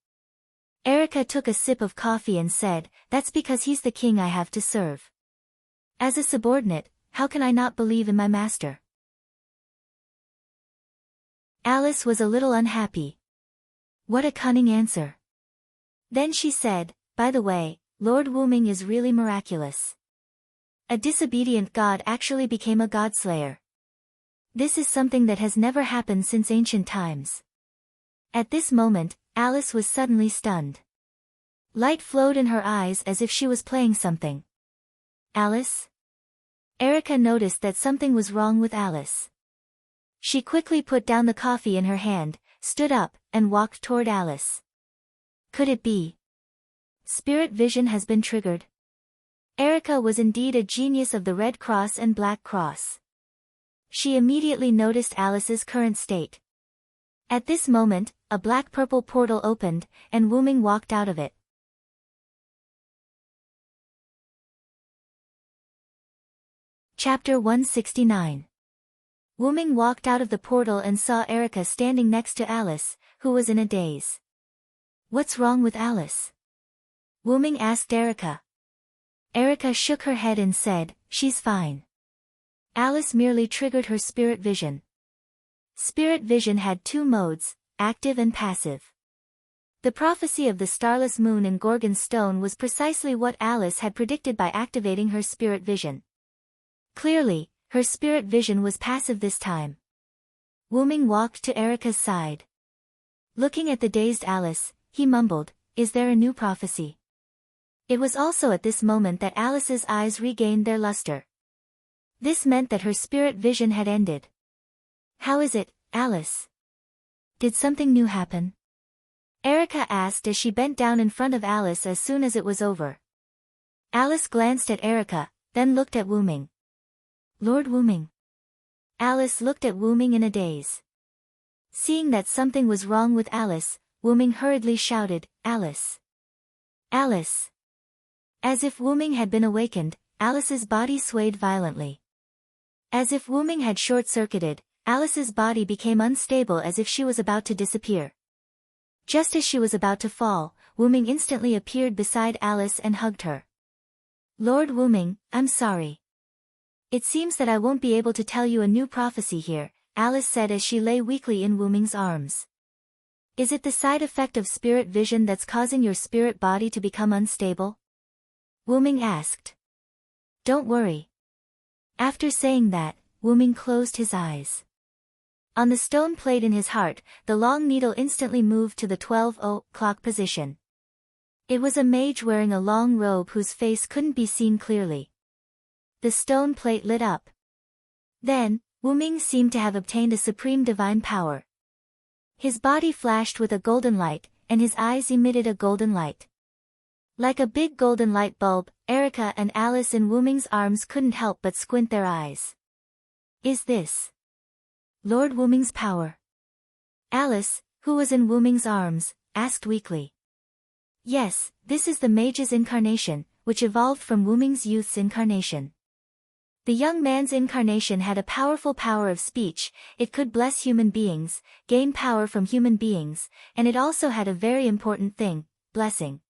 S1: Erica took a sip of coffee and said, "That's because he's the king I have to serve. As a subordinate, how can I not believe in my master?" Alice was a little unhappy. What a cunning answer. Then she said, "By the way, Lord Wyrm is really miraculous. A disobedient god actually became a godslayer. This is something that has never happened since ancient times." At this moment, Alice was suddenly stunned. Light flowed in her eyes as if she was playing something. "Alice?" Erica noticed that something was wrong with Alice. She quickly put down the coffee in her hand, stood up, and walked toward Alice. Could it be? Spirit vision has been triggered. Erica was indeed a genius of the Red Cross and Black Cross. She immediately noticed Alice's current state. At this moment, a black-purple portal opened, and Wyrm walked out of it. Chapter 169. Wuming walked out of the portal and saw Erica standing next to Alice, who was in a daze. "What's wrong with Alice?" Wuming asked Erica. Erica shook her head and said, "She's fine." Alice merely triggered her spirit vision. Spirit vision had two modes, active and passive. The prophecy of the starless moon and Gorgon's stone was precisely what Alice had predicted by activating her spirit vision. Clearly, her spirit vision was passive this time. Wuming walked to Erica's side. Looking at the dazed Alice, he mumbled, "Is there a new prophecy?" It was also at this moment that Alice's eyes regained their luster. This meant that her spirit vision had ended. "How is it, Alice? Did something new happen?" Erica asked as she bent down in front of Alice as soon as it was over. Alice glanced at Erica, then looked at Wuming. "Lord Wuming." Alice looked at Wuming in a daze. Seeing that something was wrong with Alice, Wuming hurriedly shouted, "Alice! Alice!" As if Wuming had been awakened, Alice's body swayed violently. As if Wuming had short-circuited, Alice's body became unstable as if she was about to disappear. Just as she was about to fall, Wuming instantly appeared beside Alice and hugged her. "Lord Wuming, I'm sorry. It seems that I won't be able to tell you a new prophecy here," Alice said as she lay weakly in Wuming's arms. "Is it the side effect of spirit vision that's causing your spirit body to become unstable?" Wuming asked. "Don't worry." After saying that, Wuming closed his eyes. On the stone plate in his heart, the long needle instantly moved to the 12 o'clock position. It was a mage wearing a long robe whose face couldn't be seen clearly. The stone plate lit up. Then, Wuming seemed to have obtained a supreme divine power. His body flashed with a golden light, and his eyes emitted a golden light. Like a big golden light bulb, Erica and Alice in Wuming's arms couldn't help but squint their eyes. "Is this Lord Wuming's power?" Alice, who was in Wuming's arms, asked weakly. "Yes, this is the mage's incarnation, which evolved from Wuming's youth's incarnation. The young man's incarnation had a powerful power of speech, it could bless human beings, gain power from human beings, and it also had a very important thing, blessing.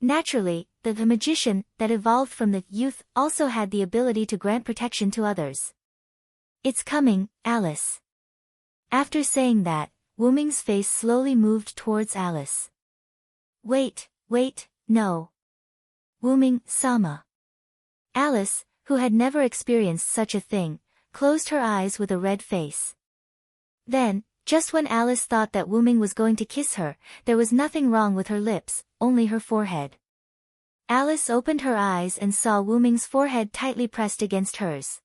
S1: Naturally, the magician that evolved from the youth also had the ability to grant protection to others. It's coming, Alice." After saying that, Wuming's face slowly moved towards Alice. Wait, no. Wuming-sama." Alice, who had never experienced such a thing, closed her eyes with a red face. Then, just when Alice thought that Wuming was going to kiss her, there was nothing wrong with her lips, only her forehead. Alice opened her eyes and saw Wuming's forehead tightly pressed against hers.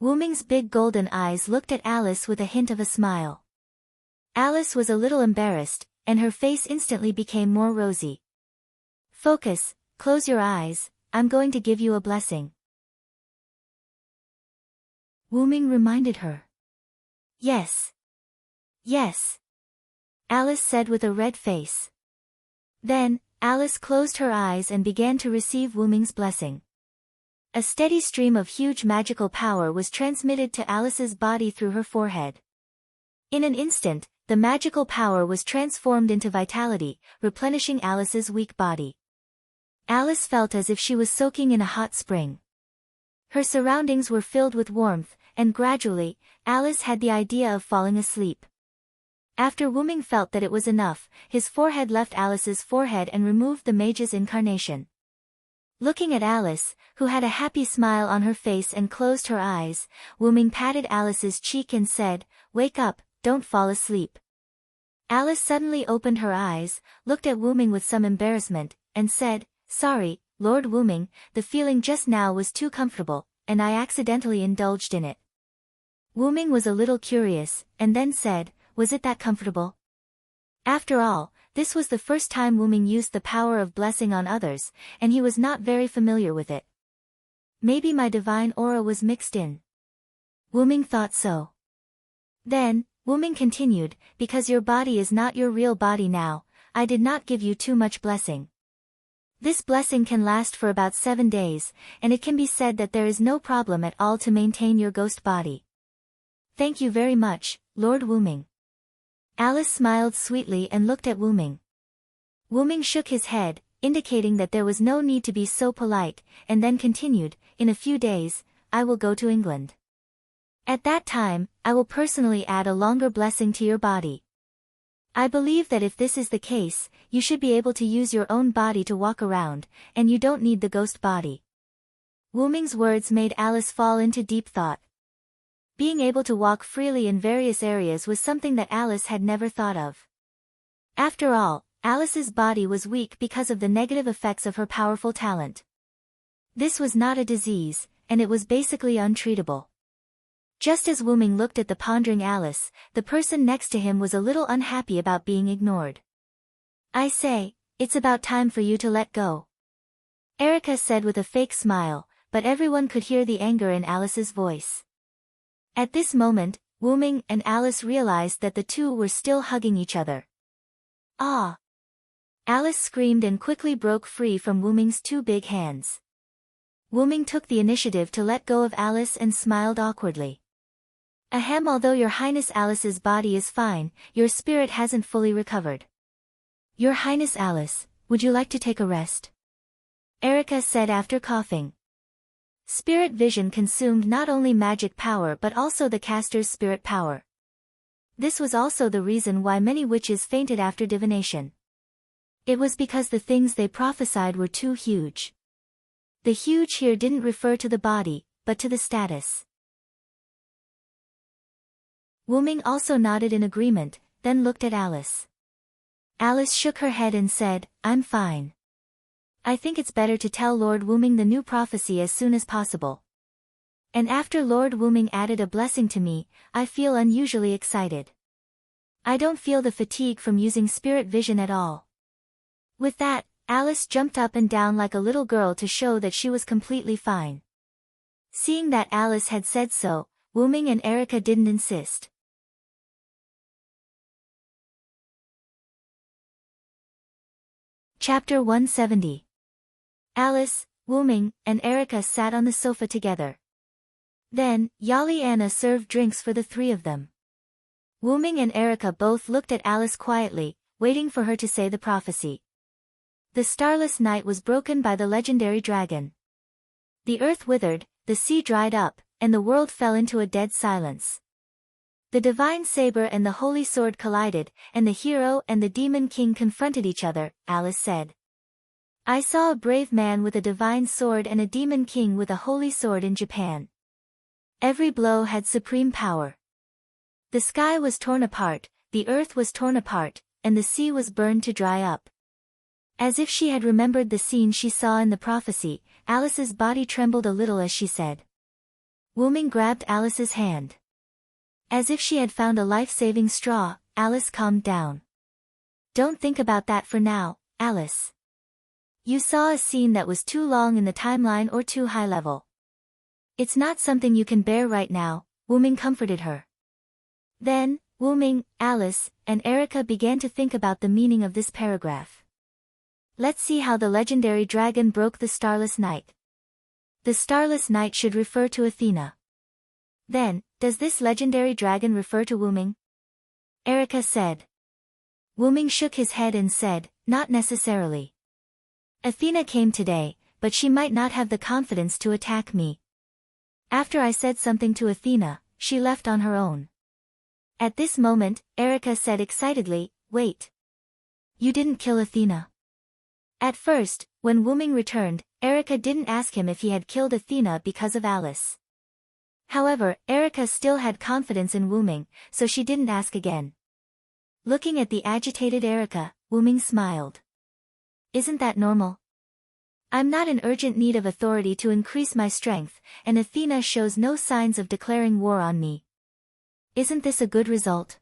S1: Wuming's big golden eyes looked at Alice with a hint of a smile. Alice was a little embarrassed, and her face instantly became more rosy. "Focus, close your eyes, I'm going to give you a blessing." Wuming reminded her. Yes, Alice said with a red face. Then, Alice closed her eyes and began to receive Wuming's blessing. A steady stream of huge magical power was transmitted to Alice's body through her forehead. In an instant, the magical power was transformed into vitality, replenishing Alice's weak body. Alice felt as if she was soaking in a hot spring. Her surroundings were filled with warmth, and gradually, Alice had the idea of falling asleep. After Wuming felt that it was enough, his forehead left Alice's forehead and removed the mage's incarnation. Looking at Alice, who had a happy smile on her face and closed her eyes, Wuming patted Alice's cheek and said, "Wake up, don't fall asleep." Alice suddenly opened her eyes, looked at Wuming with some embarrassment, and said, "Sorry, Lord Wuming, the feeling just now was too comfortable, and I accidentally indulged in it." Wuming was a little curious, and then said, "Was it that comfortable?" After all, this was the first time Wuming used the power of blessing on others, and he was not very familiar with it. Maybe my divine aura was mixed in. Wuming thought so. Then, Wuming continued, "Because your body is not your real body now, I did not give you too much blessing. This blessing can last for about 7 days, and it can be said that there is no problem at all to maintain your ghost body. Thank you very much, Lord Wuming. Alice smiled sweetly and looked at Wuming. Wuming shook his head, indicating that there was no need to be so polite, and then continued, in a few days, I will go to England. At that time, I will personally add a longer blessing to your body. I believe that if this is the case, you should be able to use your own body to walk around, and you don't need the ghost body. Wuming's words made Alice fall into deep thought. Being able to walk freely in various areas was something that Alice had never thought of. After all, Alice's body was weak because of the negative effects of her powerful talent. This was not a disease, and it was basically untreatable. Just as Wuming looked at the pondering Alice, the person next to him was a little unhappy about being ignored. I say, it's about time for you to let go. Erica said with a fake smile, but everyone could hear the anger in Alice's voice. At this moment, Wuming and Alice realized that the two were still hugging each other. Ah! Alice screamed and quickly broke free from Wuming's two big hands. Wuming took the initiative to let go of Alice and smiled awkwardly. Ahem, although your Highness Alice's body is fine, your spirit hasn't fully recovered. Your Highness Alice, would you like to take a rest? Erica said after coughing. Spirit vision consumed not only magic power but also the caster's spirit power. This was also the reason why many witches fainted after divination. It was because the things they prophesied were too huge. The huge here didn't refer to the body, but to the status. Wuming also nodded in agreement, then looked at Alice. Alice shook her head and said, I'm fine. I think it's better to tell Lord Wuming the new prophecy as soon as possible. And after Lord Wuming added a blessing to me, I feel unusually excited. I don't feel the fatigue from using spirit vision at all. With that, Alice jumped up and down like a little girl to show that she was completely fine. Seeing that Alice had said so, Wuming and Erica didn't insist. Chapter 170. Alice, Wuming, and Erica sat on the sofa together. Then, Yali Anna served drinks for the three of them. Wuming and Erica both looked at Alice quietly, waiting for her to say the prophecy. The starless night was broken by the legendary dragon. The earth withered, the sea dried up, and the world fell into a dead silence. The divine saber and the holy sword collided, and the hero and the demon king confronted each other, Alice said. I saw a brave man with a divine sword and a demon king with a holy sword in Japan. Every blow had supreme power. The sky was torn apart, the earth was torn apart, and the sea was burned to dry up. As if she had remembered the scene she saw in the prophecy, Alice's body trembled a little as she said. Wuming grabbed Alice's hand. As if she had found a life-saving straw, Alice calmed down. Don't think about that for now, Alice. You saw a scene that was too long in the timeline or too high level. It's not something you can bear right now, Wuming comforted her. Then, Wuming, Alice, and Erica began to think about the meaning of this paragraph. Let's see how the legendary dragon broke the starless night. The starless night should refer to Athena. Then, does this legendary dragon refer to Wuming? Erica said. Wuming shook his head and said, not necessarily. Athena came today, but she might not have the confidence to attack me. After I said something to Athena, she left on her own. At this moment, Erica said excitedly, wait. You didn't kill Athena. At first, when Wuming returned, Erica didn't ask him if he had killed Athena because of Alice. However, Erica still had confidence in Wuming, so she didn't ask again. Looking at the agitated Erica, Wuming smiled. Isn't that normal? I'm not in urgent need of authority to increase my strength, and Athena shows no signs of declaring war on me. Isn't this a good result?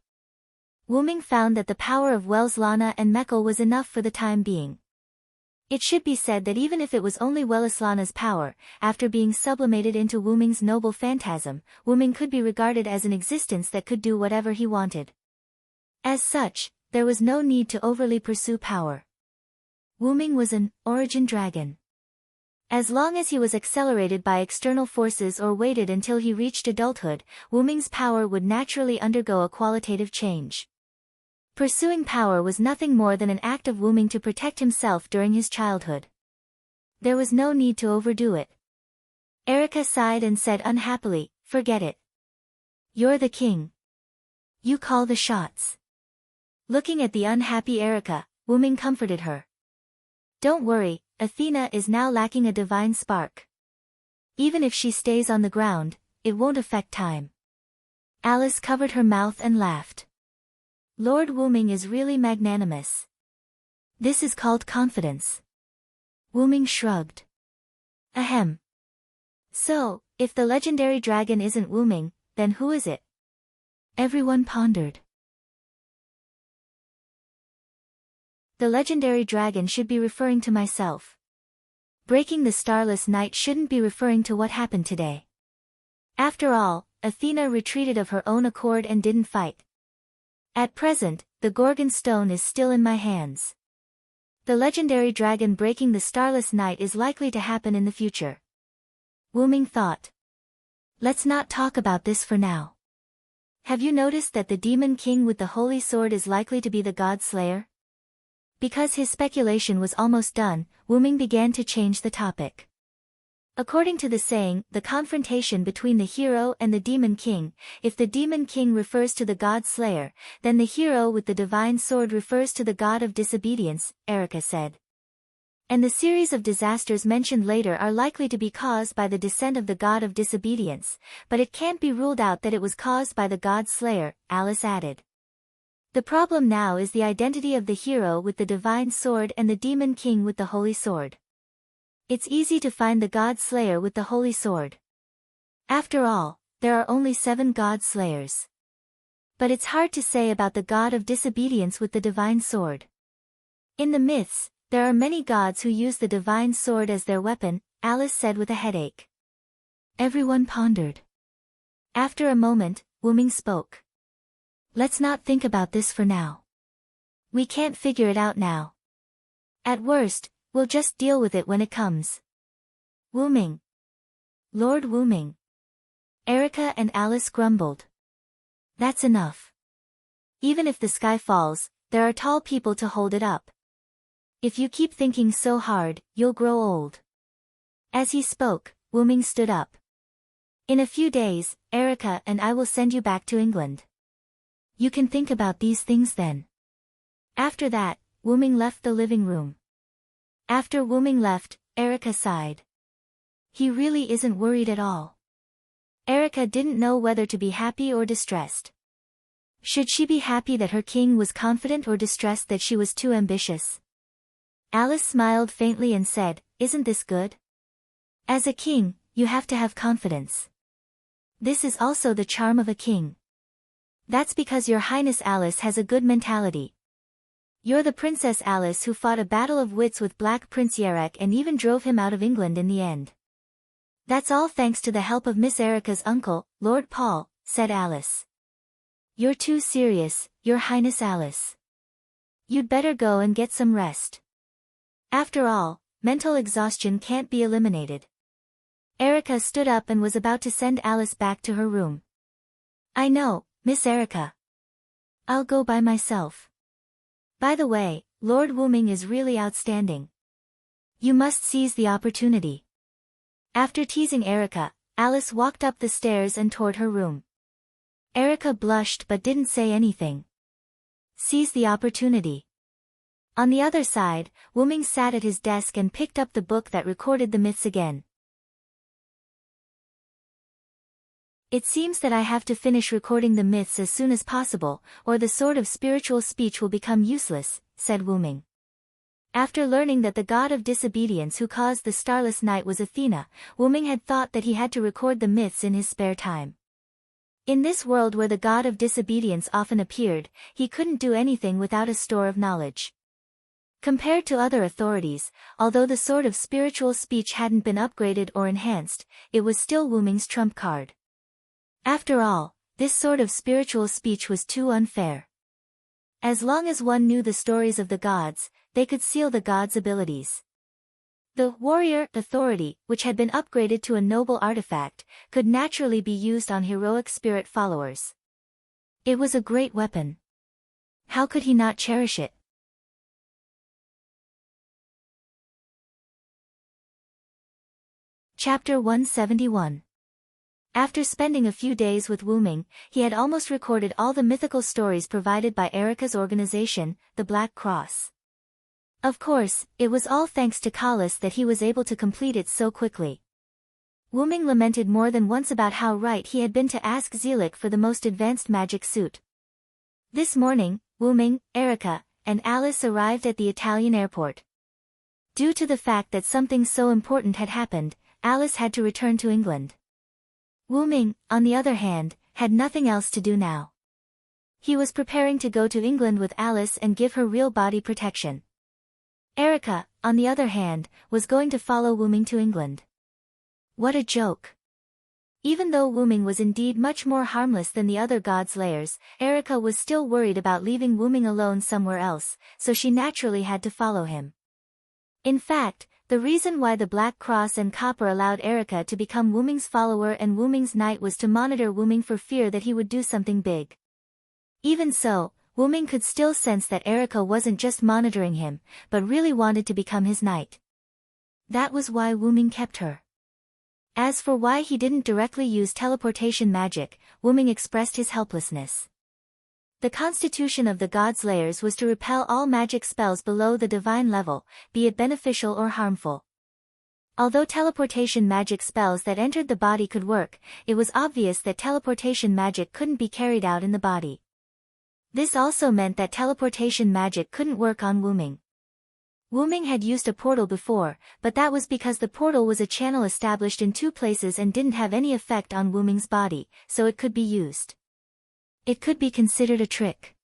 S1: Wuming found that the power of Welslana and Mekl was enough for the time being. It should be said that even if it was only Welslana's power, after being sublimated into Wuming's noble phantasm, Wuming could be regarded as an existence that could do whatever he wanted. As such, there was no need to overly pursue power. Wuming was an origin dragon. As long as he was accelerated by external forces or waited until he reached adulthood, Wuming's power would naturally undergo a qualitative change. Pursuing power was nothing more than an act of Wuming to protect himself during his childhood. There was no need to overdo it. Erica sighed and said unhappily, "Forget it. You're the king. You call the shots." Looking at the unhappy Erica, Wuming comforted her. "Don't worry, Athena is now lacking a divine spark. Even if she stays on the ground, it won't affect time." Alice covered her mouth and laughed. Lord Wuming is really magnanimous. This is called confidence. Wuming shrugged. Ahem. So, if the legendary dragon isn't Wuming, then who is it? Everyone pondered. The legendary dragon should be referring to myself. Breaking the starless night shouldn't be referring to what happened today. After all, Athena retreated of her own accord and didn't fight. At present, the Gorgon stone is still in my hands. The legendary dragon breaking the starless night is likely to happen in the future. Wuming thought. Let's not talk about this for now. Have you noticed that the demon king with the holy sword is likely to be the god slayer? Because his speculation was almost done, Wuming began to change the topic. According to the saying, the confrontation between the hero and the demon king, if the demon king refers to the god slayer, then the hero with the divine sword refers to the god of disobedience, Erica said. And the series of disasters mentioned later are likely to be caused by the descent of the god of disobedience, but it can't be ruled out that it was caused by the god slayer, Alice added. The problem now is the identity of the hero with the divine sword and the demon king with the holy sword. It's easy to find the god slayer with the holy sword. After all, there are only 7 god slayers. But it's hard to say about the god of disobedience with the divine sword. In the myths, there are many gods who use the divine sword as their weapon, Alice said with a headache. Everyone pondered. After a moment, Wuming spoke. Let's not think about this for now. We can't figure it out now. At worst, we'll just deal with it when it comes. Wuming. Lord Wuming. Erica and Alice grumbled. That's enough. Even if the sky falls, there are tall people to hold it up. If you keep thinking so hard, you'll grow old. As he spoke, Wuming stood up. In a few days, Erica and I will send you back to England. You can think about these things then. After that, Wuming left the living room. After Wuming left, Erica sighed. He really isn't worried at all. Erica didn't know whether to be happy or distressed. Should she be happy that her king was confident or distressed that she was too ambitious? Alice smiled faintly and said, "Isn't this good? As a king, you have to have confidence. This is also the charm of a king. That's because Your Highness Alice has a good mentality. You're the Princess Alice who fought a battle of wits with Black Prince Yarek and even drove him out of England in the end. That's all thanks to the help of Miss Erica's uncle, Lord Paul," said Alice. "You're too serious, Your Highness Alice. You'd better go and get some rest. After all, mental exhaustion can't be eliminated." Erica stood up and was about to send Alice back to her room. "I know, Miss Erica. I'll go by myself. By the way, Lord Wuming is really outstanding. You must seize the opportunity." After teasing Erica, Alice walked up the stairs and toward her room. Erica blushed but didn't say anything. Seize the opportunity. On the other side, Wuming sat at his desk and picked up the book that recorded the myths again. "It seems that I have to finish recording the myths as soon as possible, or the sword of spiritual speech will become useless," said Wuming. After learning that the god of disobedience who caused the starless night was Athena, Wuming had thought that he had to record the myths in his spare time. In this world where the god of disobedience often appeared, he couldn't do anything without a store of knowledge. Compared to other authorities, although the sword of spiritual speech hadn't been upgraded or enhanced, it was still Wuming's trump card. After all, this sort of spiritual speech was too unfair. As long as one knew the stories of the gods, they could seal the gods' abilities. The warrior authority, which had been upgraded to a noble artifact, could naturally be used on heroic spirit followers. It was a great weapon. How could he not cherish it? Chapter 171. After spending a few days with Wuming, he had almost recorded all the mythical stories provided by Erica's organization, the Black Cross. Of course, it was all thanks to Kalis that he was able to complete it so quickly. Wuming lamented more than once about how right he had been to ask Zelik for the most advanced magic suit. This morning, Wuming, Erica, and Alice arrived at the Italian airport. Due to the fact that something so important had happened, Alice had to return to England. Wuming, on the other hand, had nothing else to do now. He was preparing to go to England with Alice and give her real body protection. Erica, on the other hand, was going to follow Wuming to England. What a joke. Even though Wuming was indeed much more harmless than the other god slayers, Erica was still worried about leaving Wuming alone somewhere else, so she naturally had to follow him. In fact, the reason why the Black Cross and Copper allowed Erica to become Wuming's follower and Wuming's knight was to monitor Wuming for fear that he would do something big. Even so, Wuming could still sense that Erica wasn't just monitoring him, but really wanted to become his knight. That was why Wuming kept her. As for why he didn't directly use teleportation magic, Wuming expressed his helplessness. The constitution of the Godslayers was to repel all magic spells below the divine level, be it beneficial or harmful. Although teleportation magic spells that entered the body could work, it was obvious that teleportation magic couldn't be carried out in the body. This also meant that teleportation magic couldn't work on Wuming. Wuming had used a portal before, but that was because the portal was a channel established in 2 places and didn't have any effect on Wuming's body, so it could be used. It could be considered a trick.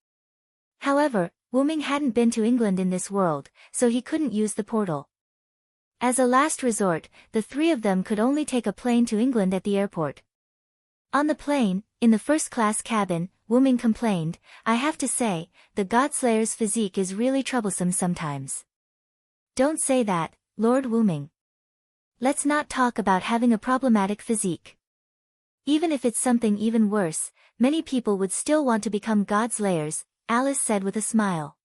S1: However, Wuming hadn't been to England in this world, so he couldn't use the portal. As a last resort, the 3 of them could only take a plane to England at the airport. On the plane, in the first-class cabin, Wuming complained, "I have to say, the Godslayer's physique is really troublesome sometimes." "Don't say that, Lord Wuming. Let's not talk about having a problematic physique. Even if it's something even worse, many people would still want to become Godslayers," Alice said with a smile.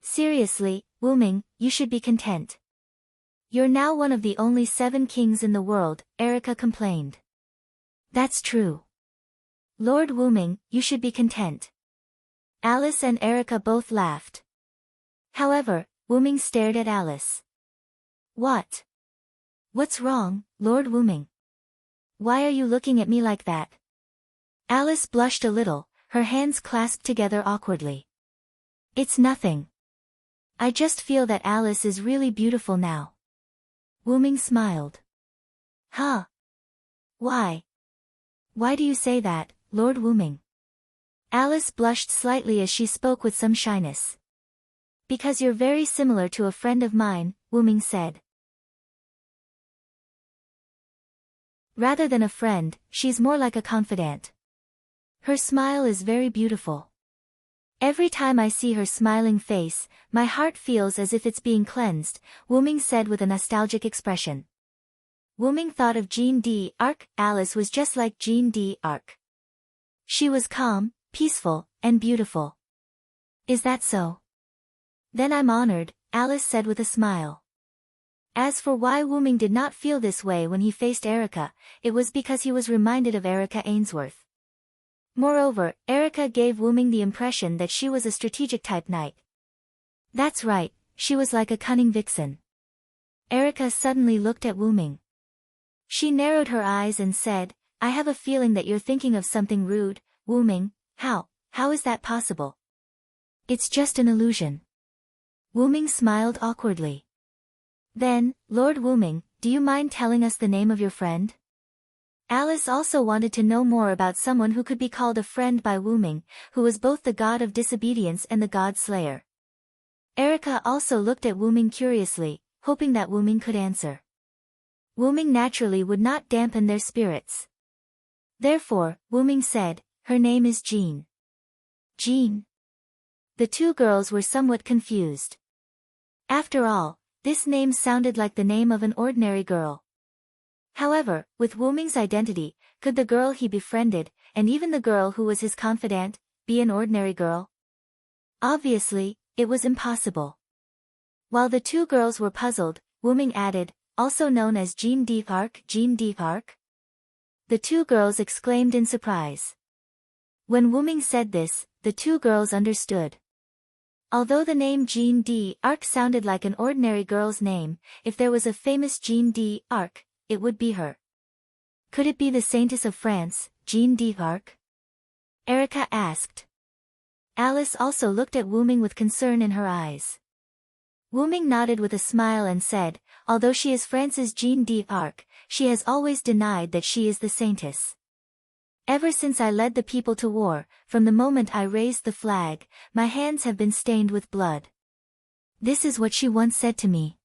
S1: "Seriously, Wuming, you should be content. You're now one of the only 7 kings in the world," Erica complained. "That's true. Lord Wuming, you should be content." Alice and Erica both laughed. However, Wuming stared at Alice. "What? What's wrong, Lord Wuming? Why are you looking at me like that?" Alice blushed a little, her hands clasped together awkwardly. "It's nothing. I just feel that Alice is really beautiful now." Wuming smiled. "Huh? Why? Why do you say that, Lord Wuming?" Alice blushed slightly as she spoke with some shyness. "Because you're very similar to a friend of mine," Wuming said. "Rather than a friend, she's more like a confidant. Her smile is very beautiful. Every time I see her smiling face, my heart feels as if it's being cleansed," Wuming said with a nostalgic expression. Wuming thought of Jeanne d'Arc. Alice was just like Jeanne d'Arc. She was calm, peaceful, and beautiful. "Is that so? Then I'm honored," Alice said with a smile. As for why Wuming did not feel this way when he faced Erica, it was because he was reminded of Erica Ainsworth. Moreover, Erica gave Wuming the impression that she was a strategic-type knight. That's right, she was like a cunning vixen. Erica suddenly looked at Wuming. She narrowed her eyes and said, "I have a feeling that you're thinking of something rude, Wuming. How is that possible?" "It's just an illusion." Wuming smiled awkwardly. "Then, Lord Wuming, do you mind telling us the name of your friend?" Alice also wanted to know more about someone who could be called a friend by Wuming, who was both the god of disobedience and the god slayer. Erica also looked at Wuming curiously, hoping that Wuming could answer. Wuming naturally would not dampen their spirits. Therefore, Wuming said, "Her name is Jeanne." Jeanne? The 2 girls were somewhat confused. After all, This name sounded like the name of an ordinary girl. However, with Wu Ming's identity, could the girl he befriended, and even the girl who was his confidant, be an ordinary girl? Obviously, it was impossible. While the two girls were puzzled, Wu Ming added, also known as Jean d'Arc. Jean d'Arc? The two girls exclaimed in surprise. When Wu Ming said this, the two girls understood. Although the name Jean d'Arc sounded like an ordinary girl's name, if there was a famous Jean d'Arc, it would be her. Could it be the Saintess of France, Jean d'Arc? Erica asked. Alice also looked at Wu Ming with concern in her eyes. Wu Ming nodded with a smile and said, although she is France's Jean d'Arc, she has always denied that she is the Saintess. Ever since I led the people to war, from the moment I raised the flag, my hands have been stained with blood. This is what she once said to me.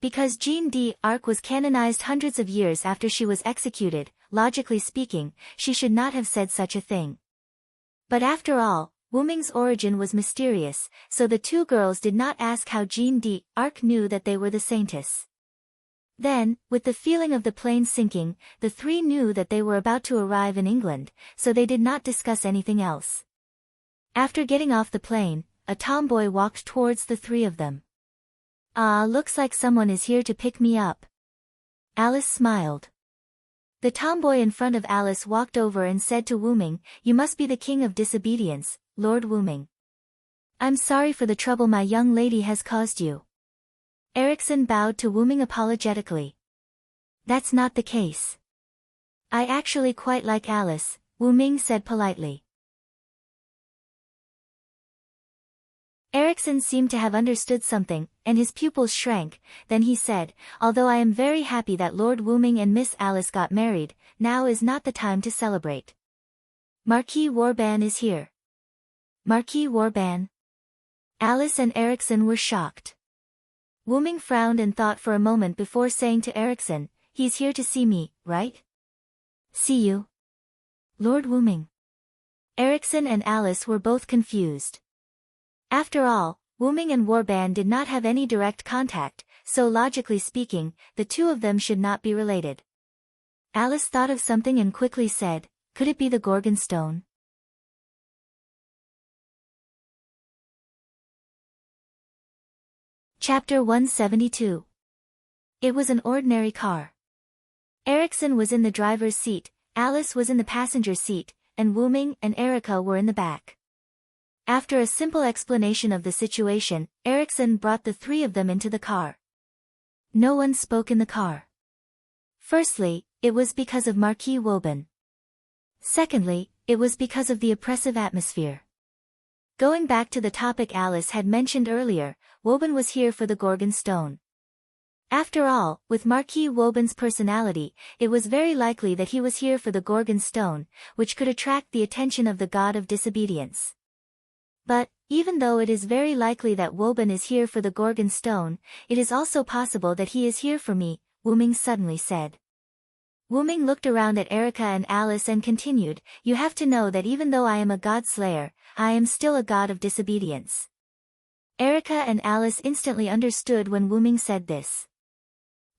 S1: Because Jean d'Arc was canonized hundreds of years after she was executed, logically speaking, she should not have said such a thing. But after all, Wu Ming's origin was mysterious, so the two girls did not ask how Jean d'Arc knew that they were the Saintess. Then, with the feeling of the plane sinking, the three knew that they were about to arrive in England, so they did not discuss anything else. After getting off the plane, a tomboy walked towards the three of them. Ah, looks like someone is here to pick me up. Alice smiled. The tomboy in front of Alice walked over and said to Wu Ming, you must be the king of disobedience, Lord Wu Ming. I'm sorry for the trouble my young lady has caused you. Erickson bowed to Wu Ming apologetically. That's not the case. I actually quite like Alice, Wu Ming said politely. Erickson seemed to have understood something, and his pupils shrank. Then he said, although I am very happy that Lord Wu Ming and Miss Alice got married, now is not the time to celebrate. Marquis Warban is here. Marquis Warban? Alice and Erickson were shocked. Wu Ming frowned and thought for a moment before saying to Erickson, he's here to see me, right? See you? Lord Wu Ming. Erickson and Alice were both confused. After all, Wu Ming and Warban did not have any direct contact, so logically speaking, the two of them should not be related. Alice thought of something and quickly said, could it be the Gorgon stone? Chapter 172. It was an ordinary car. Erickson was in the driver's seat, Alice was in the passenger seat, and Wu Ming and Erica were in the back. After a simple explanation of the situation, Erickson brought the three of them into the car. No one spoke in the car. Firstly, it was because of Marquis Woban. Secondly, it was because of the oppressive atmosphere. Going back to the topic Alice had mentioned earlier, Woban was here for the Gorgon stone. After all, with Marquis Woban's personality, it was very likely that he was here for the Gorgon stone, which could attract the attention of the god of disobedience. But, even though it is very likely that Woban is here for the Gorgon stone, it is also possible that he is here for me, Wu Ming suddenly said. Wu Ming looked around at Erica and Alice and continued, you have to know that even though I am a god slayer, I am still a god of disobedience. Erica and Alice instantly understood when Wu Ming said this.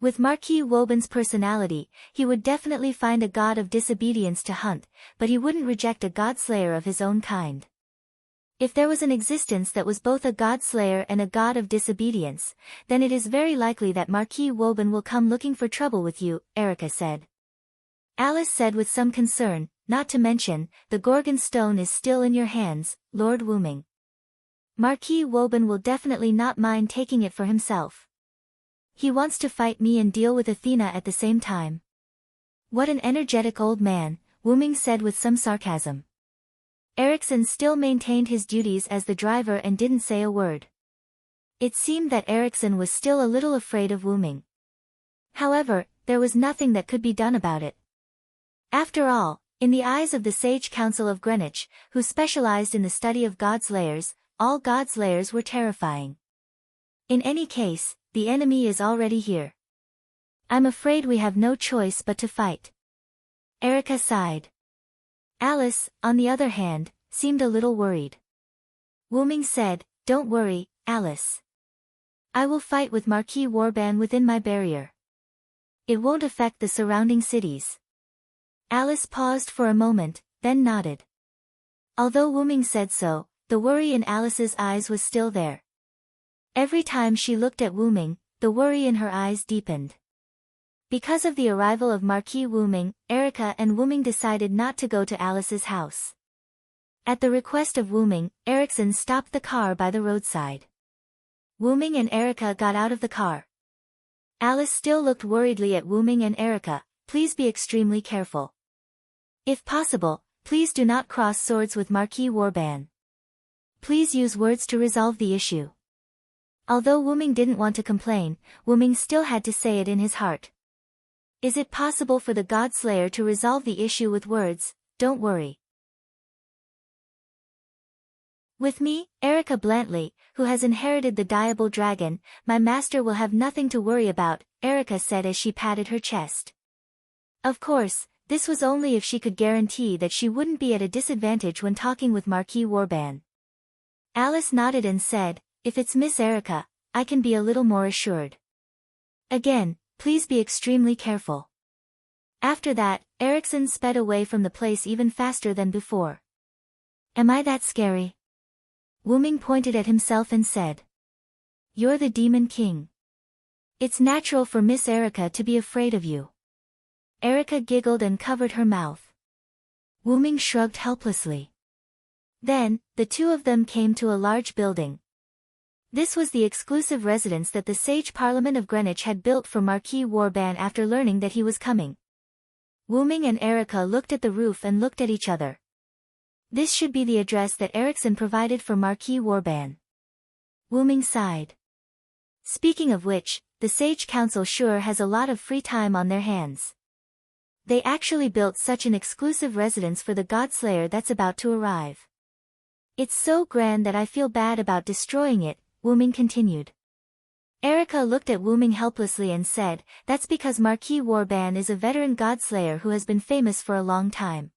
S1: With Marquis Woban's personality, he would definitely find a god of disobedience to hunt, but he wouldn't reject a god slayer of his own kind. If there was an existence that was both a god slayer and a god of disobedience, then it is very likely that Marquis Woban will come looking for trouble with you, Erica said. Alice said with some concern, not to mention, the Gorgon stone is still in your hands, Lord Wu Ming. Marquis Woban will definitely not mind taking it for himself. He wants to fight me and deal with Athena at the same time. What an energetic old man, Wu Ming said with some sarcasm. Erickson still maintained his duties as the driver and didn't say a word. It seemed that Erickson was still a little afraid of Wu Ming. However, there was nothing that could be done about it. After all, in the eyes of the Sage Council of Greenwich, who specialized in the study of god slayers, all god slayers were terrifying. In any case, the enemy is already here. I'm afraid we have no choice but to fight. Erica sighed. Alice, on the other hand, seemed a little worried. Wu Ming said, don't worry, Alice. I will fight with Marquis Wyrm within my barrier. It won't affect the surrounding cities. Alice paused for a moment, then nodded. Although Wyrm said so, the worry in Alice's eyes was still there. Every time she looked at Wyrm, the worry in her eyes deepened. Because of the arrival of Marquis Wyrm, Erica and Wyrm decided not to go to Alice's house. At the request of Wyrm, Erickson stopped the car by the roadside. Wyrm and Erica got out of the car. Alice still looked worriedly at Wyrm and Erica. Please be extremely careful. If possible, please do not cross swords with Marquis Wyrm. Please use words to resolve the issue. Although Wyrm didn't want to complain, Wyrm still had to say it in his heart. Is it possible for the Godslayer to resolve the issue with words? Don't worry. With me, Erica Blantley, who has inherited the Diable Dragon, my master will have nothing to worry about, Erica said as she patted her chest. Of course, this was only if she could guarantee that she wouldn't be at a disadvantage when talking with Marquis Wyrm. Alice nodded and said, if it's Miss Erica, I can be a little more assured. Again, please be extremely careful. After that, Erickson sped away from the place even faster than before. Am I that scary? Wyrm pointed at himself and said. You're the Demon King. It's natural for Miss Erica to be afraid of you. Erica giggled and covered her mouth. Wyrm shrugged helplessly. Then, the two of them came to a large building. This was the exclusive residence that the Sage Parliament of Greenwich had built for Marquis Wyrm after learning that he was coming. Wyrm and Erica looked at the roof and looked at each other. This should be the address that Erickson provided for Marquis Wyrm. Wyrm sighed. Speaking of which, the Sage Council sure has a lot of free time on their hands. They actually built such an exclusive residence for the Godslayer that's about to arrive. It's so grand that I feel bad about destroying it, Wyrm continued. Erica looked at Wyrm helplessly and said, that's because Marquis Wyrm is a veteran Godslayer who has been famous for a long time.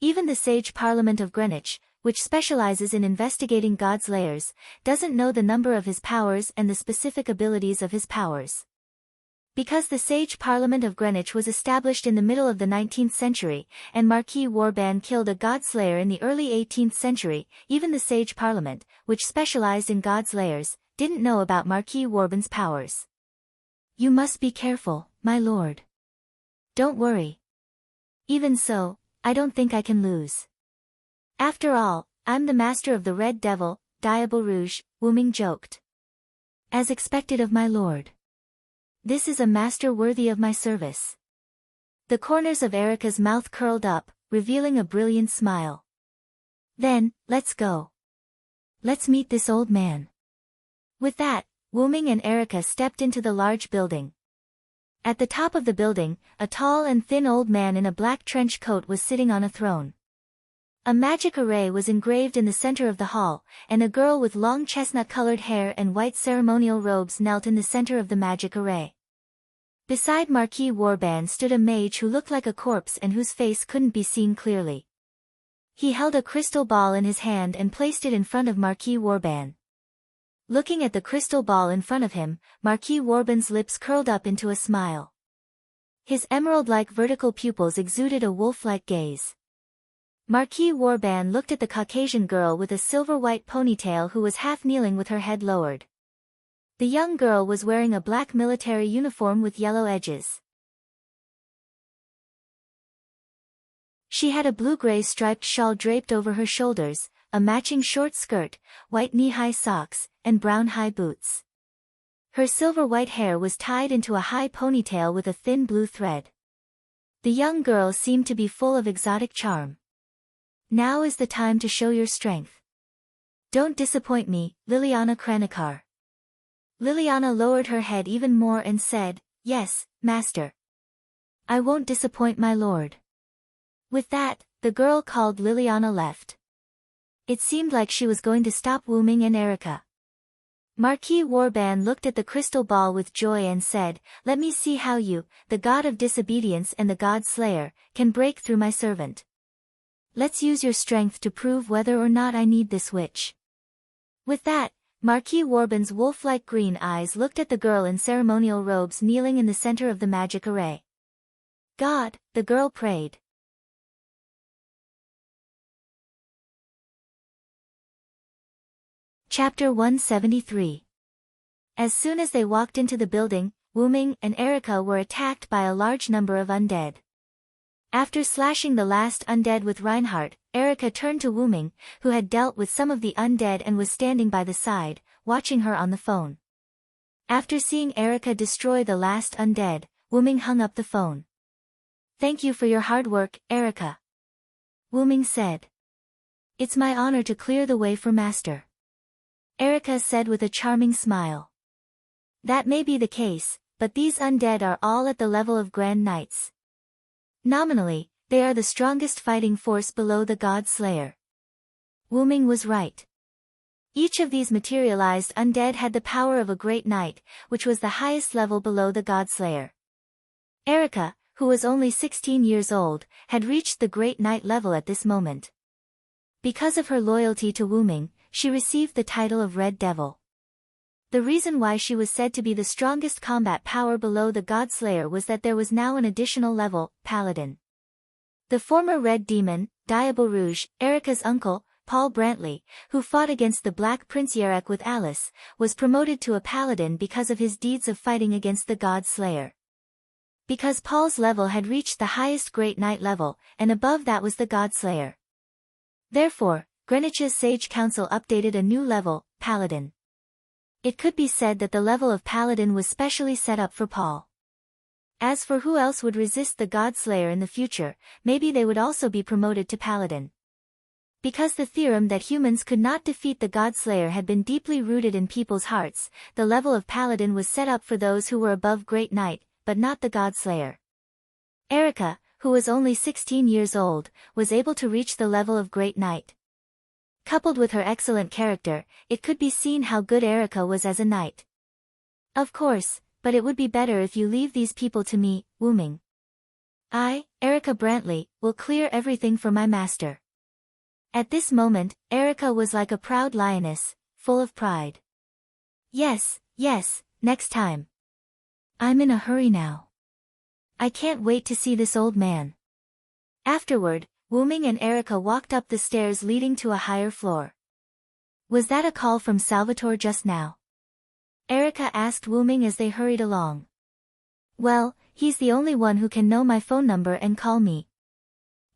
S1: Even the Sage Parliament of Greenwich, which specializes in investigating Godslayers, doesn't know the number of his powers and the specific abilities of his powers. Because the Sage Parliament of Greenwich was established in the middle of the 19th century, and Marquis Wyrm killed a Godslayer in the early 18th century, even the Sage Parliament, which specialized in Godslayers, didn't know about Marquis Wyrm's powers. You must be careful, my lord. Don't worry. Even so, I don't think I can lose. After all, I'm the master of the Red Devil, Diable Rouge, Wyrm joked. As expected of my lord. This is a master worthy of my service. The corners of Erica's mouth curled up, revealing a brilliant smile. Then, let's go. Let's meet this old man. With that, Wyrm and Erica stepped into the large building. At the top of the building, a tall and thin old man in a black trench coat was sitting on a throne. A magic array was engraved in the center of the hall, and a girl with long chestnut-colored hair and white ceremonial robes knelt in the center of the magic array. Beside Marquis Wyrm stood a mage who looked like a corpse and whose face couldn't be seen clearly. He held a crystal ball in his hand and placed it in front of Marquis Wyrm. Looking at the crystal ball in front of him, Marquis Wyrm's lips curled up into a smile. His emerald-like vertical pupils exuded a wolf-like gaze. Marquis Wyrm looked at the Caucasian girl with a silver-white ponytail who was half kneeling with her head lowered. The young girl was wearing a black military uniform with yellow edges. She had a blue-gray striped shawl draped over her shoulders, a matching short skirt, white knee-high socks, and brown high boots. Her silver-white hair was tied into a high ponytail with a thin blue thread. The young girl seemed to be full of exotic charm. Now is the time to show your strength. Don't disappoint me, Liliana Kranikar. Liliana lowered her head even more and said, yes, master. I won't disappoint my lord. With that, the girl called Liliana left. It seemed like she was going to stop Wyrm and Erica. Marquis Wyrm looked at the crystal ball with joy and said, let me see how you, the god of disobedience and the god slayer, can break through my servant. Let's use your strength to prove whether or not I need this witch. With that, Marquis Warbin's wolf-like green eyes looked at the girl in ceremonial robes kneeling in the center of the magic array. God, the girl prayed. Chapter 173. As soon as they walked into the building, Wyrm and Erica were attacked by a large number of undead. After slashing the last undead with Reinhardt, Erica turned to Wyrm, who had dealt with some of the undead and was standing by the side, watching her on the phone. After seeing Erica destroy the last undead, Wyrm hung up the phone. "Thank you for your hard work, Erica," Wyrm said. "It's my honor to clear the way for Master," Erica said with a charming smile. "That may be the case, but these undead are all at the level of Grand Knights. Nominally, they are the strongest fighting force below the God Slayer." Wyrm was right. Each of these materialized undead had the power of a Great Knight, which was the highest level below the God Slayer. Erica, who was only 16 years old, had reached the Great Knight level at this moment. Because of her loyalty to Wyrm, she received the title of Red Devil. The reason why she was said to be the strongest combat power below the God Slayer was that there was now an additional level, Paladin. The former Red Demon, Diabo Rouge, Erica's uncle, Paul Brantley, who fought against the Black Prince Yarek with Alice, was promoted to a Paladin because of his deeds of fighting against the God Slayer. Because Paul's level had reached the highest Great Knight level, and above that was the God Slayer. Therefore, Greenwich's Sage Council updated a new level, Paladin. It could be said that the level of Paladin was specially set up for Paul. As for who else would resist the God Slayer in the future, maybe they would also be promoted to Paladin. Because the theorem that humans could not defeat the God Slayer had been deeply rooted in people's hearts, the level of Paladin was set up for those who were above Great Knight, but not the God Slayer. Erica, who was only 16 years old, was able to reach the level of Great Knight. Coupled with her excellent character, it could be seen how good Erica was as a knight. "Of course, but it would be better if you leave these people to me, Wyrm. I, Erica Brantley, will clear everything for my master." At this moment, Erica was like a proud lioness, full of pride. Yes, next time. I'm in a hurry now. I can't wait to see this old man." Afterward, Wyrm and Erica walked up the stairs leading to a higher floor. "Was that a call from Salvatore just now?" Erica asked Wyrm as they hurried along. "Well, he's the only one who can know my phone number and call me."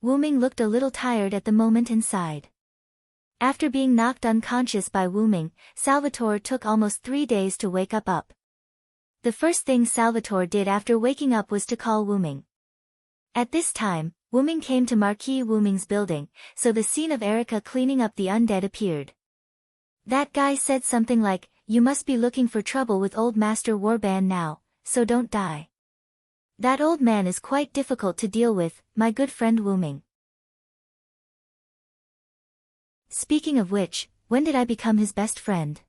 S1: Wyrm looked a little tired at the moment and sighed. After being knocked unconscious by Wyrm, Salvatore took almost 3 days to wake up. The first thing Salvatore did after waking up was to call Wyrm. At this time, Wyrm came to Marquis Wyrm's building, so the scene of Erica cleaning up the undead appeared. That guy said something like, "You must be looking for trouble with old Master Warban now, so don't die. That old man is quite difficult to deal with, my good friend Wyrm." Speaking of which, when did I become his best friend?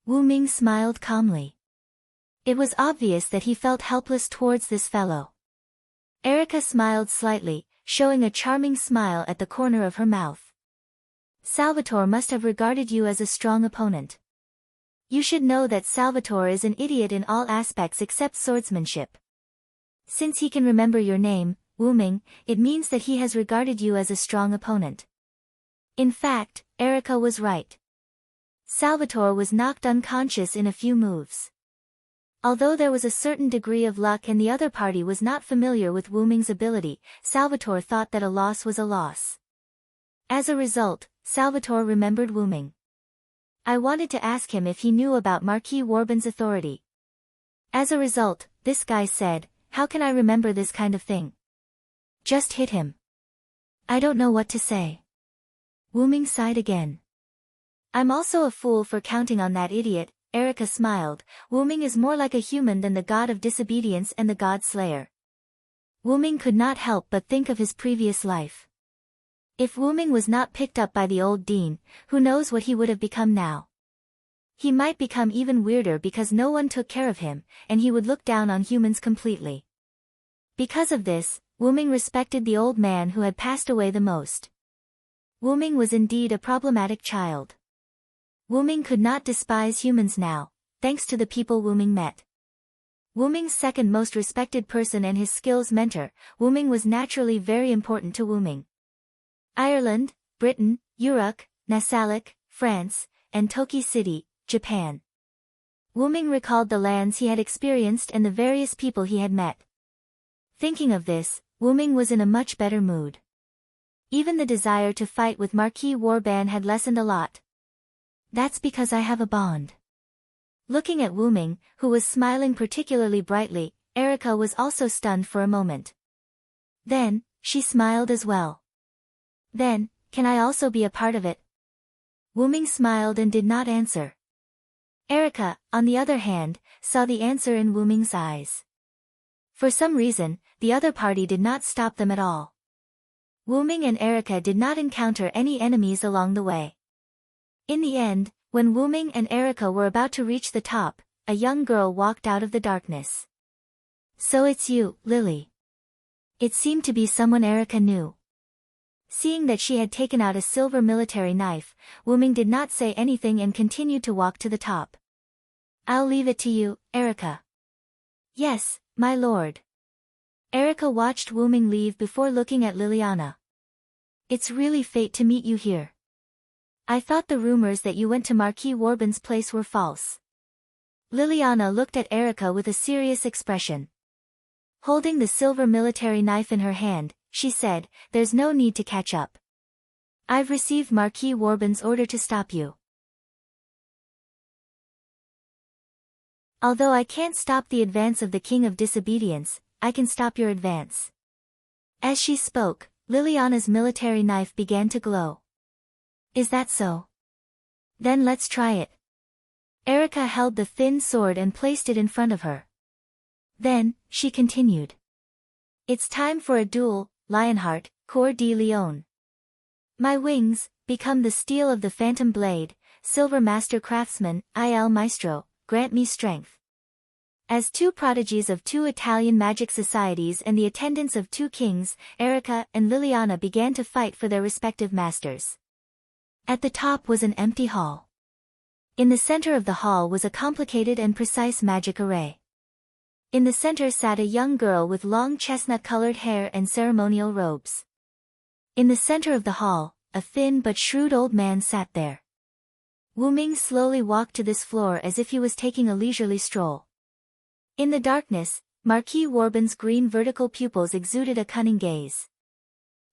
S1: Wyrm smiled calmly. It was obvious that he felt helpless towards this fellow. Erica smiled slightly, showing a charming smile at the corner of her mouth. "Salvatore must have regarded you as a strong opponent. You should know that Salvatore is an idiot in all aspects except swordsmanship. Since he can remember your name, Wyrm, it means that he has regarded you as a strong opponent." In fact, Erica was right. Salvatore was knocked unconscious in a few moves. Although there was a certain degree of luck and the other party was not familiar with Wyrm's ability, Salvatore thought that a loss was a loss. As a result, Salvatore remembered Wyrm. I wanted to ask him if he knew about Marquis Warbin's authority. As a result, this guy said, "How can I remember this kind of thing? Just hit him." I don't know what to say. Wyrm sighed again. "I'm also a fool for counting on that idiot," Erica smiled. "Wyrm is more like a human than the god of disobedience and the God Slayer." Wyrm could not help but think of his previous life. If Wyrm was not picked up by the old dean, who knows what he would have become now. He might become even weirder because no one took care of him, and he would look down on humans completely. Because of this, Wyrm respected the old man who had passed away the most. Wyrm was indeed a problematic child. Wuming could not despise humans now, thanks to the people Wuming met. Wuming's second most respected person and his skills mentor, Wuming was naturally very important to Wuming. Ireland, Britain, Uruk, Nasalik, France, and Toki City, Japan. Wuming recalled the lands he had experienced and the various people he had met. Thinking of this, Wuming was in a much better mood. Even the desire to fight with Marquis Wyrm had lessened a lot. That's because I have a bond. Looking at Wuming, who was smiling particularly brightly, Erica was also stunned for a moment. Then, she smiled as well. Then, can I also be a part of it? Wuming smiled and did not answer. Erica, on the other hand, saw the answer in Wuming's eyes. For some reason, the other party did not stop them at all. Wuming and Erica did not encounter any enemies along the way. In the end, when Wuming and Erica were about to reach the top, a young girl walked out of the darkness. So it's you, Lily. It seemed to be someone Erica knew. Seeing that she had taken out a silver military knife, Wuming did not say anything and continued to walk to the top. I'll leave it to you, Erica. Yes, my lord. Erica watched Wuming leave before looking at Liliana. It's really fate to meet you here. I thought the rumors that you went to Marquis Wyrm's place were false. Liliana looked at Erica with a serious expression. Holding the silver military knife in her hand, she said, there's no need to catch up. I've received Marquis Wyrm's order to stop you. Although I can't stop the advance of the King of Disobedience, I can stop your advance. As she spoke, Liliana's military knife began to glow. Is that so? Then let's try it. Erica held the thin sword and placed it in front of her. Then, she continued. It's time for a duel, Lionheart, Coeur de Lion. My wings, become the steel of the phantom blade, silver master craftsman, Il Maestro, grant me strength. As two prodigies of two Italian magic societies and the attendants of two kings, Erica and Liliana began to fight for their respective masters. At the top was an empty hall. In the center of the hall was a complicated and precise magic array. In the center sat a young girl with long chestnut-colored hair and ceremonial robes. In the center of the hall, a thin but shrewd old man sat there. Wuming slowly walked to this floor as if he was taking a leisurely stroll. In the darkness, Marquis Wyrm's green vertical pupils exuded a cunning gaze.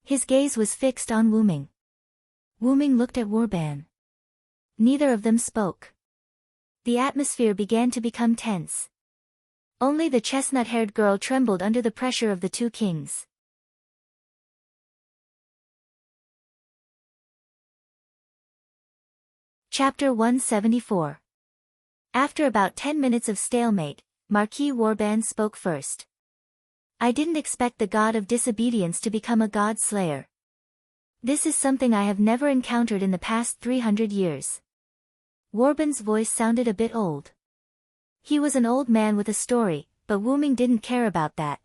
S1: His gaze was fixed on Wuming. Wuming looked at Wyrm. Neither of them spoke. The atmosphere began to become tense. Only the chestnut-haired girl trembled under the pressure of the two kings. Chapter 174. After about 10 minutes of stalemate, Marquis Wyrm spoke first. I didn't expect the god of disobedience to become a god slayer. This is something I have never encountered in the past 300 years. Wyrm's voice sounded a bit old. He was an old man with a story, but Wuming didn't care about that.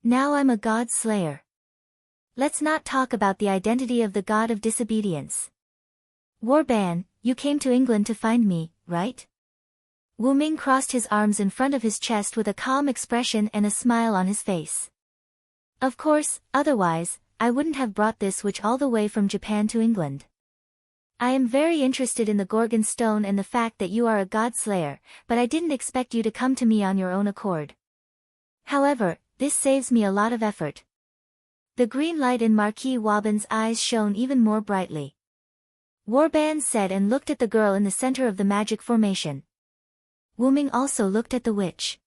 S1: Now I'm a god slayer. Let's not talk about the identity of the god of disobedience. Wyrm, you came to England to find me, right? Wuming crossed his arms in front of his chest with a calm expression and a smile on his face. Of course, otherwise, I wouldn't have brought this witch all the way from Japan to England. I am very interested in the Gorgon stone and the fact that you are a god slayer, but I didn't expect you to come to me on your own accord. However, this saves me a lot of effort. The green light in Marquis Wyrm's eyes shone even more brightly. Wyrm said and looked at the girl in the center of the magic formation. Wuming also looked at the witch.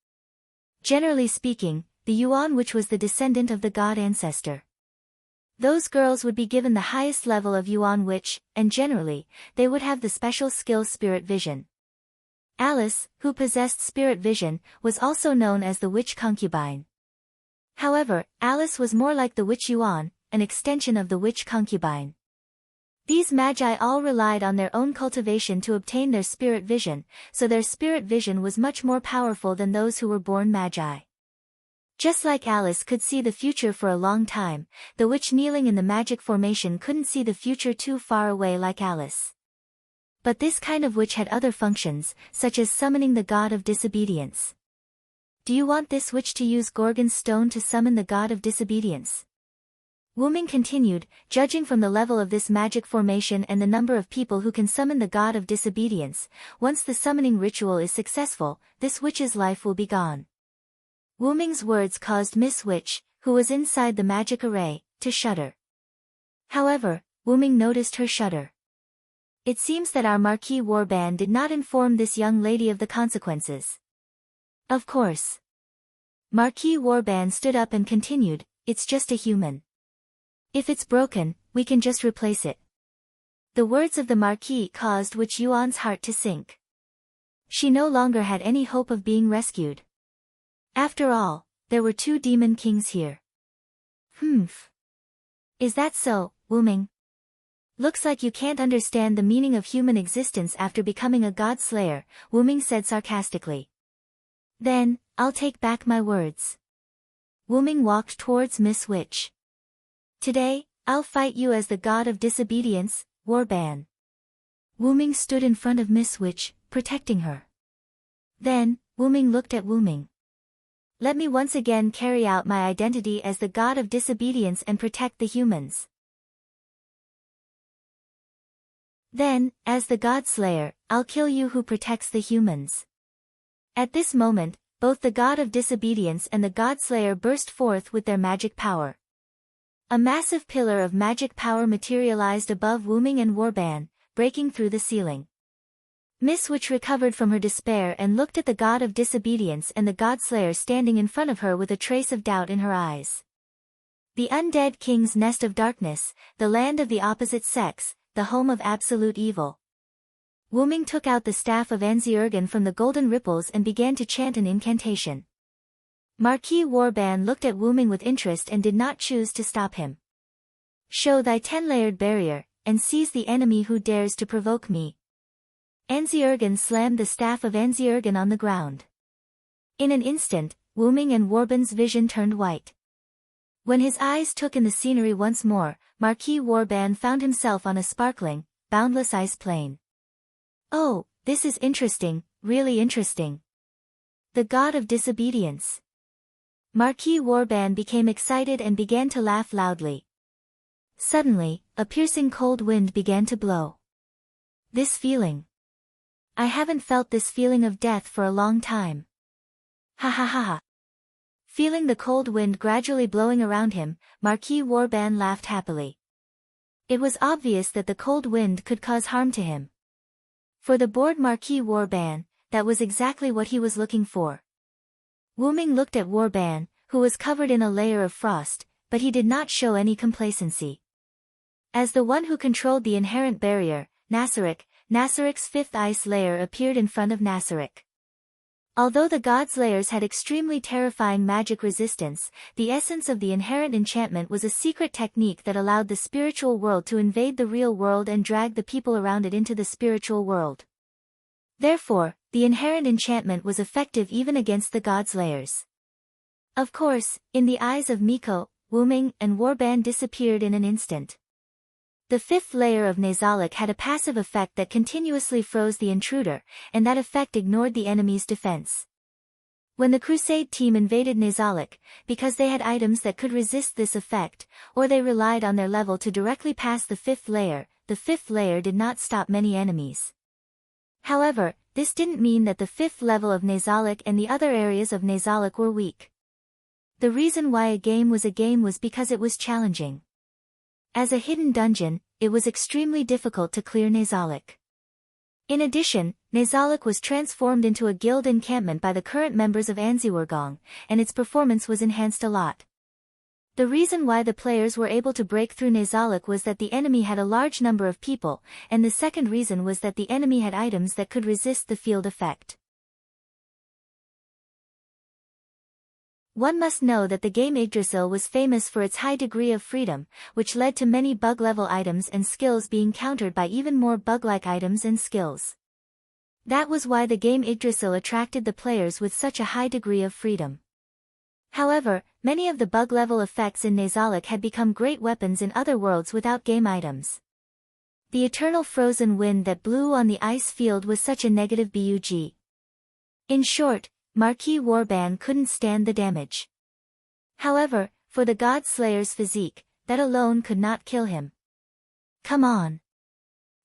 S1: Generally speaking, the Yuan witch was the descendant of the god ancestor. Those girls would be given the highest level of Yuan witch, and generally, they would have the special skill spirit vision. Alice, who possessed spirit vision, was also known as the witch concubine. However, Alice was more like the witch Yuan, an extension of the witch concubine. These magi all relied on their own cultivation to obtain their spirit vision, so their spirit vision was much more powerful than those who were born magi. Just like Alice could see the future for a long time, the witch kneeling in the magic formation couldn't see the future too far away like Alice. But this kind of witch had other functions, such as summoning the god of disobedience. Do you want this witch to use Gorgon's stone to summon the god of disobedience? Wu Ming continued, judging from the level of this magic formation and the number of people who can summon the god of disobedience, once the summoning ritual is successful, this witch's life will be gone. Wu Ming's words caused Miss Witch, who was inside the magic array, to shudder. However, Wu Ming noticed her shudder. It seems that our Marquis Warband did not inform this young lady of the consequences. Of course. Marquis Warband stood up and continued, it's just a human. If it's broken, we can just replace it. The words of the Marquis caused Witch Yuan's heart to sink. She no longer had any hope of being rescued. After all, there were 2 demon kings here. Humph. Is that so, Wu Ming? Looks like you can't understand the meaning of human existence after becoming a god slayer, Wu Ming said sarcastically. Then, I'll take back my words. Wu Ming walked towards Miss Witch. Today, I'll fight you as the god of disobedience, Warban. Wu Ming stood in front of Miss Witch, protecting her. Then, Wu Ming looked at Wu Ming. Let me once again carry out my identity as the god of disobedience and protect the humans. Then, as the god slayer, I'll kill you who protects the humans. At this moment, both the god of disobedience and the god slayer burst forth with their magic power. A massive pillar of magic power materialized above Wu Ming and Warban, breaking through the ceiling. Miss Witch recovered from her despair and looked at the god of disobedience and the god slayer standing in front of her with a trace of doubt in her eyes. The undead king's nest of darkness, the land of the opposite sex, the home of absolute evil. Wu Ming took out the staff of Anziergen from the golden ripples and began to chant an incantation. Marquis Warban looked at Wu Ming with interest and did not choose to stop him. Show thy 10-layered barrier, and seize the enemy who dares to provoke me. Anziergen slammed the staff of Anziergen on the ground. In an instant, Wu Ming and Warban's vision turned white. When his eyes took in the scenery once more, Marquis Warban found himself on a sparkling, boundless ice plain. Oh, this is interesting, really interesting. The god of disobedience. Marquis Warban became excited and began to laugh loudly. Suddenly, a piercing cold wind began to blow. This feeling. I haven't felt this feeling of death for a long time. Ha ha ha ha. Feeling the cold wind gradually blowing around him, Marquis Warban laughed happily. It was obvious that the cold wind could cause harm to him. For the bored Marquis Warban, that was exactly what he was looking for. Wu Ming looked at Warban, who was covered in a layer of frost, but he did not show any complacency. As the one who controlled the inherent barrier, Nasarik's 5th ice layer appeared in front of Nasarik. Although the god's layers had extremely terrifying magic resistance, the essence of the inherent enchantment was a secret technique that allowed the spiritual world to invade the real world and drag the people around it into the spiritual world. Therefore, the inherent enchantment was effective even against the god's layers. Of course, in the eyes of Miko, Wu Ming and Warban disappeared in an instant. The 5th layer of Nasalik had a passive effect that continuously froze the intruder, and that effect ignored the enemy's defense. When the Crusade team invaded Nasalik, because they had items that could resist this effect, or they relied on their level to directly pass the 5th layer, the 5th layer did not stop many enemies. However, this didn't mean that the 5th level of Nasalik and the other areas of Nasalik were weak. The reason why a game was because it was challenging. As a hidden dungeon, it was extremely difficult to clear Nasalik. In addition, Nasalik was transformed into a guild encampment by the current members of Anziwergong, and its performance was enhanced a lot. The reason why the players were able to break through Nasalik was that the enemy had a large number of people, and the second reason was that the enemy had items that could resist the field effect. One must know that the game Yggdrasil was famous for its high degree of freedom, which led to many bug-level items and skills being countered by even more bug-like items and skills. That was why the game Yggdrasil attracted the players with such a high degree of freedom. However, many of the bug-level effects in Nasalik had become great weapons in other worlds without game items. The eternal frozen wind that blew on the ice field was such a negative bug. In short, Marquis Wyrm couldn't stand the damage. However, for the God Slayer's physique, that alone could not kill him. Come on.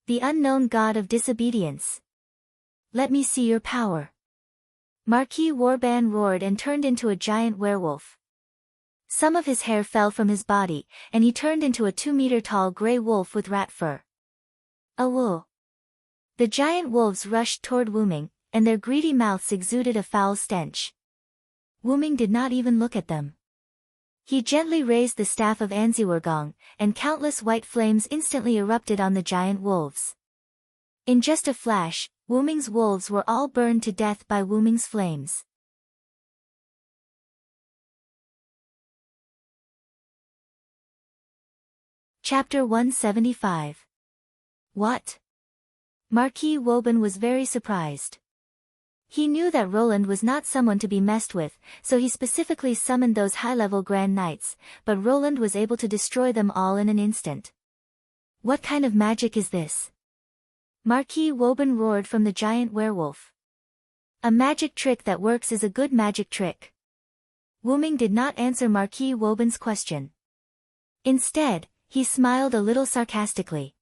S1: The unknown god of disobedience. Let me see your power. Marquis Wyrm roared and turned into a giant werewolf. Some of his hair fell from his body, and he turned into a 2-meter-tall gray wolf with rat fur. A woo! The giant wolves rushed toward Wyrm, and their greedy mouths exuded a foul stench. Wyrm did not even look at them. He gently raised the staff of Anziwurgong, and countless white flames instantly erupted on the giant wolves. In just a flash, Wyrm's wolves were all burned to death by Wyrm's flames. Chapter 175. What? Marquis Wyrm was very surprised. He knew that Roland was not someone to be messed with, so he specifically summoned those high-level Grand Knights, but Roland was able to destroy them all in an instant. What kind of magic is this? Marquis Wyrm roared from the giant werewolf. A magic trick that works is a good magic trick. Wyrm did not answer Marquis Wyrm's question. Instead, he smiled a little sarcastically.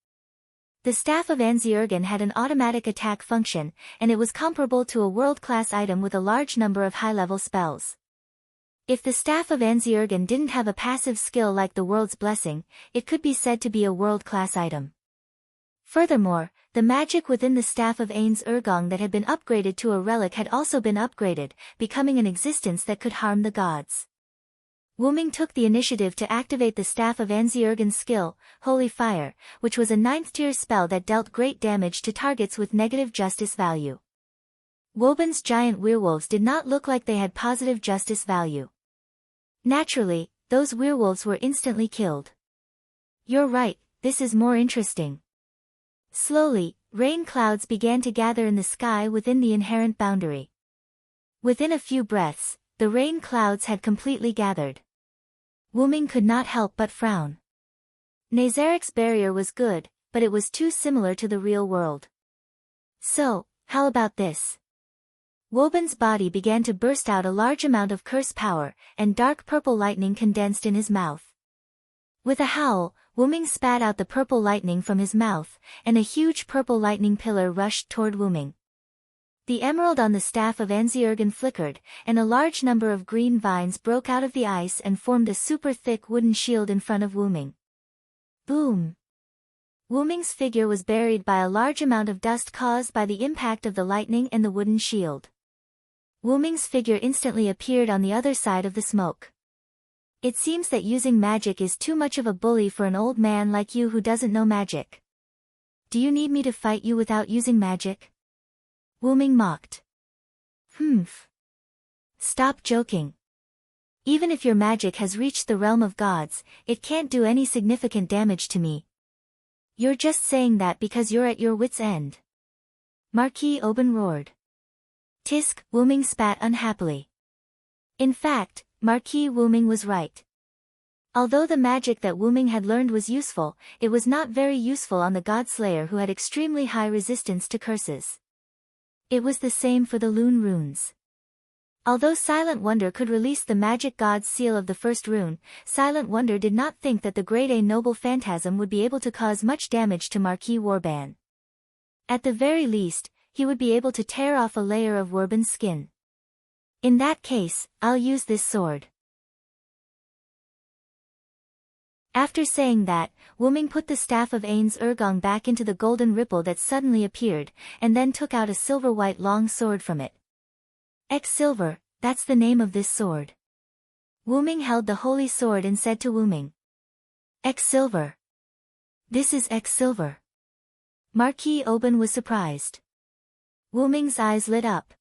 S1: The staff of Anziurgen had an automatic attack function, and it was comparable to a world-class item with a large number of high-level spells. If the staff of Anziurgen didn't have a passive skill like the World's Blessing, it could be said to be a world-class item. Furthermore, the magic within the staff of Anziurgen that had been upgraded to a relic had also been upgraded, becoming an existence that could harm the gods. Wyrm took the initiative to activate the staff of Anziurgen's skill, Holy Fire, which was a 9th-tier spell that dealt great damage to targets with negative justice value. Wyrm's giant werewolves did not look like they had positive justice value. Naturally, those werewolves were instantly killed. You're right, this is more interesting. Slowly, rain clouds began to gather in the sky within the inherent boundary. Within a few breaths, the rain clouds had completely gathered. Wyrm could not help but frown. Nazarik's barrier was good, but it was too similar to the real world. So, how about this? Wyrm's body began to burst out a large amount of curse power, and dark purple lightning condensed in his mouth. With a howl, Wyrm spat out the purple lightning from his mouth, and a huge purple lightning pillar rushed toward Wyrm. The emerald on the staff of Anziurgen flickered, and a large number of green vines broke out of the ice and formed a super thick wooden shield in front of Wyrm. Boom! Wyrm's figure was buried by a large amount of dust caused by the impact of the lightning and the wooden shield. Wyrm's figure instantly appeared on the other side of the smoke. It seems that using magic is too much of a bully for an old man like you who doesn't know magic. Do you need me to fight you without using magic? Wyrm mocked. Humph. Stop joking. Even if your magic has reached the realm of gods, it can't do any significant damage to me. You're just saying that because you're at your wit's end. Marquis Wyrm roared. Tisk, Wyrm spat unhappily. In fact, Marquis Wyrm was right. Although the magic that Wyrm had learned was useful, it was not very useful on the God Slayer who had extremely high resistance to curses. It was the same for the Lune runes. Although Silent Wonder could release the magic god's seal of the first rune, Silent Wonder did not think that the grade A noble phantasm would be able to cause much damage to Marquis Wyrm. At the very least, he would be able to tear off a layer of Wyrm's skin. In that case, I'll use this sword. After saying that, Wyrm put the staff of Anziurgen back into the golden ripple that suddenly appeared, and then took out a silver-white long sword from it. X-Silver, that's the name of this sword. Wyrm held the holy sword and said to Wyrm. X-Silver. This is X-Silver. Marquis Wyrm was surprised. Wyrm's eyes lit up.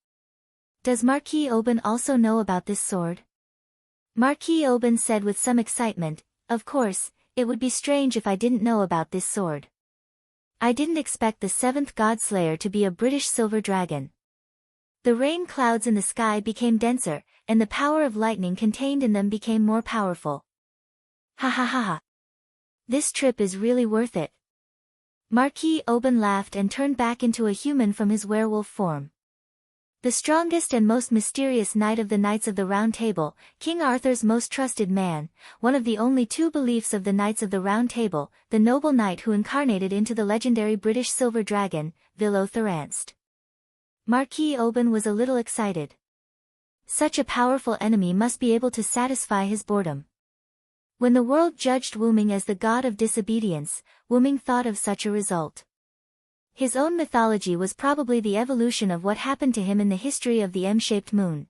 S1: Does Marquis Wyrm also know about this sword? Marquis Wyrm said with some excitement, of course, it would be strange if I didn't know about this sword. I didn't expect the 7th Godslayer to be a British silver dragon. The rain clouds in the sky became denser, and the power of lightning contained in them became more powerful. Ha ha ha ha. This trip is really worth it. Marquis Oban laughed and turned back into a human from his werewolf form. The strongest and most mysterious knight of the Knights of the Round Table, King Arthur's most trusted man, one of the only two beliefs of the Knights of the Round Table, the noble knight who incarnated into the legendary British silver dragon, Vilo Thranst. Marquis Oban was a little excited. Such a powerful enemy must be able to satisfy his boredom. When the world judged Wyrm as the god of disobedience, Wyrm thought of such a result. His own mythology was probably the evolution of what happened to him in the history of the M-shaped moon.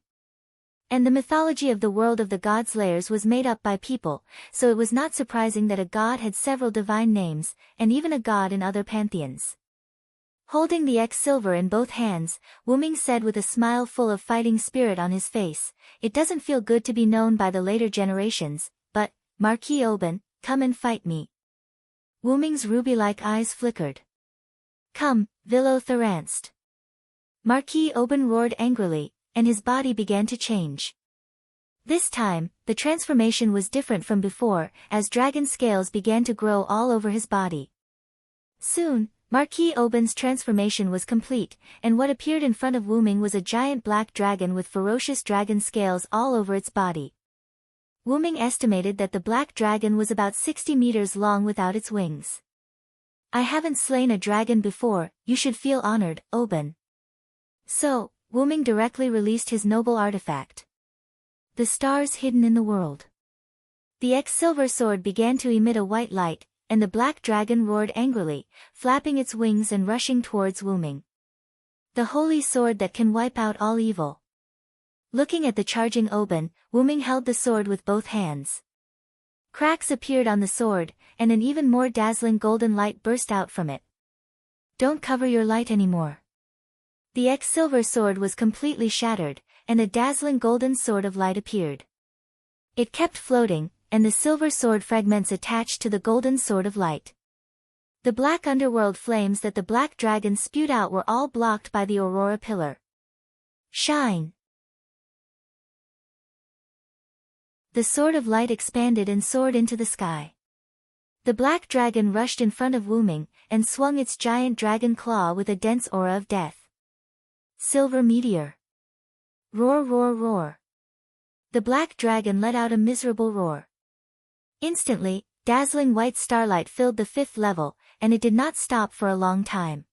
S1: And the mythology of the world of the gods' lairs was made up by people, so it was not surprising that a god had several divine names, and even a god in other pantheons. Holding the X-silver in both hands, Wyrm said with a smile full of fighting spirit on his face, "It doesn't feel good to be known by the later generations, but, Marquis Oban, come and fight me." Wyrm's ruby-like eyes flickered. "Come, Vilo Thranst." Marquis Oban roared angrily, and his body began to change. This time, the transformation was different from before, as dragon scales began to grow all over his body. Soon, Marquis Oban's transformation was complete, and what appeared in front of Wyrm was a giant black dragon with ferocious dragon scales all over its body. Wyrm estimated that the black dragon was about 60 meters long without its wings. "I haven't slain a dragon before, you should feel honored, Oban." So, Wyrm directly released his noble artifact. The stars hidden in the world. The X-silver sword began to emit a white light, and the black dragon roared angrily, flapping its wings and rushing towards Wyrm. The holy sword that can wipe out all evil. Looking at the charging Oban, Wyrm held the sword with both hands. Cracks appeared on the sword, and an even more dazzling golden light burst out from it. "Don't cover your light anymore." The X-silver sword was completely shattered, and a dazzling golden sword of light appeared. It kept floating, and the silver sword fragments attached to the golden sword of light. The black underworld flames that the black dragon spewed out were all blocked by the Aurora pillar. Shine! The sword of light expanded and soared into the sky. The black dragon rushed in front of Wyrm, and swung its giant dragon claw with a dense aura of death. Silver meteor. Roar, roar, roar. The black dragon let out a miserable roar. Instantly, dazzling white starlight filled the 5th level, and it did not stop for a long time.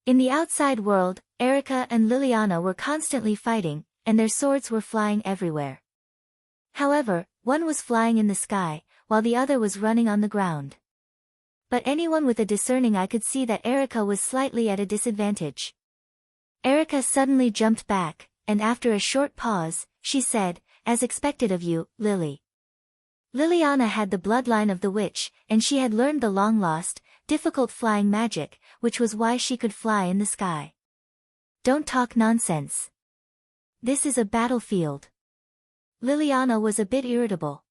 S1: In the outside world, Erica and Liliana were constantly fighting, and their swords were flying everywhere. However, one was flying in the sky, while the other was running on the ground. But anyone with a discerning eye could see that Erica was slightly at a disadvantage. Erica suddenly jumped back, and after a short pause, she said, "As expected of you, Lily." Liliana had the bloodline of the witch, and she had learned the long-lost, difficult flying magic, which was why she could fly in the sky. "Don't talk nonsense. This is a battlefield." Liliana was a bit irritable.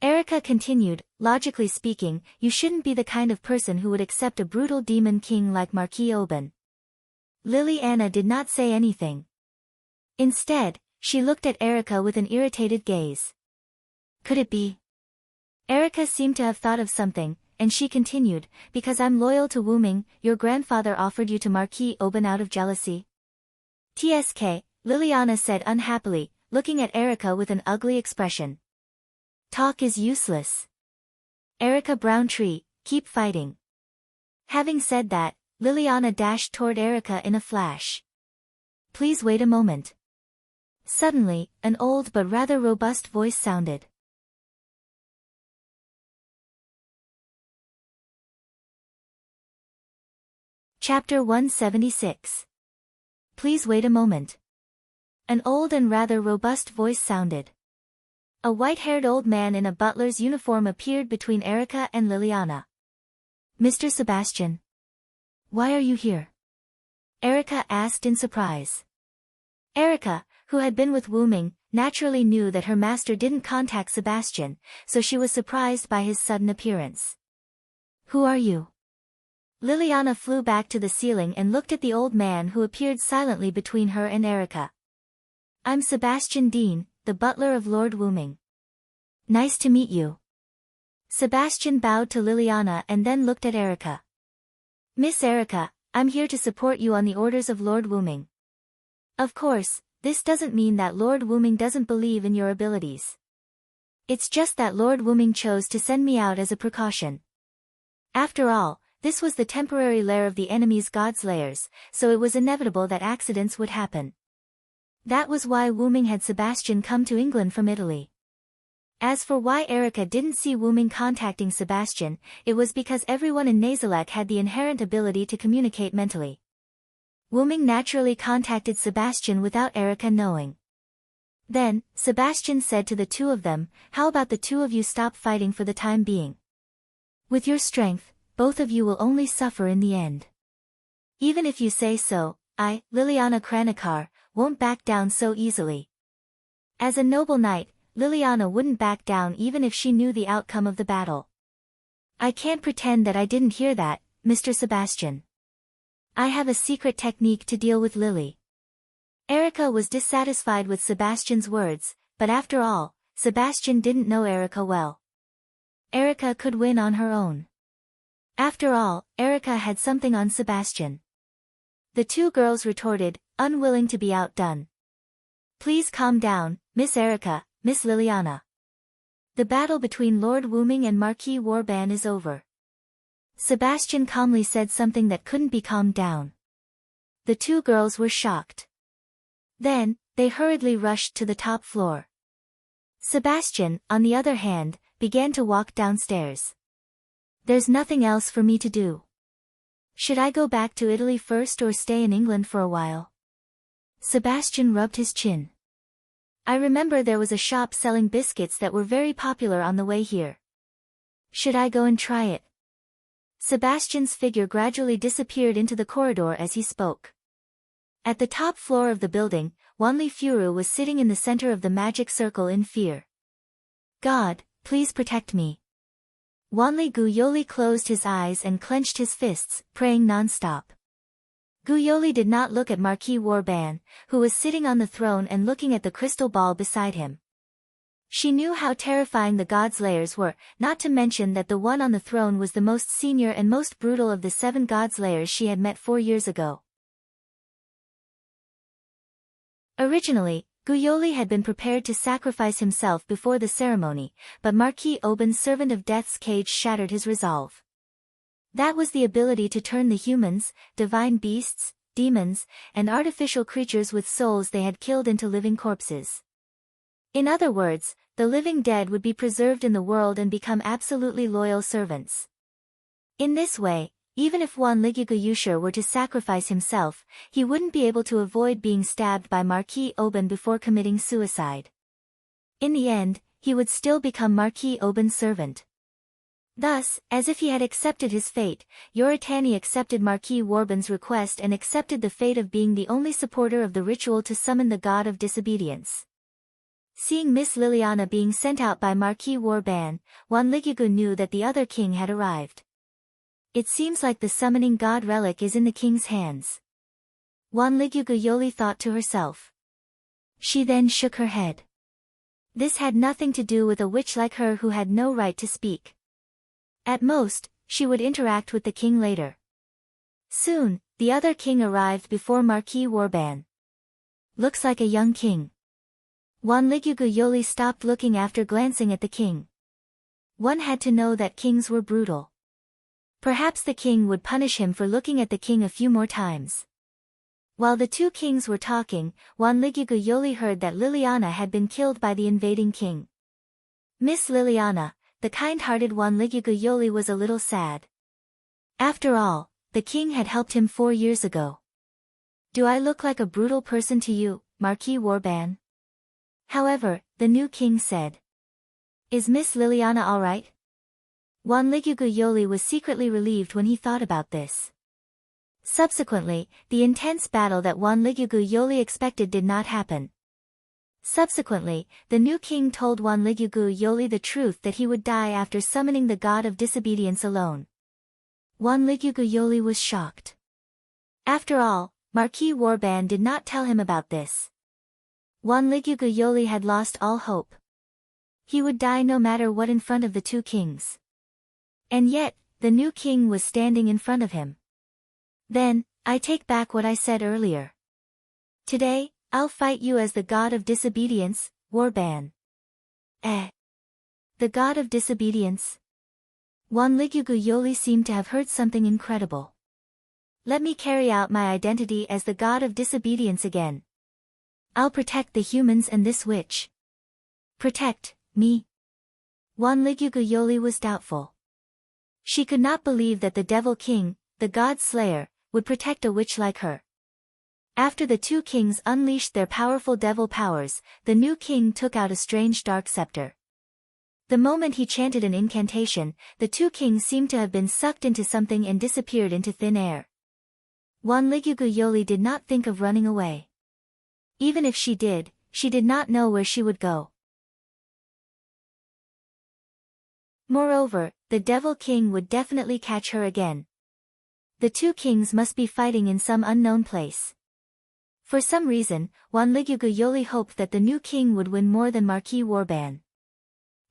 S1: Erica continued, "Logically speaking, you shouldn't be the kind of person who would accept a brutal demon king like Marquis Oban." Liliana did not say anything. Instead, she looked at Erica with an irritated gaze. Could it be? Erica seemed to have thought of something, and she continued, "Because I'm loyal to Wyrm, your grandfather offered you to Marquis Oban out of jealousy?" "Tsk," Liliana said unhappily, looking at Erica with an ugly expression. "Talk is useless. Erica Browntree, keep fighting." Having said that, Liliana dashed toward Erica in a flash. "Please wait a moment." Suddenly, an old but rather robust voice sounded. Chapter 176. Please wait a moment. An old and rather robust voice sounded. A white-haired old man in a butler's uniform appeared between Erica and Liliana. "Mr. Sebastian. Why are you here?" Erica asked in surprise. Erica, who had been with Wyrm, naturally knew that her master didn't contact Sebastian, so she was surprised by his sudden appearance. "Who are you?" Liliana flew back to the ceiling and looked at the old man who appeared silently between her and Erica. "I'm Sebastian Dean, the butler of Lord Wyrm." "Nice to meet you." Sebastian bowed to Liliana and then looked at Erica. Miss Erica, I'm here to support you on the orders of Lord Wyrm. Of course, this doesn't mean that Lord Wyrm doesn't believe in your abilities. It's just that Lord Wyrm chose to send me out as a precaution. After all, this was the temporary lair of the enemy's god's lairs, so it was inevitable that accidents would happen. That was why Wyrm had Sebastian come to England from Italy. As for why Erica didn't see Wyrm contacting Sebastian, it was because everyone in Nazalek had the inherent ability to communicate mentally. Wyrm naturally contacted Sebastian without Erica knowing. Then, Sebastian said to the two of them, "How about the two of you stop fighting for the time being? With your strength, both of you will only suffer in the end. Even if you say so, I, Liliana Kranikar, won't back down so easily." As a noble knight, Liliana wouldn't back down even if she knew the outcome of the battle. "I can't pretend that I didn't hear that, Mr. Sebastian. I have a secret technique to deal with Lily." Erica was dissatisfied with Sebastian's words, but after all, Sebastian didn't know Erica well. Erica could win on her own. After all, Erica had something on Sebastian. The two girls retorted, unwilling to be outdone. "Please calm down, Miss Erica, Miss Liliana. The battle between Lord Wyrm and Marquis Wyrm is over." Sebastian calmly said something that couldn't be calmed down. The two girls were shocked. Then, they hurriedly rushed to the top floor. Sebastian, on the other hand, began to walk downstairs. "There's nothing else for me to do. Should I go back to Italy first or stay in England for a while?" Sebastian rubbed his chin. "I remember there was a shop selling biscuits that were very popular on the way here. Should I go and try it?" Sebastian's figure gradually disappeared into the corridor as he spoke. At the top floor of the building, Wanli Furu was sitting in the center of the magic circle in fear. "God, please protect me." Wanli Guyoli closed his eyes and clenched his fists, praying non-stop. Guyoli did not look at Marquis Wyrm, who was sitting on the throne and looking at the crystal ball beside him. She knew how terrifying the gods' lairs were, not to mention that the one on the throne was the most senior and most brutal of the 7 gods' lairs she had met 4 years ago. Originally, Guyoli had been prepared to sacrifice himself before the ceremony, but Marquis Oben's servant of death's cage shattered his resolve. That was the ability to turn the humans, divine beasts, demons, and artificial creatures with souls they had killed into living corpses. In other words, the living dead would be preserved in the world and become absolutely loyal servants. In this way, even if Wanli Guyusher were to sacrifice himself, he wouldn't be able to avoid being stabbed by Marquis Oben before committing suicide. In the end, he would still become Marquis Oben's servant. Thus, as if he had accepted his fate, Yoritani accepted Marquis Wyrm's request and accepted the fate of being the only supporter of the ritual to summon the god of disobedience. Seeing Miss Liliana being sent out by Marquis Wyrm, Wanli knew that the other king had arrived. "It seems like the summoning god relic is in the king's hands," Wanli Guyoli thought to herself. She then shook her head. This had nothing to do with a witch like her who had no right to speak. At most, she would interact with the king later. Soon, the other king arrived before Marquis Wyrm. "Looks like a young king." Wanli Guyoli stopped looking after glancing at the king. One had to know that kings were brutal. Perhaps the king would punish him for looking at the king a few more times. While the two kings were talking, Wanli Guyoli heard that Liliana had been killed by the invading king. Miss Liliana, the kind-hearted Wanli Guyoli, was a little sad. After all, the king had helped him 4 years ago. "Do I look like a brutal person to you, Marquis Wyrm?" However, the new king said. "Is Miss Liliana all right?" Wanli Guyoli was secretly relieved when he thought about this. Subsequently, the intense battle that Wanli Guyoli expected did not happen. Subsequently, the new king told Wanli Guyoli the truth that he would die after summoning the god of disobedience alone. Wanli Guyoli was shocked. After all, Marquis Wyrm did not tell him about this. Wanli Guyoli had lost all hope. He would die no matter what in front of the two kings. And yet, the new king was standing in front of him. Then, I take back what I said earlier. Today, I'll fight you as the god of disobedience, Wyrm. The god of disobedience? Wanligugu Yoli seemed to have heard something incredible. Let me carry out my identity as the god of disobedience again. I'll protect the humans and this witch. Protect me? Wanligugu Yoli was doubtful. She could not believe that the Devil King, the God Slayer, would protect a witch like her. After the two kings unleashed their powerful devil powers, the new king took out a strange dark scepter. The moment he chanted an incantation, the two kings seemed to have been sucked into something and disappeared into thin air. Wanligugu Yoli did not think of running away. Even if she did not know where she would go. Moreover, the Devil King would definitely catch her again. The two kings must be fighting in some unknown place. For some reason, Wanligugu Yoli hoped that the new king would win more than Marquis Wyrm.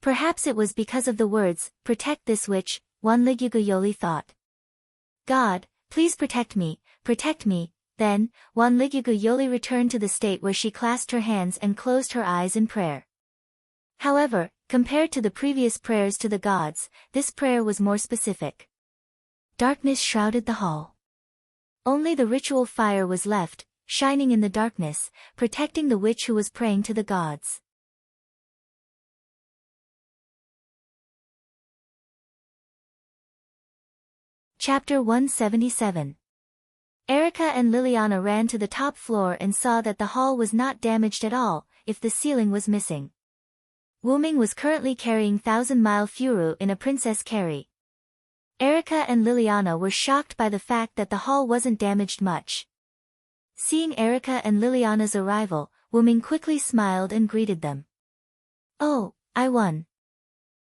S1: Perhaps it was because of the words, "Protect this witch," Wanligugu Yoli thought. God, please protect me, protect me. Then, Wanligugu Yoli returned to the state where she clasped her hands and closed her eyes in prayer. However, compared to the previous prayers to the gods, this prayer was more specific. Darkness shrouded the hall. Only the ritual fire was left, shining in the darkness, protecting the witch who was praying to the gods. Chapter 177. Erica and Liliana ran to the top floor and saw that the hall was not damaged at all, if the ceiling was missing. Wuming was currently carrying Thousand-Mile Furu in a princess carry. Erica and Liliana were shocked by the fact that the hall wasn't damaged much. Seeing Erica and Liliana's arrival, Wuming quickly smiled and greeted them. Oh, I won.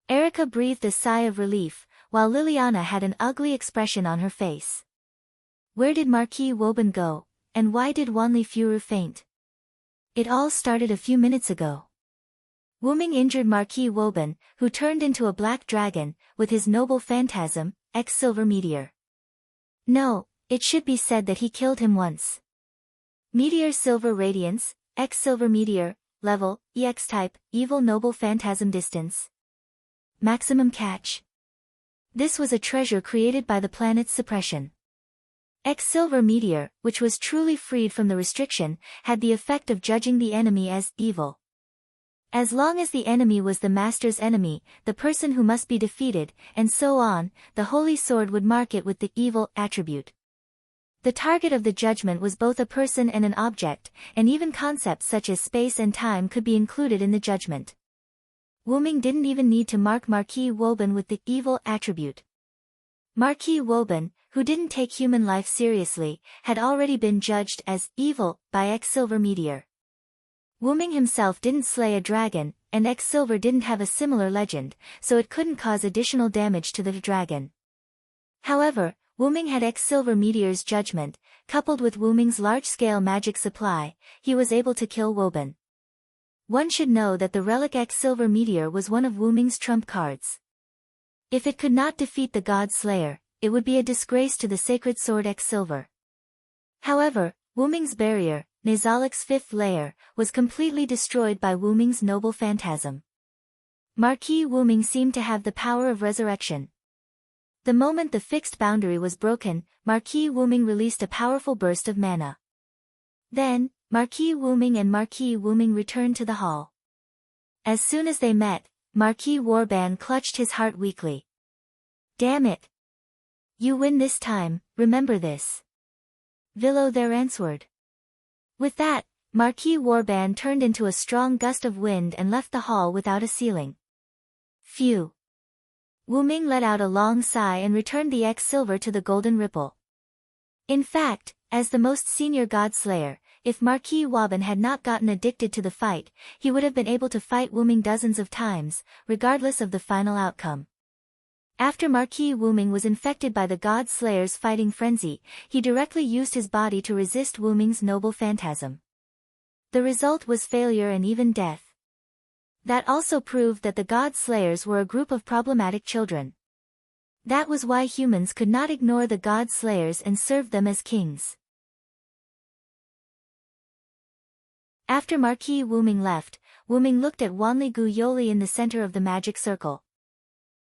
S1: Erica breathed a sigh of relief, while Liliana had an ugly expression on her face. Where did Marquis Wyrm go, and why did Wanli Furu faint? It all started a few minutes ago. Wuming injured Marquis Wyrm, who turned into a black dragon, with his noble phantasm, X-Silver Meteor. No, it should be said that he killed him once. Meteor Silver Radiance, X-Silver Meteor, Level, EX Type, Evil Noble Phantasm Distance. Maximum Catch. This was a treasure created by the planet's suppression. X-Silver Meteor, which was truly freed from the restriction, had the effect of judging the enemy as evil. As long as the enemy was the master's enemy, the person who must be defeated, and so on, the holy sword would mark it with the evil attribute. The target of the judgment was both a person and an object, and even concepts such as space and time could be included in the judgment. Wuming didn't even need to mark Marquis Wyrm with the evil attribute. Marquis Wyrm, who didn't take human life seriously, had already been judged as evil by X-Silver Meteor. Wuming himself didn't slay a dragon, and X-Silver didn't have a similar legend, so it couldn't cause additional damage to the dragon. However, Wuming had X-Silver Meteor's judgment, coupled with Wuming's large-scale magic supply, he was able to kill Wyrm. One should know that the relic X-Silver Meteor was one of Wuming's trump cards. If it could not defeat the God Slayer, it would be a disgrace to the sacred sword X-Silver. However, Wuming's barrier, Nazalik's fifth layer, was completely destroyed by Wuming's noble phantasm. Marquis Wuming seemed to have the power of resurrection. The moment the fixed boundary was broken, Marquis Wuming released a powerful burst of mana. Then, Marquis Wuming and Marquis Wuming returned to the hall. As soon as they met, Marquis Wyrm clutched his heart weakly. Damn it! You win this time, remember this. Villo there answered. With that, Marquis Wyrm turned into a strong gust of wind and left the hall without a ceiling. Phew! Wuming let out a long sigh and returned the X-Silver to the golden ripple. In fact, as the most senior God Slayer, if Marquis Wyrm had not gotten addicted to the fight, he would have been able to fight Wuming dozens of times, regardless of the final outcome. After Marquis Wuming was infected by the God Slayer's fighting frenzy, he directly used his body to resist Wuming's noble phantasm. The result was failure and even death. That also proved that the God Slayers were a group of problematic children. That was why humans could not ignore the god slayers and serve them as kings. After Marquis Wuming left, Wuming looked at Wanli Gu Yoli in the center of the magic circle.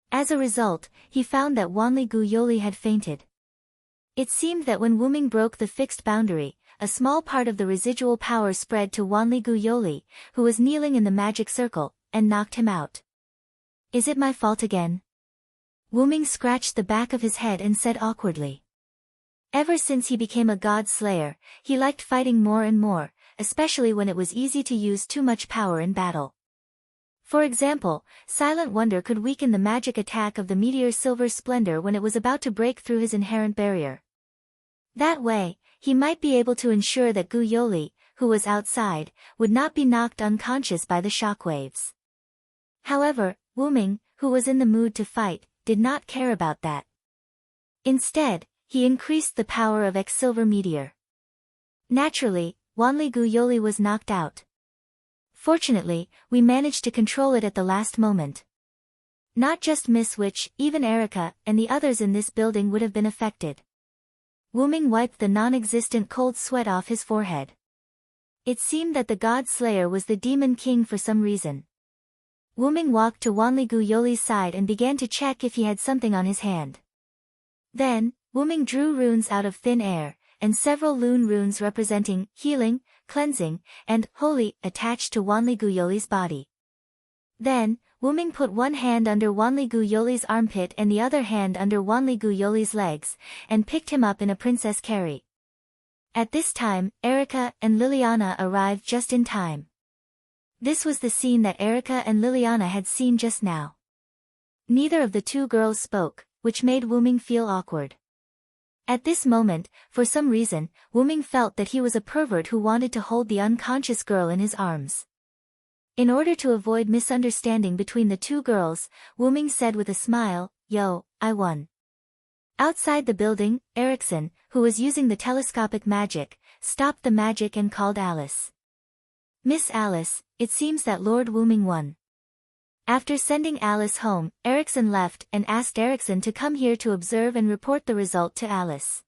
S1: As a result, he found that Wanli Gu Yoli had fainted. It seemed that when Wuming broke the fixed boundary, a small part of the residual power spread to Wanli Gu Yoli, who was kneeling in the magic circle, and knocked him out. Is it my fault again? Wuming scratched the back of his head and said awkwardly. Ever since he became a god slayer, he liked fighting more and more, especially when it was easy to use too much power in battle. For example, Silent Wonder could weaken the magic attack of the meteor's silver splendor when it was about to break through his inherent barrier. That way, he might be able to ensure that Gu Yoli, who was outside, would not be knocked unconscious by the shockwaves. However, Wuming, who was in the mood to fight, did not care about that. Instead, he increased the power of X-Silver Meteor. Naturally, Wanli Gu Yoli was knocked out. Fortunately, we managed to control it at the last moment. Not just Miss Witch, even Erica and the others in this building would have been affected. Wuming wiped the non-existent cold sweat off his forehead. It seemed that the god slayer was the demon king for some reason. Wuming walked to Wanli Gu Yoli's side and began to check if he had something on his hand. Then, Wuming drew runes out of thin air, and several lune runes representing healing, cleansing, and holy attached to Wanli Gu Yoli's body. Then, Wuming put one hand under Wanli Gu Yoli's armpit and the other hand under Wanli Gu Yoli's legs, and picked him up in a princess carry. At this time, Erica and Liliana arrived just in time. This was the scene that Erica and Liliana had seen just now. Neither of the two girls spoke, which made Wuming feel awkward. At this moment, for some reason, Wuming felt that he was a pervert who wanted to hold the unconscious girl in his arms. In order to avoid misunderstanding between the two girls, Wuming said with a smile, "Yo, I won." Outside the building, Erickson, who was using the telescopic magic, stopped the magic and called Alice. "Miss Alice, it seems that Lord Wuming won." After sending Alice home, Erickson left and asked Erickson to come here to observe and report the result to Alice.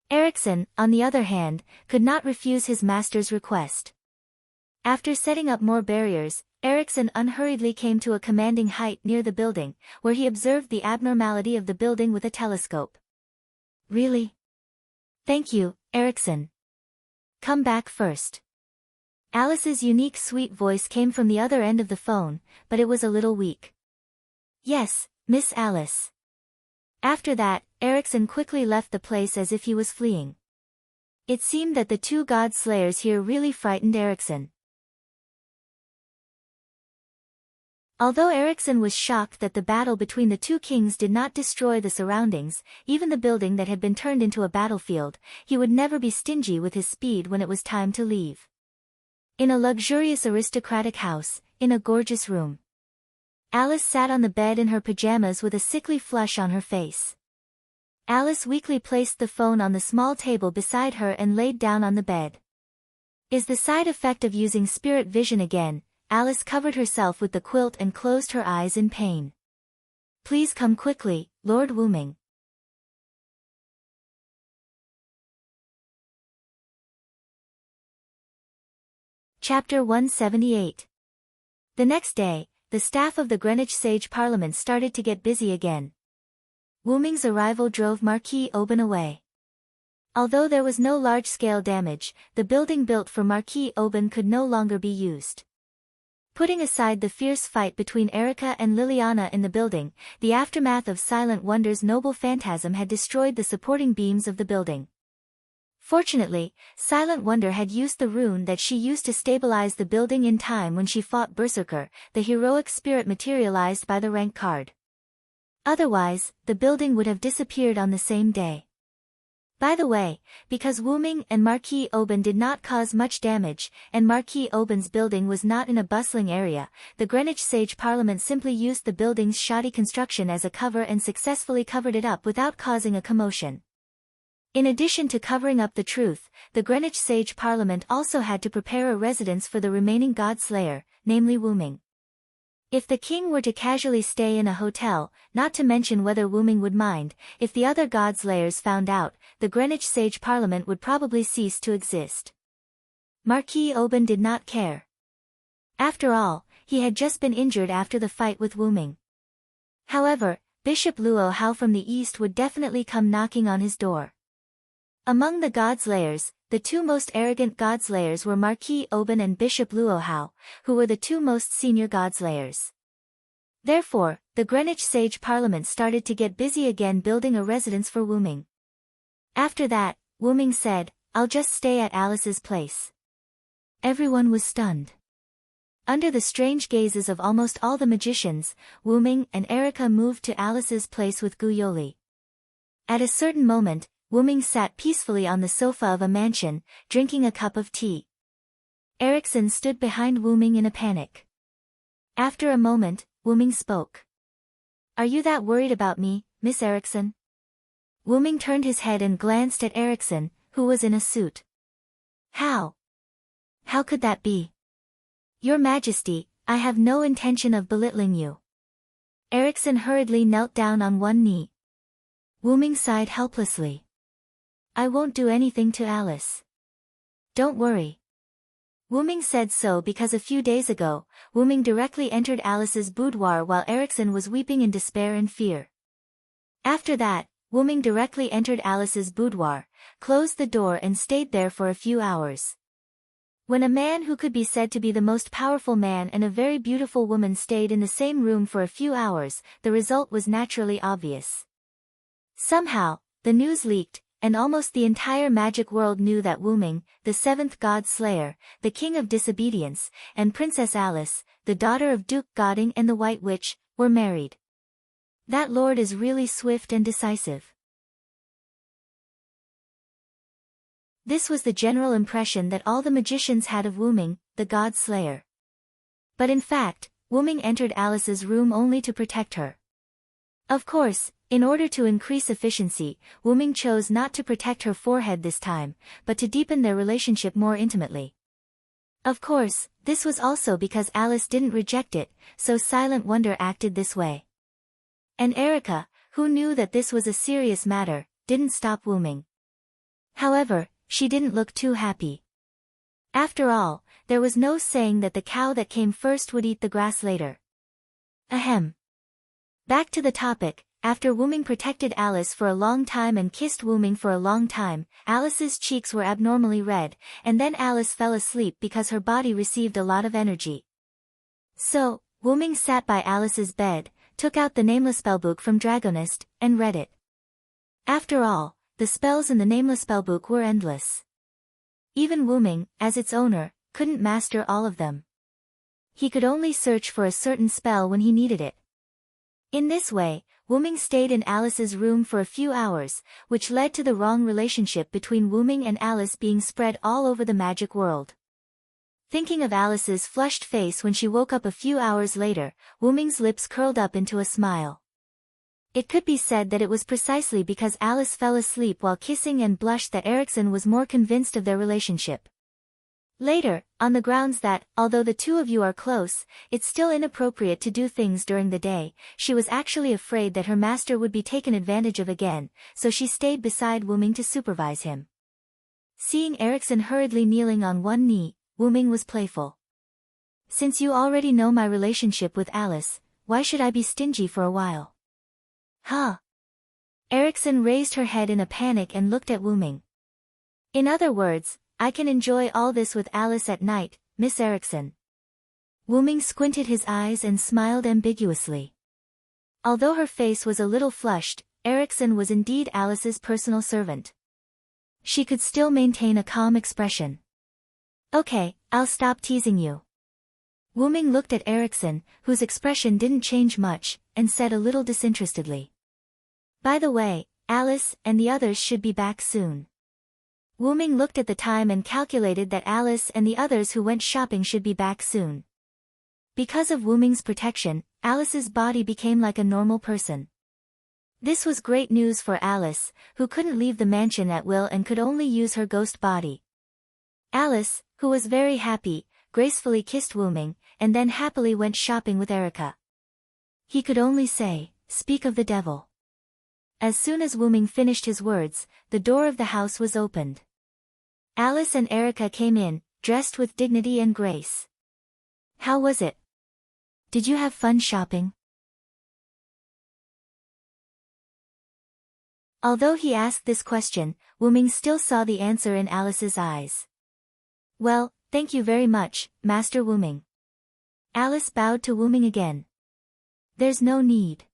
S1: Erickson, on the other hand, could not refuse his master's request. After setting up more barriers, Erickson unhurriedly came to a commanding height near the building, where he observed the abnormality of the building with a telescope. "Really? Thank you, Erickson. Come back first." Alice's unique sweet voice came from the other end of the phone, but it was a little weak. "Yes, Miss Alice." After that, Erickson quickly left the place as if he was fleeing. It seemed that the two god slayers here really frightened Erickson. Although Erickson was shocked that the battle between the two kings did not destroy the surroundings, even the building that had been turned into a battlefield, he would never be stingy with his speed when it was time to leave. In a luxurious aristocratic house, in a gorgeous room, Alice sat on the bed in her pajamas with a sickly flush on her face. Alice weakly placed the phone on the small table beside her and laid down on the bed. Is the side effect of using spirit vision again? Alice covered herself with the quilt and closed her eyes in pain. "Please come quickly, Lord Wuming." Chapter 178. The next day, the staff of the Greenwich Sage Parliament started to get busy again. Wuming's arrival drove Marquis Oban away. Although there was no large-scale damage, the building built for Marquis Oban could no longer be used. Putting aside the fierce fight between Erica and Liliana in the building, the aftermath of Silent Wonder's noble phantasm had destroyed the supporting beams of the building. Fortunately, Silent Wonder had used the rune that she used to stabilize the building in time when she fought Berserker, the heroic spirit materialized by the rank card. Otherwise, the building would have disappeared on the same day. By the way, because Wuming and Marquis Oban did not cause much damage, and Marquis Oban's building was not in a bustling area, the Greenwich Sage Parliament simply used the building's shoddy construction as a cover and successfully covered it up without causing a commotion. In addition to covering up the truth, the Greenwich Sage Parliament also had to prepare a residence for the remaining god slayer, namely Wuming. If the king were to casually stay in a hotel, not to mention whether Wuming would mind, if the other gods' layers found out, the Greenwich Sage Parliament would probably cease to exist. Marquis Oban did not care. After all, he had just been injured after the fight with Wuming. However, Bishop Luo Hao from the east would definitely come knocking on his door. Among the gods' layers, the two most arrogant gods' layers were Marquis Oban and Bishop Luo Hao, who were the two most senior gods' layers. Therefore, the Greenwich Sage Parliament started to get busy again building a residence for Wuming. After that, Wuming said, "I'll just stay at Alice's place." Everyone was stunned. Under the strange gazes of almost all the magicians, Wuming and Erica moved to Alice's place with Guyoli. At a certain moment, Wuming sat peacefully on the sofa of a mansion, drinking a cup of tea. Erickson stood behind Wuming in a panic. After a moment, Wuming spoke. "Are you that worried about me, Miss Erickson?" Wuming turned his head and glanced at Erickson, who was in a suit. How could that be?" "Your Majesty, I have no intention of belittling you." Erickson hurriedly knelt down on one knee. Wuming sighed helplessly. "I won't do anything to Alice. Don't worry." Wuming said so because a few days ago, Wuming directly entered Alice's boudoir while Erickson was weeping in despair and fear. After that, Wuming directly entered Alice's boudoir, closed the door and stayed there for a few hours. When a man who could be said to be the most powerful man and a very beautiful woman stayed in the same room for a few hours, the result was naturally obvious. Somehow, the news leaked, and almost the entire magic world knew that Wuming, the seventh god slayer, the king of disobedience, and Princess Alice, the daughter of Duke Goding and the White Witch, were married. That lord is really swift and decisive. This was the general impression that all the magicians had of Wuming, the god slayer. But in fact, Wuming entered Alice's room only to protect her. Of course, in order to increase efficiency, Wuming chose not to protect her forehead this time, but to deepen their relationship more intimately. Of course, this was also because Alice didn't reject it, so Silent Wonder acted this way. And Erica, who knew that this was a serious matter, didn't stop Wuming. However, she didn't look too happy. After all, there was no saying that the cow that came first would eat the grass later. Ahem. Back to the topic, after Wuming protected Alice for a long time and kissed Wuming for a long time, Alice's cheeks were abnormally red, and then Alice fell asleep because her body received a lot of energy. So, Wuming sat by Alice's bed, took out the Nameless Spellbook from Dragonist, and read it. After all, the spells in the Nameless Spellbook were endless. Even Wuming, as its owner, couldn't master all of them. He could only search for a certain spell when he needed it. In this way, Wuming stayed in Alice's room for a few hours, which led to the wrong relationship between Wuming and Alice being spread all over the magic world. Thinking of Alice's flushed face when she woke up a few hours later, Wuming's lips curled up into a smile. It could be said that it was precisely because Alice fell asleep while kissing and blushed that Erickson was more convinced of their relationship. Later, on the grounds that, although the two of you are close, it's still inappropriate to do things during the day, she was actually afraid that her master would be taken advantage of again, so she stayed beside Wuming to supervise him. Seeing Erickson hurriedly kneeling on one knee, Wuming was playful. "Since you already know my relationship with Alice, why should I be stingy for a while?" "Huh?" Erickson raised her head in a panic and looked at Wuming. "In other words, I can enjoy all this with Alice at night, Miss Erickson." Wuming squinted his eyes and smiled ambiguously. Although her face was a little flushed, Erickson was indeed Alice's personal servant. She could still maintain a calm expression. "Okay, I'll stop teasing you." Wuming looked at Erickson, whose expression didn't change much, and said a little disinterestedly. "By the way, Alice and the others should be back soon." Wuming looked at the time and calculated that Alice and the others who went shopping should be back soon. Because of Wuming's protection, Alice's body became like a normal person. This was great news for Alice, who couldn't leave the mansion at will and could only use her ghost body. Alice, who was very happy, gracefully kissed Wuming, and then happily went shopping with Erica. He could only say, "Speak of the devil." As soon as Wyrm finished his words, the door of the house was opened. Alice and Erica came in, dressed with dignity and grace. "How was it? Did you have fun shopping?" Although he asked this question, Wyrm still saw the answer in Alice's eyes. "Well, thank you very much, Master Wyrm." Alice bowed to Wyrm again. "There's no need.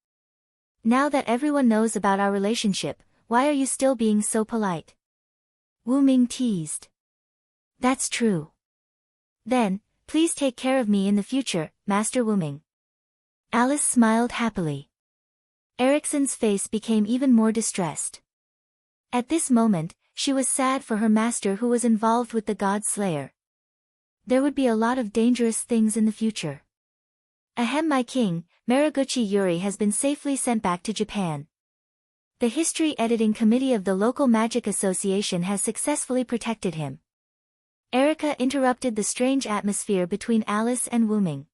S1: Now that everyone knows about our relationship, why are you still being so polite?" Wyrm teased. "That's true. Then, please take care of me in the future, Master Wyrm." Alice smiled happily. Ericsson's face became even more distressed. At this moment, she was sad for her master who was involved with the God Slayer. There would be a lot of dangerous things in the future. "Ahem, my king, Mariguchi Yuri has been safely sent back to Japan. The History Editing Committee of the local magic association has successfully protected him." Erica interrupted the strange atmosphere between Alice and Wyrm.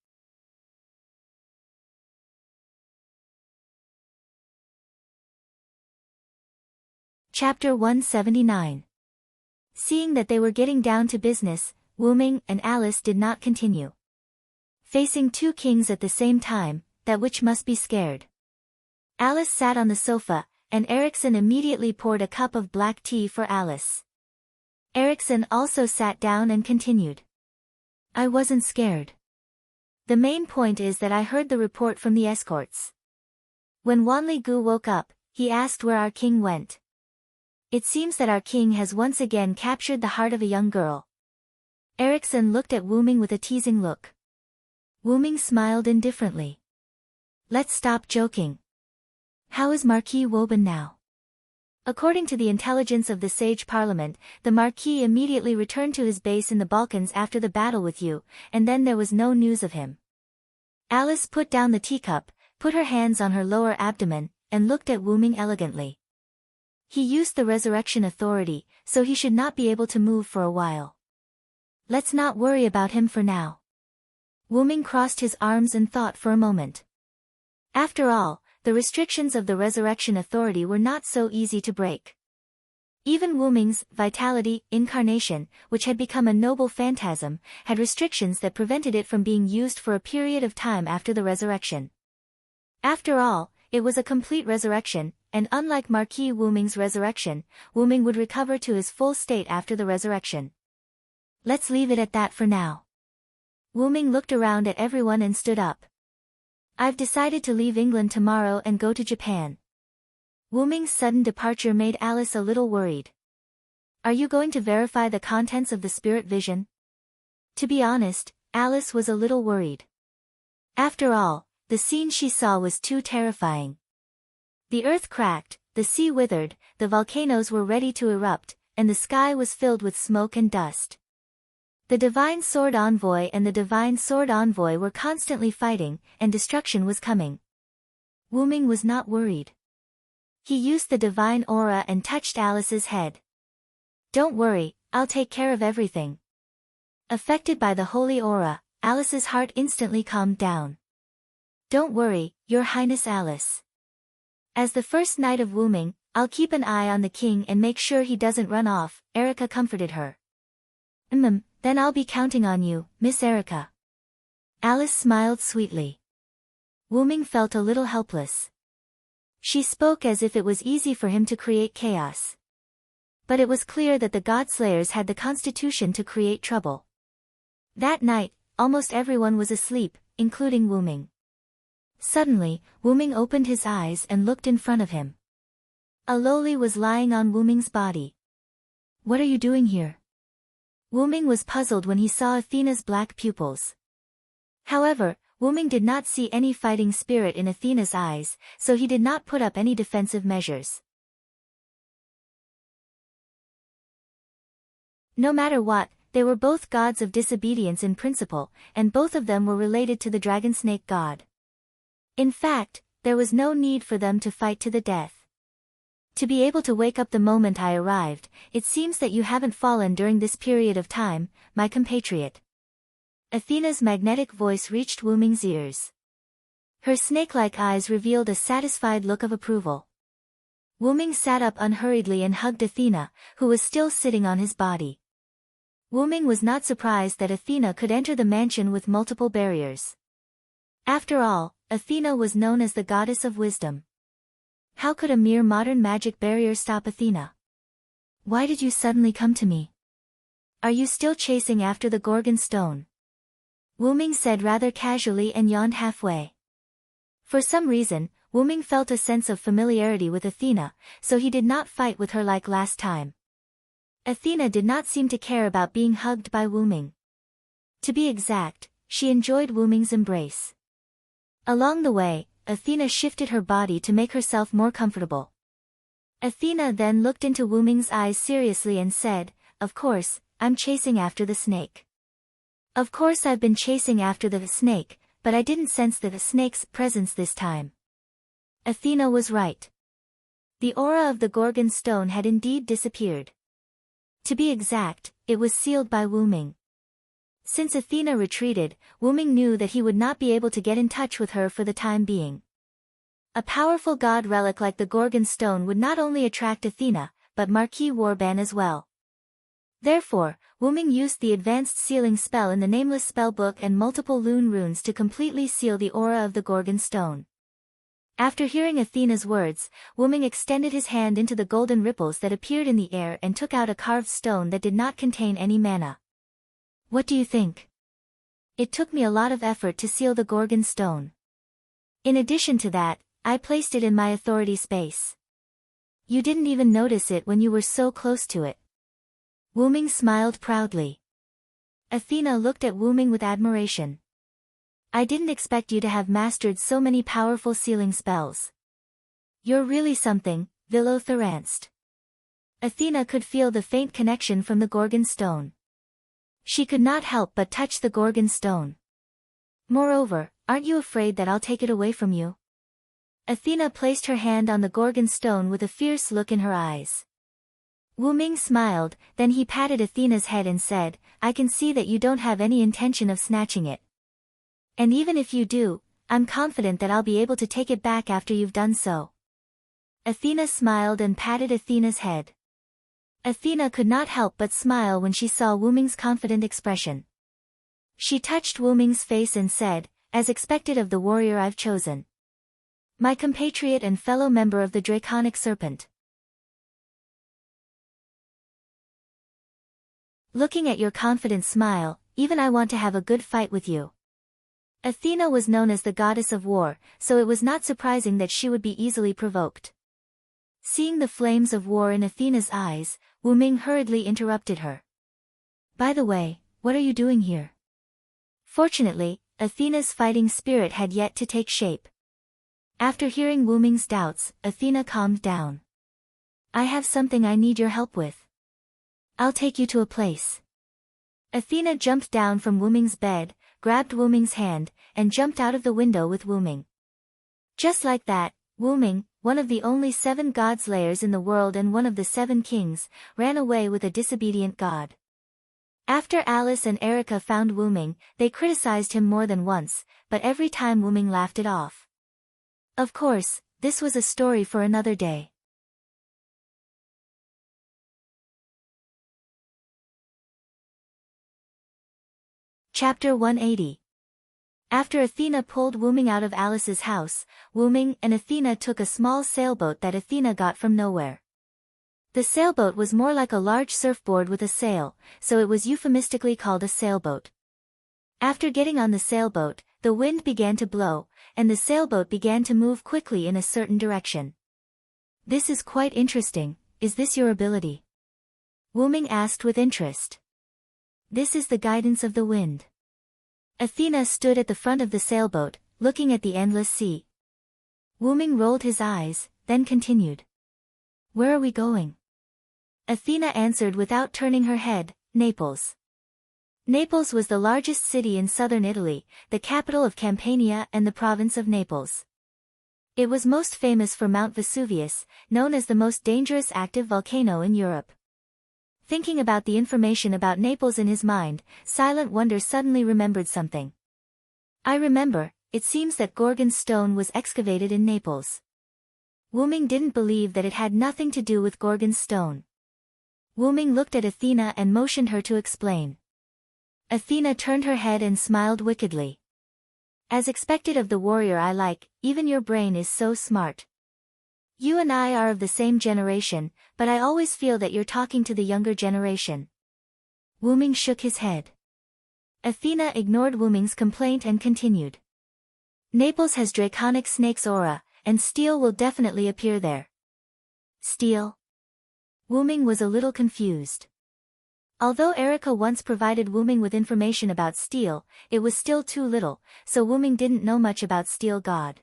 S1: Chapter 179. Seeing that they were getting down to business, Wyrm and Alice did not continue. Facing two kings at the same time, that witch must be scared. Alice sat on the sofa, and Ericsson immediately poured a cup of black tea for Alice. Ericsson also sat down and continued. "I wasn't scared. The main point is that I heard the report from the escorts. When Wanli Gu woke up, he asked where our king went. It seems that our king has once again captured the heart of a young girl." Ericsson looked at Wyrm with a teasing look. Wyrm smiled indifferently. "Let's stop joking. How is Marquis Woban now?" According to the intelligence of the Sage Parliament, the Marquis immediately returned to his base in the Balkans after the battle with you, and then there was no news of him. Alice put down the teacup, put her hands on her lower abdomen, and looked at Wyrm elegantly. He used the resurrection authority, so he should not be able to move for a while. Let's not worry about him for now. Wyrm crossed his arms and thought for a moment. After all, the restrictions of the resurrection authority were not so easy to break. Even Wyrm's vitality, incarnation, which had become a noble phantasm, had restrictions that prevented it from being used for a period of time after the resurrection. After all, it was a complete resurrection, and unlike Marquis Wyrm's resurrection, Wyrm would recover to his full state after the resurrection. Let's leave it at that for now. Wyrm looked around at everyone and stood up. I've decided to leave England tomorrow and go to Japan. Wyrm's sudden departure made Alice a little worried. Are you going to verify the contents of the spirit vision? To be honest, Alice was a little worried. After all, the scene she saw was too terrifying. The earth cracked, the sea withered, the volcanoes were ready to erupt, and the sky was filled with smoke and dust. The Divine Sword Envoy and the Divine Sword Envoy were constantly fighting, and destruction was coming. Wyrm was not worried. He used the divine aura and touched Alice's head. Don't worry, I'll take care of everything. Affected by the holy aura, Alice's heart instantly calmed down. Don't worry, Your Highness Alice. As the first knight of Wyrm, I'll keep an eye on the king and make sure he doesn't run off, Erica comforted her. Then I'll be counting on you, Miss Erica. Alice smiled sweetly. Wyrm felt a little helpless. She spoke as if it was easy for him to create chaos. But it was clear that the Godslayers had the constitution to create trouble. That night, almost everyone was asleep, including Wyrm. Suddenly, Wyrm opened his eyes and looked in front of him. Aloli was lying on Wyrm's body. What are you doing here? Wyrm was puzzled when he saw Athena's black pupils. However, Wyrm did not see any fighting spirit in Athena's eyes, so he did not put up any defensive measures. No matter what, they were both gods of disobedience in principle, and both of them were related to the dragon snake god. In fact, there was no need for them to fight to the death. To be able to wake up the moment I arrived, it seems that you haven't fallen during this period of time, my compatriot. Athena's magnetic voice reached Wu Ming's ears. Her snake-like eyes revealed a satisfied look of approval. Wu Ming sat up unhurriedly and hugged Athena, who was still sitting on his body. Wu Ming was not surprised that Athena could enter the mansion with multiple barriers. After all, Athena was known as the goddess of wisdom. How could a mere modern magic barrier stop Athena? Why did you suddenly come to me? Are you still chasing after the Gorgon stone? Wu Ming said rather casually and yawned halfway. For some reason, Wu Ming felt a sense of familiarity with Athena, so he did not fight with her like last time. Athena did not seem to care about being hugged by Wu Ming. To be exact, she enjoyed Wu Ming's embrace. Along the way, Athena shifted her body to make herself more comfortable. Athena then looked into Wu Ming's eyes seriously and said, "Of course, I'm chasing after the snake. Of course I've been chasing after the snake, but I didn't sense the snake's presence this time." Athena was right. The aura of the Gorgon stone had indeed disappeared. To be exact, it was sealed by Wu Ming. Since Athena retreated, Wu Ming knew that he would not be able to get in touch with her for the time being. A powerful god relic like the Gorgon stone would not only attract Athena, but Marquis Warban as well. Therefore, Wu Ming used the advanced sealing spell in the nameless spell book and multiple lune runes to completely seal the aura of the Gorgon stone. After hearing Athena's words, Wu Ming extended his hand into the golden ripples that appeared in the air and took out a carved stone that did not contain any mana. What do you think? It took me a lot of effort to seal the Gorgon stone. In addition to that, I placed it in my authority space. You didn't even notice it when you were so close to it. Wu Ming smiled proudly. Athena looked at Wu Ming with admiration. I didn't expect you to have mastered so many powerful sealing spells. You're really something, Vilo-Theranced. Athena could feel the faint connection from the Gorgon stone. She could not help but touch the Gorgon stone. Moreover, aren't you afraid that I'll take it away from you? Athena placed her hand on the Gorgon stone with a fierce look in her eyes. Wu Ming smiled, then he patted Athena's head and said, I can see that you don't have any intention of snatching it. And even if you do, I'm confident that I'll be able to take it back after you've done so. Athena smiled and patted Athena's head. Athena could not help but smile when she saw Wu Ming's confident expression. She touched Wu Ming's face and said, as expected of the warrior I've chosen. My compatriot and fellow member of the Draconic Serpent. Looking at your confident smile, even I want to have a good fight with you. Athena was known as the goddess of war, so it was not surprising that she would be easily provoked. Seeing the flames of war in Athena's eyes, Wu Ming hurriedly interrupted her. By the way, what are you doing here? Fortunately, Athena's fighting spirit had yet to take shape. After hearing Wu Ming's doubts, Athena calmed down. I have something I need your help with. I'll take you to a place. Athena jumped down from Wu Ming's bed, grabbed Wu Ming's hand, and jumped out of the window with Wu Ming. Just like that, Wu Ming, one of the only 7 god slayers in the world and one of the 7 kings, ran away with a disobedient god. After Alice and Erica found Wu Ming, they criticized him more than once, but every time Wu Ming laughed it off. Of course, this was a story for another day. Chapter 180. After Athena pulled Wu Ming out of Alice's house, Wu Ming and Athena took a small sailboat that Athena got from nowhere. The sailboat was more like a large surfboard with a sail, so it was euphemistically called a sailboat. After getting on the sailboat, the wind began to blow, and the sailboat began to move quickly in a certain direction. This is quite interesting, is this your ability? Wu Ming asked with interest. This is the guidance of the wind. Athena stood at the front of the sailboat, looking at the endless sea. Wu Ming rolled his eyes, then continued. Where are we going? Athena answered without turning her head, Naples. Naples was the largest city in southern Italy, the capital of Campania and the province of Naples. It was most famous for Mount Vesuvius, known as the most dangerous active volcano in Europe. Thinking about the information about Naples in his mind, Silent Wonder suddenly remembered something. I remember, it seems that Gorgon's stone was excavated in Naples. Wuming didn't believe that it had nothing to do with Gorgon's stone. Wuming looked at Athena and motioned her to explain. Athena turned her head and smiled wickedly. As expected of the warrior I like, even your brain is so smart. You and I are of the same generation, but I always feel that you're talking to the younger generation. Wuming shook his head. Athena ignored Wuming's complaint and continued. Naples has draconic snake's aura, and steel will definitely appear there. Steel? Wuming was a little confused. Although Erica once provided Wuming with information about steel, it was still too little, so Wuming didn't know much about steel god.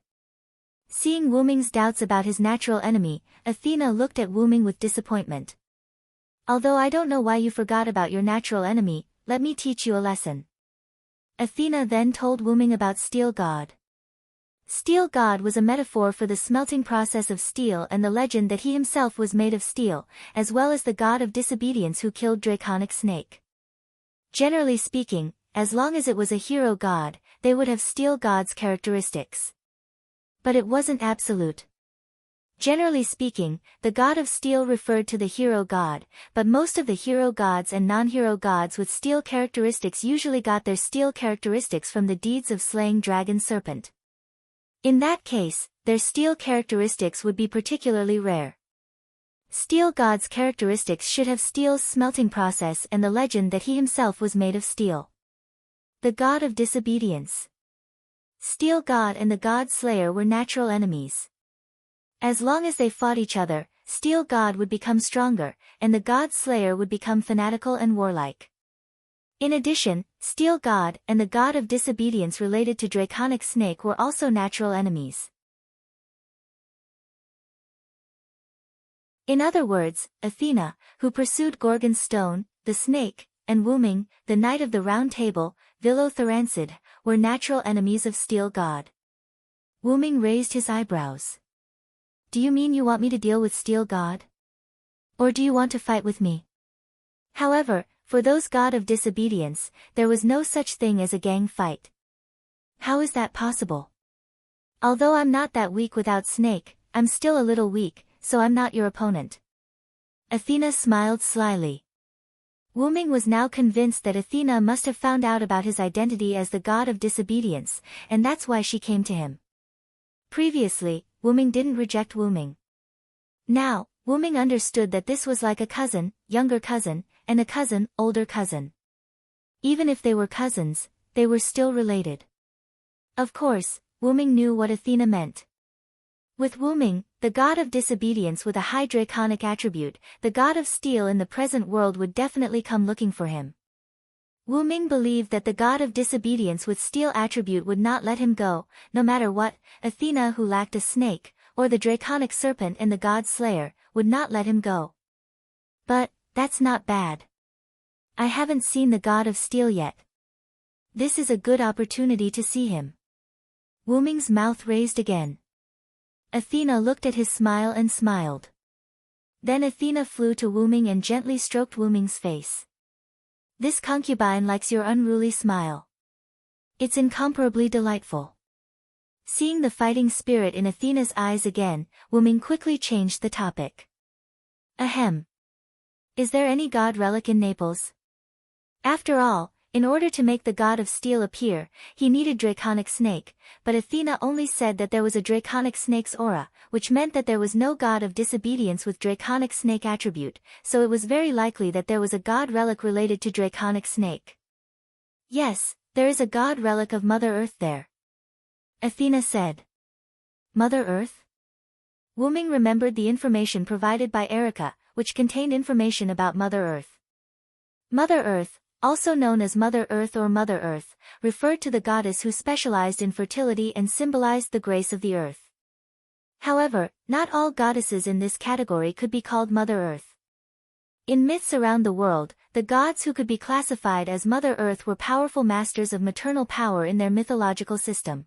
S1: Seeing Wuming's doubts about his natural enemy, Athena looked at Wuming with disappointment. Although I don't know why you forgot about your natural enemy, let me teach you a lesson. Athena then told Wuming about steel god. Steel god was a metaphor for the smelting process of steel and the legend that he himself was made of steel, as well as the god of disobedience who killed draconic snake. Generally speaking, as long as it was a hero god, they would have steel god's characteristics. But it wasn't absolute. Generally speaking, the god of steel referred to the hero god, but most of the hero gods and non-hero gods with steel characteristics usually got their steel characteristics from the deeds of slaying dragon serpent. In that case, their steel characteristics would be particularly rare. Steel god's characteristics should have steel's smelting process and the legend that he himself was made of steel. The god of disobedience. Steel god and the god slayer were natural enemies. As long as they fought each other, steel god would become stronger, and the god slayer would become fanatical and warlike. In addition, steel god and the god of disobedience related to draconic snake were also natural enemies. In other words, Athena, who pursued Gorgon's stone, the snake, and Wuming, the knight of the round table, Villothorancid, were natural enemies of steel god. Wuming raised his eyebrows. Do you mean you want me to deal with steel god? Or do you want to fight with me? However, for those god of disobedience, there was no such thing as a gang fight. How is that possible? Although I'm not that weak without snake, I'm still a little weak, so I'm not your opponent. Athena smiled slyly. Wuming was now convinced that Athena must have found out about his identity as the god of disobedience, and that's why she came to him. Previously, Wuming didn't reject Wuming. Now, Wuming understood that this was like a cousin, younger cousin, and a cousin, older cousin. Even if they were cousins, they were still related. Of course, Wuming knew what Athena meant. With Wuming, the god of disobedience with a high draconic attribute, the god of steel in the present world would definitely come looking for him. Wuming believed that the god of disobedience with steel attribute would not let him go, no matter what. Athena, who lacked a snake, or the draconic serpent and the god slayer, would not let him go. But, that's not bad. I haven't seen the god of steel yet. This is a good opportunity to see him. Wuming's mouth raised again. Athena looked at his smile and smiled. Then Athena flew to Wuming and gently stroked Wuming's face. This concubine likes your unruly smile. It's incomparably delightful. Seeing the fighting spirit in Athena's eyes again, Wuming quickly changed the topic. Ahem. Is there any god relic in Naples? After all, in order to make the god of steel appear, he needed draconic snake, but Athena only said that there was a draconic snake's aura, which meant that there was no god of disobedience with draconic snake attribute, so it was very likely that there was a god relic related to draconic snake. Yes, there is a god relic of Mother Earth there. Athena said. Mother Earth? Wuming remembered the information provided by Erica, which contained information about Mother Earth. Mother Earth, also known as Mother Earth or Mother Earth, referred to the goddess who specialized in fertility and symbolized the grace of the earth. However, not all goddesses in this category could be called Mother Earth. In myths around the world, the gods who could be classified as Mother Earth were powerful masters of maternal power in their mythological system.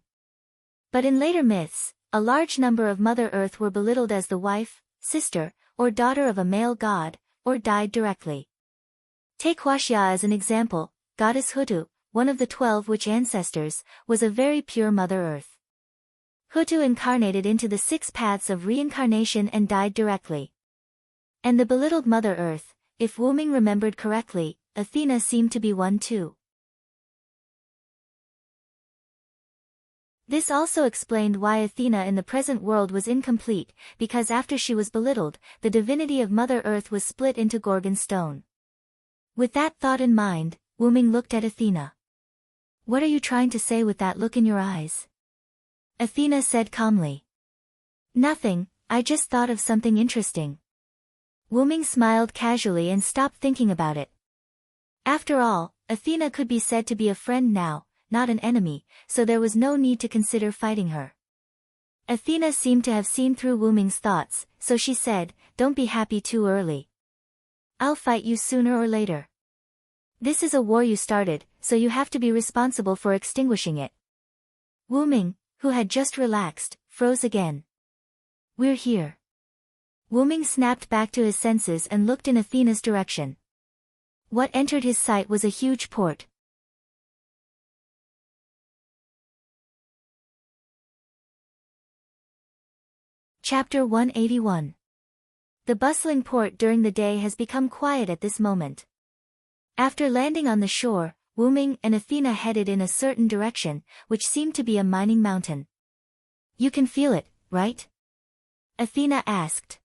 S1: But in later myths, a large number of Mother Earth were belittled as the wife, sister, or daughter of a male god, or died directly. Take Hwashya as an example. Goddess Hutu, one of the 12 witch ancestors, was a very pure Mother Earth. Hutu incarnated into the 6 paths of reincarnation and died directly. And the belittled Mother Earth, if Wuming remembered correctly, Athena seemed to be one too. This also explained why Athena in the present world was incomplete, because after she was belittled, the divinity of Mother Earth was split into Gorgon stone. With that thought in mind, Wuming looked at Athena. "What are you trying to say with that look in your eyes?" Athena said calmly. "Nothing, I just thought of something interesting." Wuming smiled casually and stopped thinking about it. After all, Athena could be said to be a friend now, not an enemy, so there was no need to consider fighting her. Athena seemed to have seen through Wuming's thoughts, so she said, "Don't be happy too early. I'll fight you sooner or later. This is a war you started, so you have to be responsible for extinguishing it." Wuming, who had just relaxed, froze again. "We're here." Wuming snapped back to his senses and looked in Athena's direction. What entered his sight was a huge port. Chapter 181. The bustling port during the day has become quiet at this moment. After landing on the shore, Wuming and Athena headed in a certain direction, which seemed to be a mining mountain. "You can feel it, right?" Athena asked.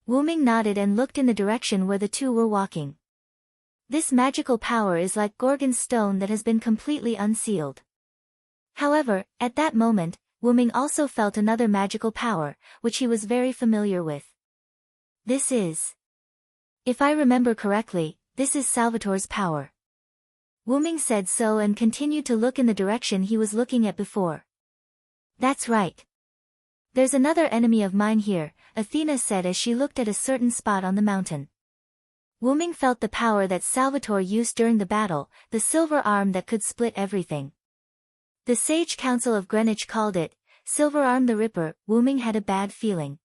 S1: Wuming nodded and looked in the direction where the two were walking. This magical power is like Gorgon stone that has been completely unsealed. However, at that moment, Wuming also felt another magical power, which he was very familiar with. This is. If I remember correctly, this is Salvatore's power. Wuming said so and continued to look in the direction he was looking at before. That's right. There's another enemy of mine here, Athena said as she looked at a certain spot on the mountain. Wuming felt the power that Salvatore used during the battle, the silver arm that could split everything. The Sage Council of Greenwich called it, Silver Arm the Ripper. Wuming had a bad feeling.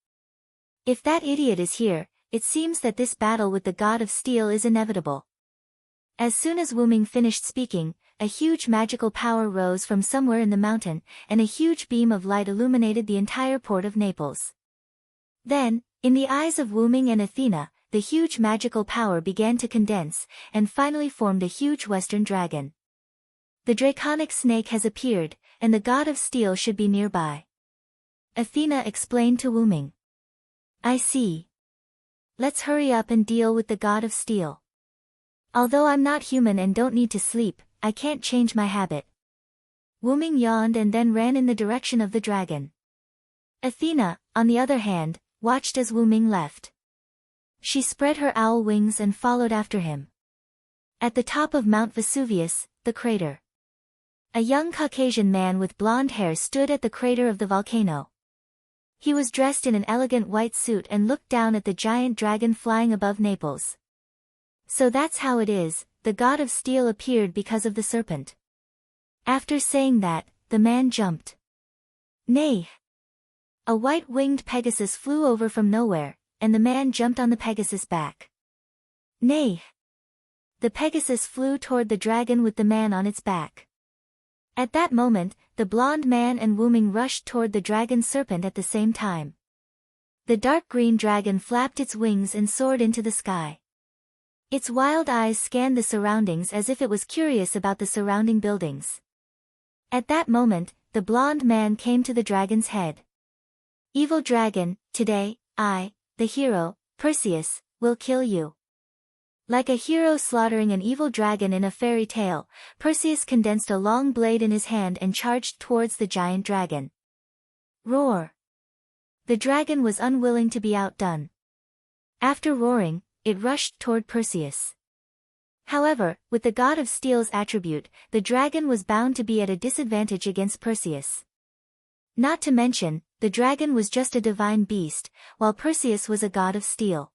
S1: If that idiot is here, it seems that this battle with the God of Steel is inevitable. As soon as Wuming finished speaking, a huge magical power rose from somewhere in the mountain, and a huge beam of light illuminated the entire port of Naples. Then, in the eyes of Wuming and Athena, the huge magical power began to condense, and finally formed a huge western dragon. The draconic snake has appeared, and the God of Steel should be nearby. Athena explained to Wuming. I see. Let's hurry up and deal with the God of Steel. Although I'm not human and don't need to sleep, I can't change my habit. Wuming yawned and then ran in the direction of the dragon. Athena, on the other hand, watched as Wuming left. She spread her owl wings and followed after him. At the top of Mount Vesuvius, the crater. A young Caucasian man with blonde hair stood at the crater of the volcano. He was dressed in an elegant white suit and looked down at the giant dragon flying above Naples. So that's how it is, the God of Steel appeared because of the serpent. After saying that, the man jumped. Nay! A white-winged Pegasus flew over from nowhere, and the man jumped on the Pegasus' back. Nay! The Pegasus flew toward the dragon with the man on its back. At that moment, the blonde man and Wuming rushed toward the dragon serpent at the same time. The dark green dragon flapped its wings and soared into the sky. Its wild eyes scanned the surroundings as if it was curious about the surrounding buildings. At that moment, the blonde man came to the dragon's head. Evil dragon, today, I, the hero, Perseus, will kill you. Like a hero slaughtering an evil dragon in a fairy tale, Perseus condensed a long blade in his hand and charged towards the giant dragon. Roar! The dragon was unwilling to be outdone. After roaring, it rushed toward Perseus. However, with the God of Steel's attribute, the dragon was bound to be at a disadvantage against Perseus. Not to mention, the dragon was just a divine beast, while Perseus was a God of Steel.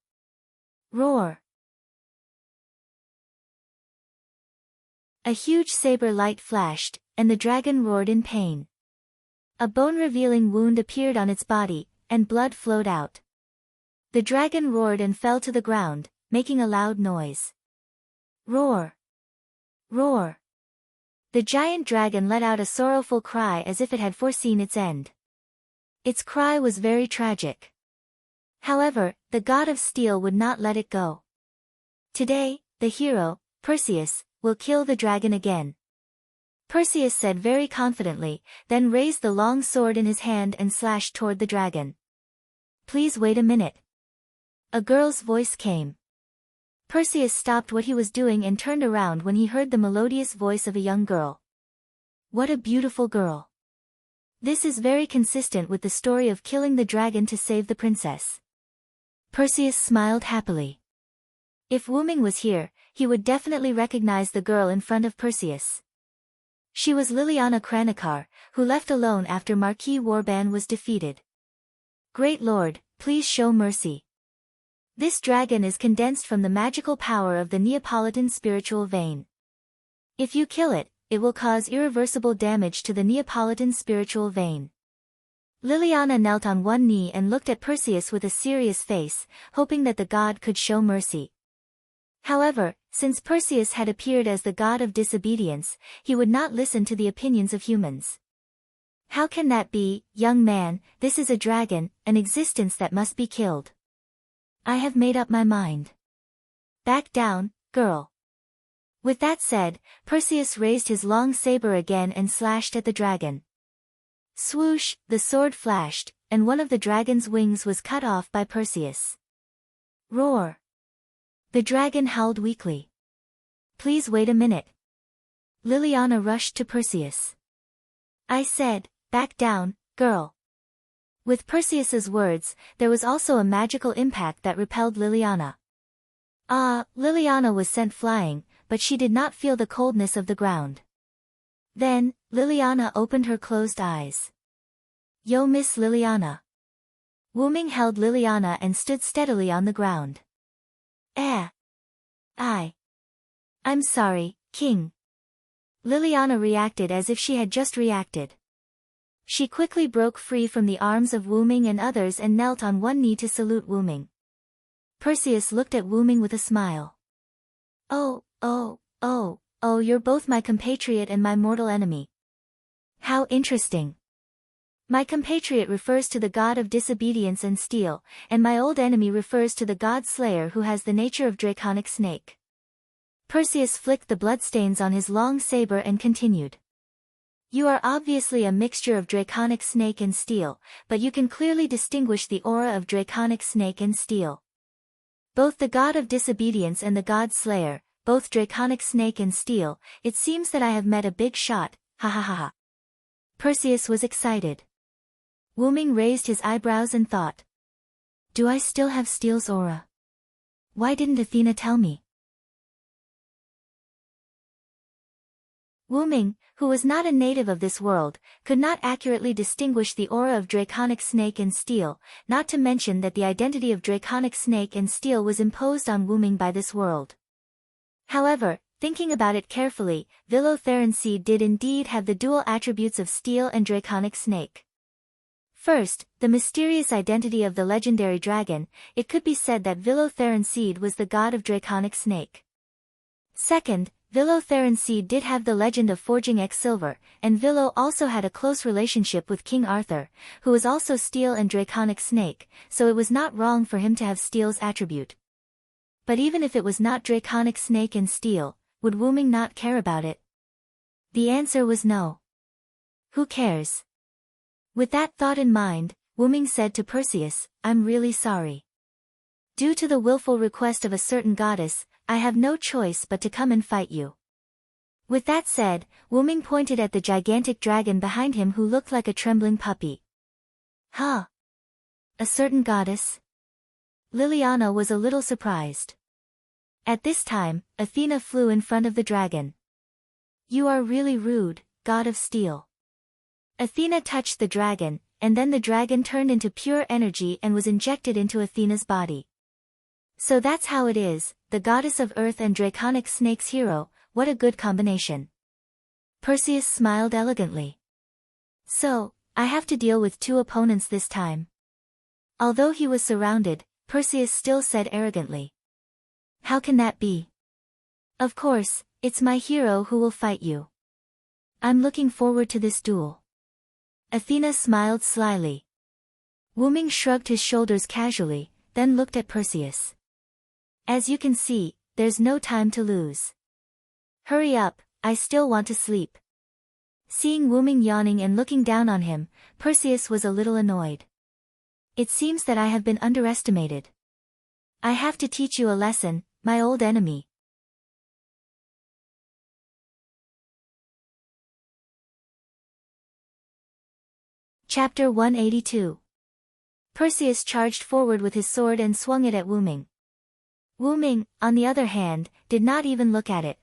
S1: Roar! A huge saber light flashed, and the dragon roared in pain. A bone-revealing wound appeared on its body, and blood flowed out. The dragon roared and fell to the ground, making a loud noise. Roar! Roar! The giant dragon let out a sorrowful cry as if it had foreseen its end. Its cry was very tragic. However, the god of steel would not let it go. Today, the hero, Perseus, will kill the dragon again. Perseus said very confidently, then raised the long sword in his hand and slashed toward the dragon. Please wait a minute. A girl's voice came. Perseus stopped what he was doing and turned around when he heard the melodious voice of a young girl. What a beautiful girl. This is very consistent with the story of killing the dragon to save the princess. Perseus smiled happily. If Wyrm was here, he would definitely recognize the girl in front of Perseus. She was Liliana Kranikar, who left alone after Marquis Warban was defeated. Great Lord, please show mercy. This dragon is condensed from the magical power of the Neapolitan spiritual vein. If you kill it, it will cause irreversible damage to the Neapolitan spiritual vein. Liliana knelt on one knee and looked at Perseus with a serious face, hoping that the god could show mercy. However, since Perseus had appeared as the god of disobedience, he would not listen to the opinions of humans. How can that be, young man? This is a dragon, an existence that must be killed. I have made up my mind. Back down, girl. With that said, Perseus raised his long saber again and slashed at the dragon. Swoosh, the sword flashed, and one of the dragon's wings was cut off by Perseus. Roar! The dragon howled weakly. Please wait a minute. Liliana rushed to Perseus. I said, back down, girl. With Perseus's words, there was also a magical impact that repelled Liliana. Liliana was sent flying, but she did not feel the coldness of the ground. Then, Liliana opened her closed eyes. Yo, Miss Liliana. Wyrm held Liliana and stood steadily on the ground. I'm sorry, King. Liliana reacted as if she had just reacted. She quickly broke free from the arms of Wyrm and others and knelt on one knee to salute Wyrm. Perseus looked at Wyrm with a smile. Oh, you're both my compatriot and my mortal enemy. How interesting. My compatriot refers to the god of disobedience and steel, and my old enemy refers to the god Slayer who has the nature of draconic snake. Perseus flicked the bloodstains on his long saber and continued. You are obviously a mixture of draconic snake and steel, but you can clearly distinguish the aura of draconic snake and steel. Both the god of disobedience and the god Slayer, both draconic snake and steel, it seems that I have met a big shot, ha ha ha ha. Perseus was excited. Wyrm raised his eyebrows and thought. Do I still have steel's aura? Why didn't Athena tell me? Wyrm, who was not a native of this world, could not accurately distinguish the aura of draconic snake and steel, not to mention that the identity of draconic snake and steel was imposed on Wyrm by this world. However, thinking about it carefully, Vilo-Theron seed did indeed have the dual attributes of steel and draconic snake. First, the mysterious identity of the legendary dragon, it could be said that Vilo-Theron seed was the god of draconic snake. Second, Vilo-Theron seed did have the legend of forging X-Silver, and Vilo also had a close relationship with King Arthur, who was also steel and draconic snake, so it was not wrong for him to have steel's attribute. But even if it was not draconic snake and steel, would Wyrm not care about it? The answer was no. Who cares? With that thought in mind, Wyrm said to Perseus, I'm really sorry. Due to the willful request of a certain goddess, I have no choice but to come and fight you. With that said, Wyrm pointed at the gigantic dragon behind him who looked like a trembling puppy. Huh? A certain goddess? Liliana was a little surprised. At this time, Athena flew in front of the dragon. You are really rude, god of steel. Athena touched the dragon, and then the dragon turned into pure energy and was injected into Athena's body. So that's how it is, the goddess of earth and draconic snake's hero, what a good combination. Perseus smiled elegantly. So, I have to deal with two opponents this time. Although he was surrounded, Perseus still said arrogantly. How can that be? Of course, it's my hero who will fight you. I'm looking forward to this duel. Athena smiled slyly. Wyrm shrugged his shoulders casually, then looked at Perseus. As you can see, there's no time to lose. Hurry up, I still want to sleep. Seeing Wyrm yawning and looking down on him, Perseus was a little annoyed. It seems that I have been underestimated. I have to teach you a lesson, my old enemy. Chapter 182. Perseus charged forward with his sword and swung it at Wyrm. Wyrm, on the other hand, did not even look at it.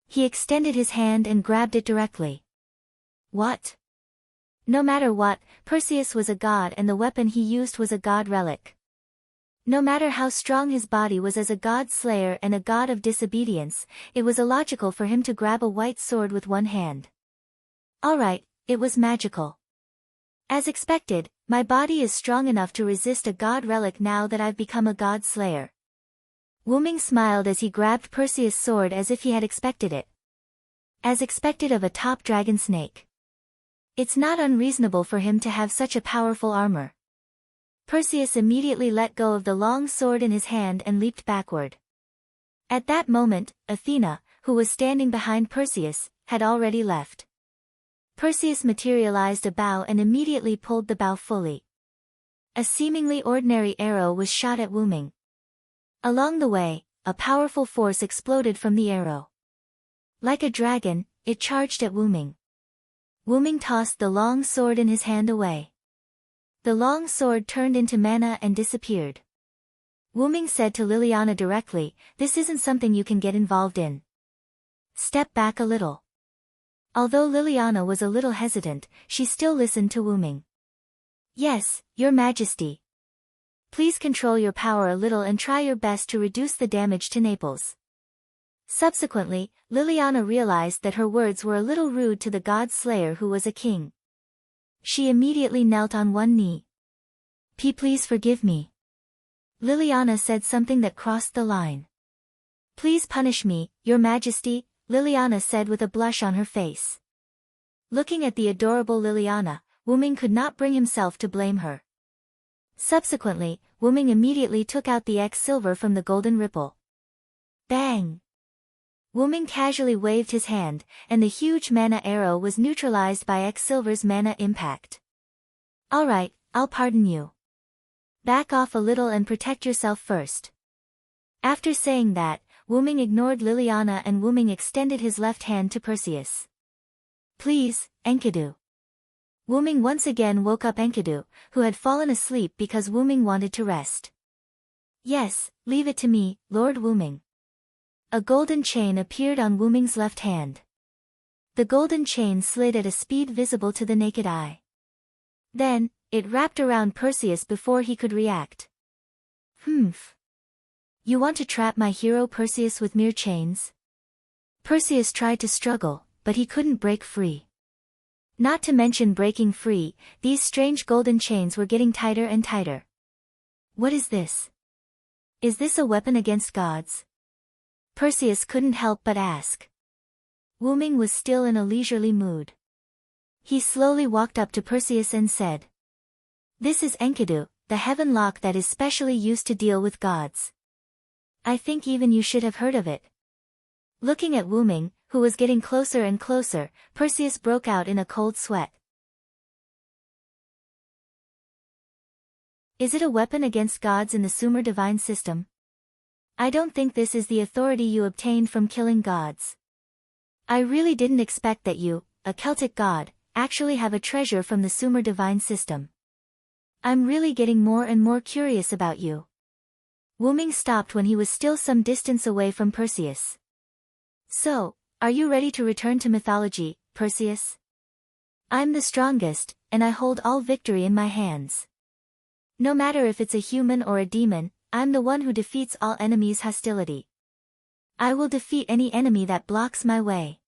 S1: He extended his hand and grabbed it directly. What? No matter what, Perseus was a god and the weapon he used was a god relic. No matter how strong his body was as a god slayer and a god of disobedience, it was illogical for him to grab a white sword with one hand. Alright, it was magical. As expected, my body is strong enough to resist a god relic now that I've become a god slayer. Wyrm smiled as he grabbed Perseus' sword as if he had expected it. As expected of a top dragon snake. It's not unreasonable for him to have such a powerful armor. Perseus immediately let go of the long sword in his hand and leaped backward. At that moment, Athena, who was standing behind Perseus, had already left. Perseus materialized a bow and immediately pulled the bow fully. A seemingly ordinary arrow was shot at Wyrm. Along the way, a powerful force exploded from the arrow. Like a dragon, it charged at Wyrm. Wyrm tossed the long sword in his hand away. The long sword turned into mana and disappeared. Wyrm said to Liliana directly, "This isn't something you can get involved in. Step back a little." Although Liliana was a little hesitant, she still listened to Wyrm. "Yes, Your Majesty. Please control your power a little and try your best to reduce the damage to Naples." Subsequently, Liliana realized that her words were a little rude to the god slayer who was a king. She immediately knelt on one knee. Please forgive me." Liliana said something that crossed the line. "Please punish me, Your Majesty," Liliana said with a blush on her face. Looking at the adorable Liliana, Wyrm could not bring himself to blame her. Subsequently, Wyrm immediately took out the X silver from the golden ripple. Bang! Wyrm casually waved his hand, and the huge mana arrow was neutralized by X silver's mana impact. "Alright, I'll pardon you. Back off a little and protect yourself first." After saying that, Wyrm ignored Liliana and Wyrm extended his left hand to Perseus. "Please, Enkidu." Wyrm once again woke up Enkidu, who had fallen asleep because Wyrm wanted to rest. "Yes, leave it to me, Lord Wyrm." A golden chain appeared on Wyrm's left hand. The golden chain slid at a speed visible to the naked eye. Then, it wrapped around Perseus before he could react. "Humph. You want to trap my hero Perseus with mere chains?" Perseus tried to struggle, but he couldn't break free. Not to mention breaking free, these strange golden chains were getting tighter and tighter. "What is this? Is this a weapon against gods?" Perseus couldn't help but ask. Wyrm was still in a leisurely mood. He slowly walked up to Perseus and said, "This is Enkidu, the heaven lock that is specially used to deal with gods. I think even you should have heard of it." Looking at Wyrm, who was getting closer and closer, Perseus broke out in a cold sweat. "Is it a weapon against gods in the Sumer divine system? I don't think this is the authority you obtained from killing gods. I really didn't expect that you, a Celtic god, actually have a treasure from the Sumer divine system. I'm really getting more and more curious about you." Wyrm stopped when he was still some distance away from Perseus. "So, are you ready to return to mythology, Perseus? I'm the strongest, and I hold all victory in my hands. No matter if it's a human or a demon, I'm the one who defeats all enemies' hostility. I will defeat any enemy that blocks my way.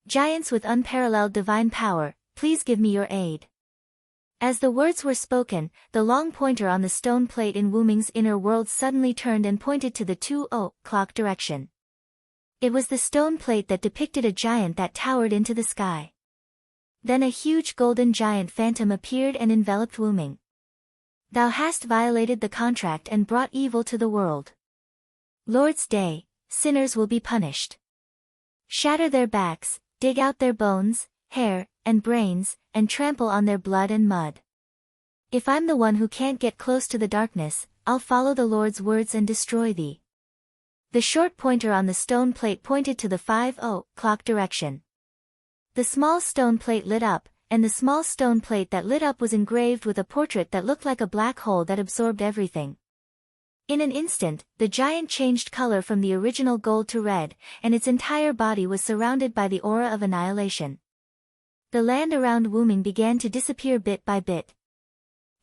S1: Giants with unparalleled divine power, please give me your aid." As the words were spoken, the long pointer on the stone plate in Wyrm's inner world suddenly turned and pointed to the 2 o'clock direction. It was the stone plate that depicted a giant that towered into the sky. Then a huge golden giant phantom appeared and enveloped Wyrm. Thou hast violated the contract and brought evil to the world. Lord's Day, sinners will be punished. Shatter their backs, dig out their bones, hair, and brains, and trample on their blood and mud. If I'm the one who can't get close to the darkness, I'll follow the Lord's words and destroy thee. The short pointer on the stone plate pointed to the 5 o'clock direction. The small stone plate lit up, and the small stone plate that lit up was engraved with a portrait that looked like a black hole that absorbed everything. In an instant, the giant changed color from the original gold to red, and its entire body was surrounded by the aura of annihilation. The land around Wyrm began to disappear bit by bit.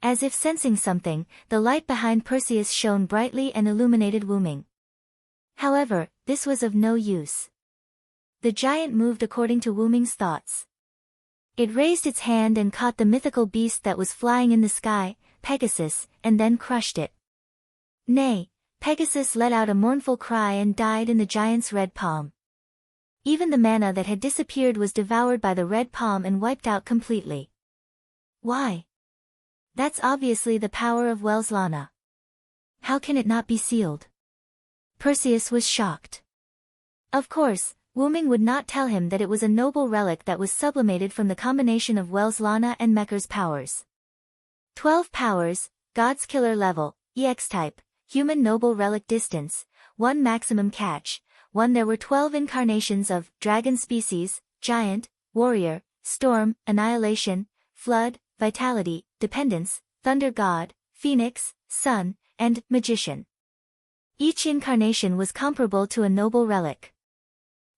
S1: As if sensing something, the light behind Perseus shone brightly and illuminated Wyrm. However, this was of no use. The giant moved according to Wyrm's thoughts. It raised its hand and caught the mythical beast that was flying in the sky, Pegasus, and then crushed it. Nay, Pegasus let out a mournful cry and died in the giant's red palm. Even the mana that had disappeared was devoured by the red palm and wiped out completely. Why? That's obviously the power of Welslana. How can it not be sealed? Perseus was shocked. Of course, Wyrm would not tell him that it was a noble relic that was sublimated from the combination of Welslana and Mecker's powers. 12 powers, God's Killer level, EX type, Human Noble Relic distance, 1 maximum catch, 1 There were 12 incarnations of Dragon species, Giant, Warrior, Storm, Annihilation, Flood, Vitality, Dependence, Thunder God, Phoenix, Sun, and Magician. Each incarnation was comparable to a noble relic.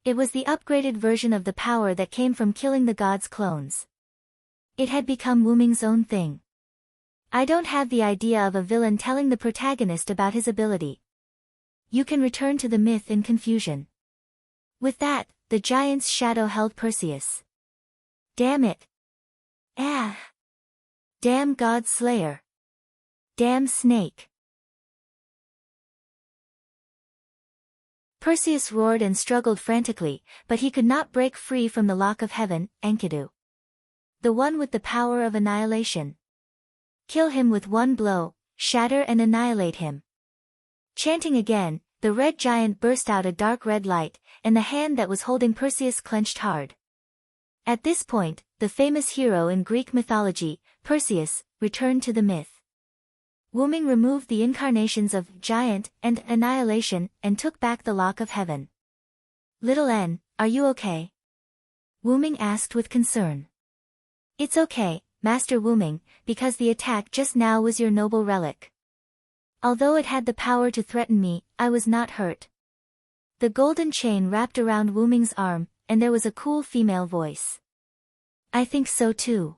S1: It was the upgraded version of the power that came from killing the gods' clones. It had become Wyrm's own thing. I don't have the idea of a villain telling the protagonist about his ability. You can return to the myth in confusion. With that, the giant's shadow held Perseus. Damn it. Ah. Damn God Slayer. Damn snake. Perseus roared and struggled frantically, but he could not break free from the lock of heaven, Enkidu. The one with the power of annihilation. Kill him with one blow, shatter and annihilate him. Chanting again, the red giant burst out a dark red light, and the hand that was holding Perseus clenched hard. At this point, the famous hero in Greek mythology, Perseus, returned to the myth. Wyrm removed the incarnations of Giant and Annihilation and took back the lock of heaven. Little N, are you okay? Wyrm asked with concern. It's okay, Master Wyrm, because the attack just now was your noble relic. Although it had the power to threaten me, I was not hurt. The golden chain wrapped around Wyrm's arm, and there was a cool female voice. I think so too.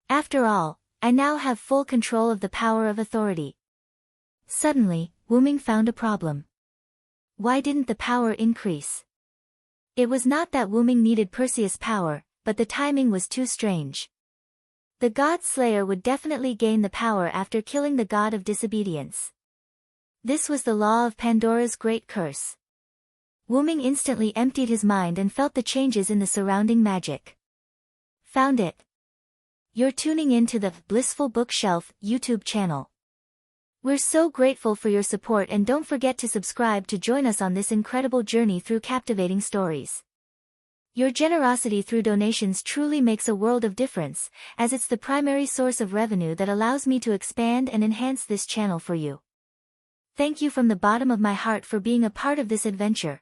S1: After all, I now have full control of the power of authority. Suddenly, Wyrm found a problem. Why didn't the power increase? It was not that Wyrm needed Perseus' power, but the timing was too strange. The God Slayer would definitely gain the power after killing the god of disobedience. This was the law of Pandora's great curse. Wyrm instantly emptied his mind and felt the changes in the surrounding magic. Found it. You're tuning in to the Blissful Bookshelf YouTube channel. We're so grateful for your support, and don't forget to subscribe to join us on this incredible journey through captivating stories. Your generosity through donations truly makes a world of difference, as it's the primary source of revenue that allows me to expand and enhance this channel for you. Thank you from the bottom of my heart for being a part of this adventure.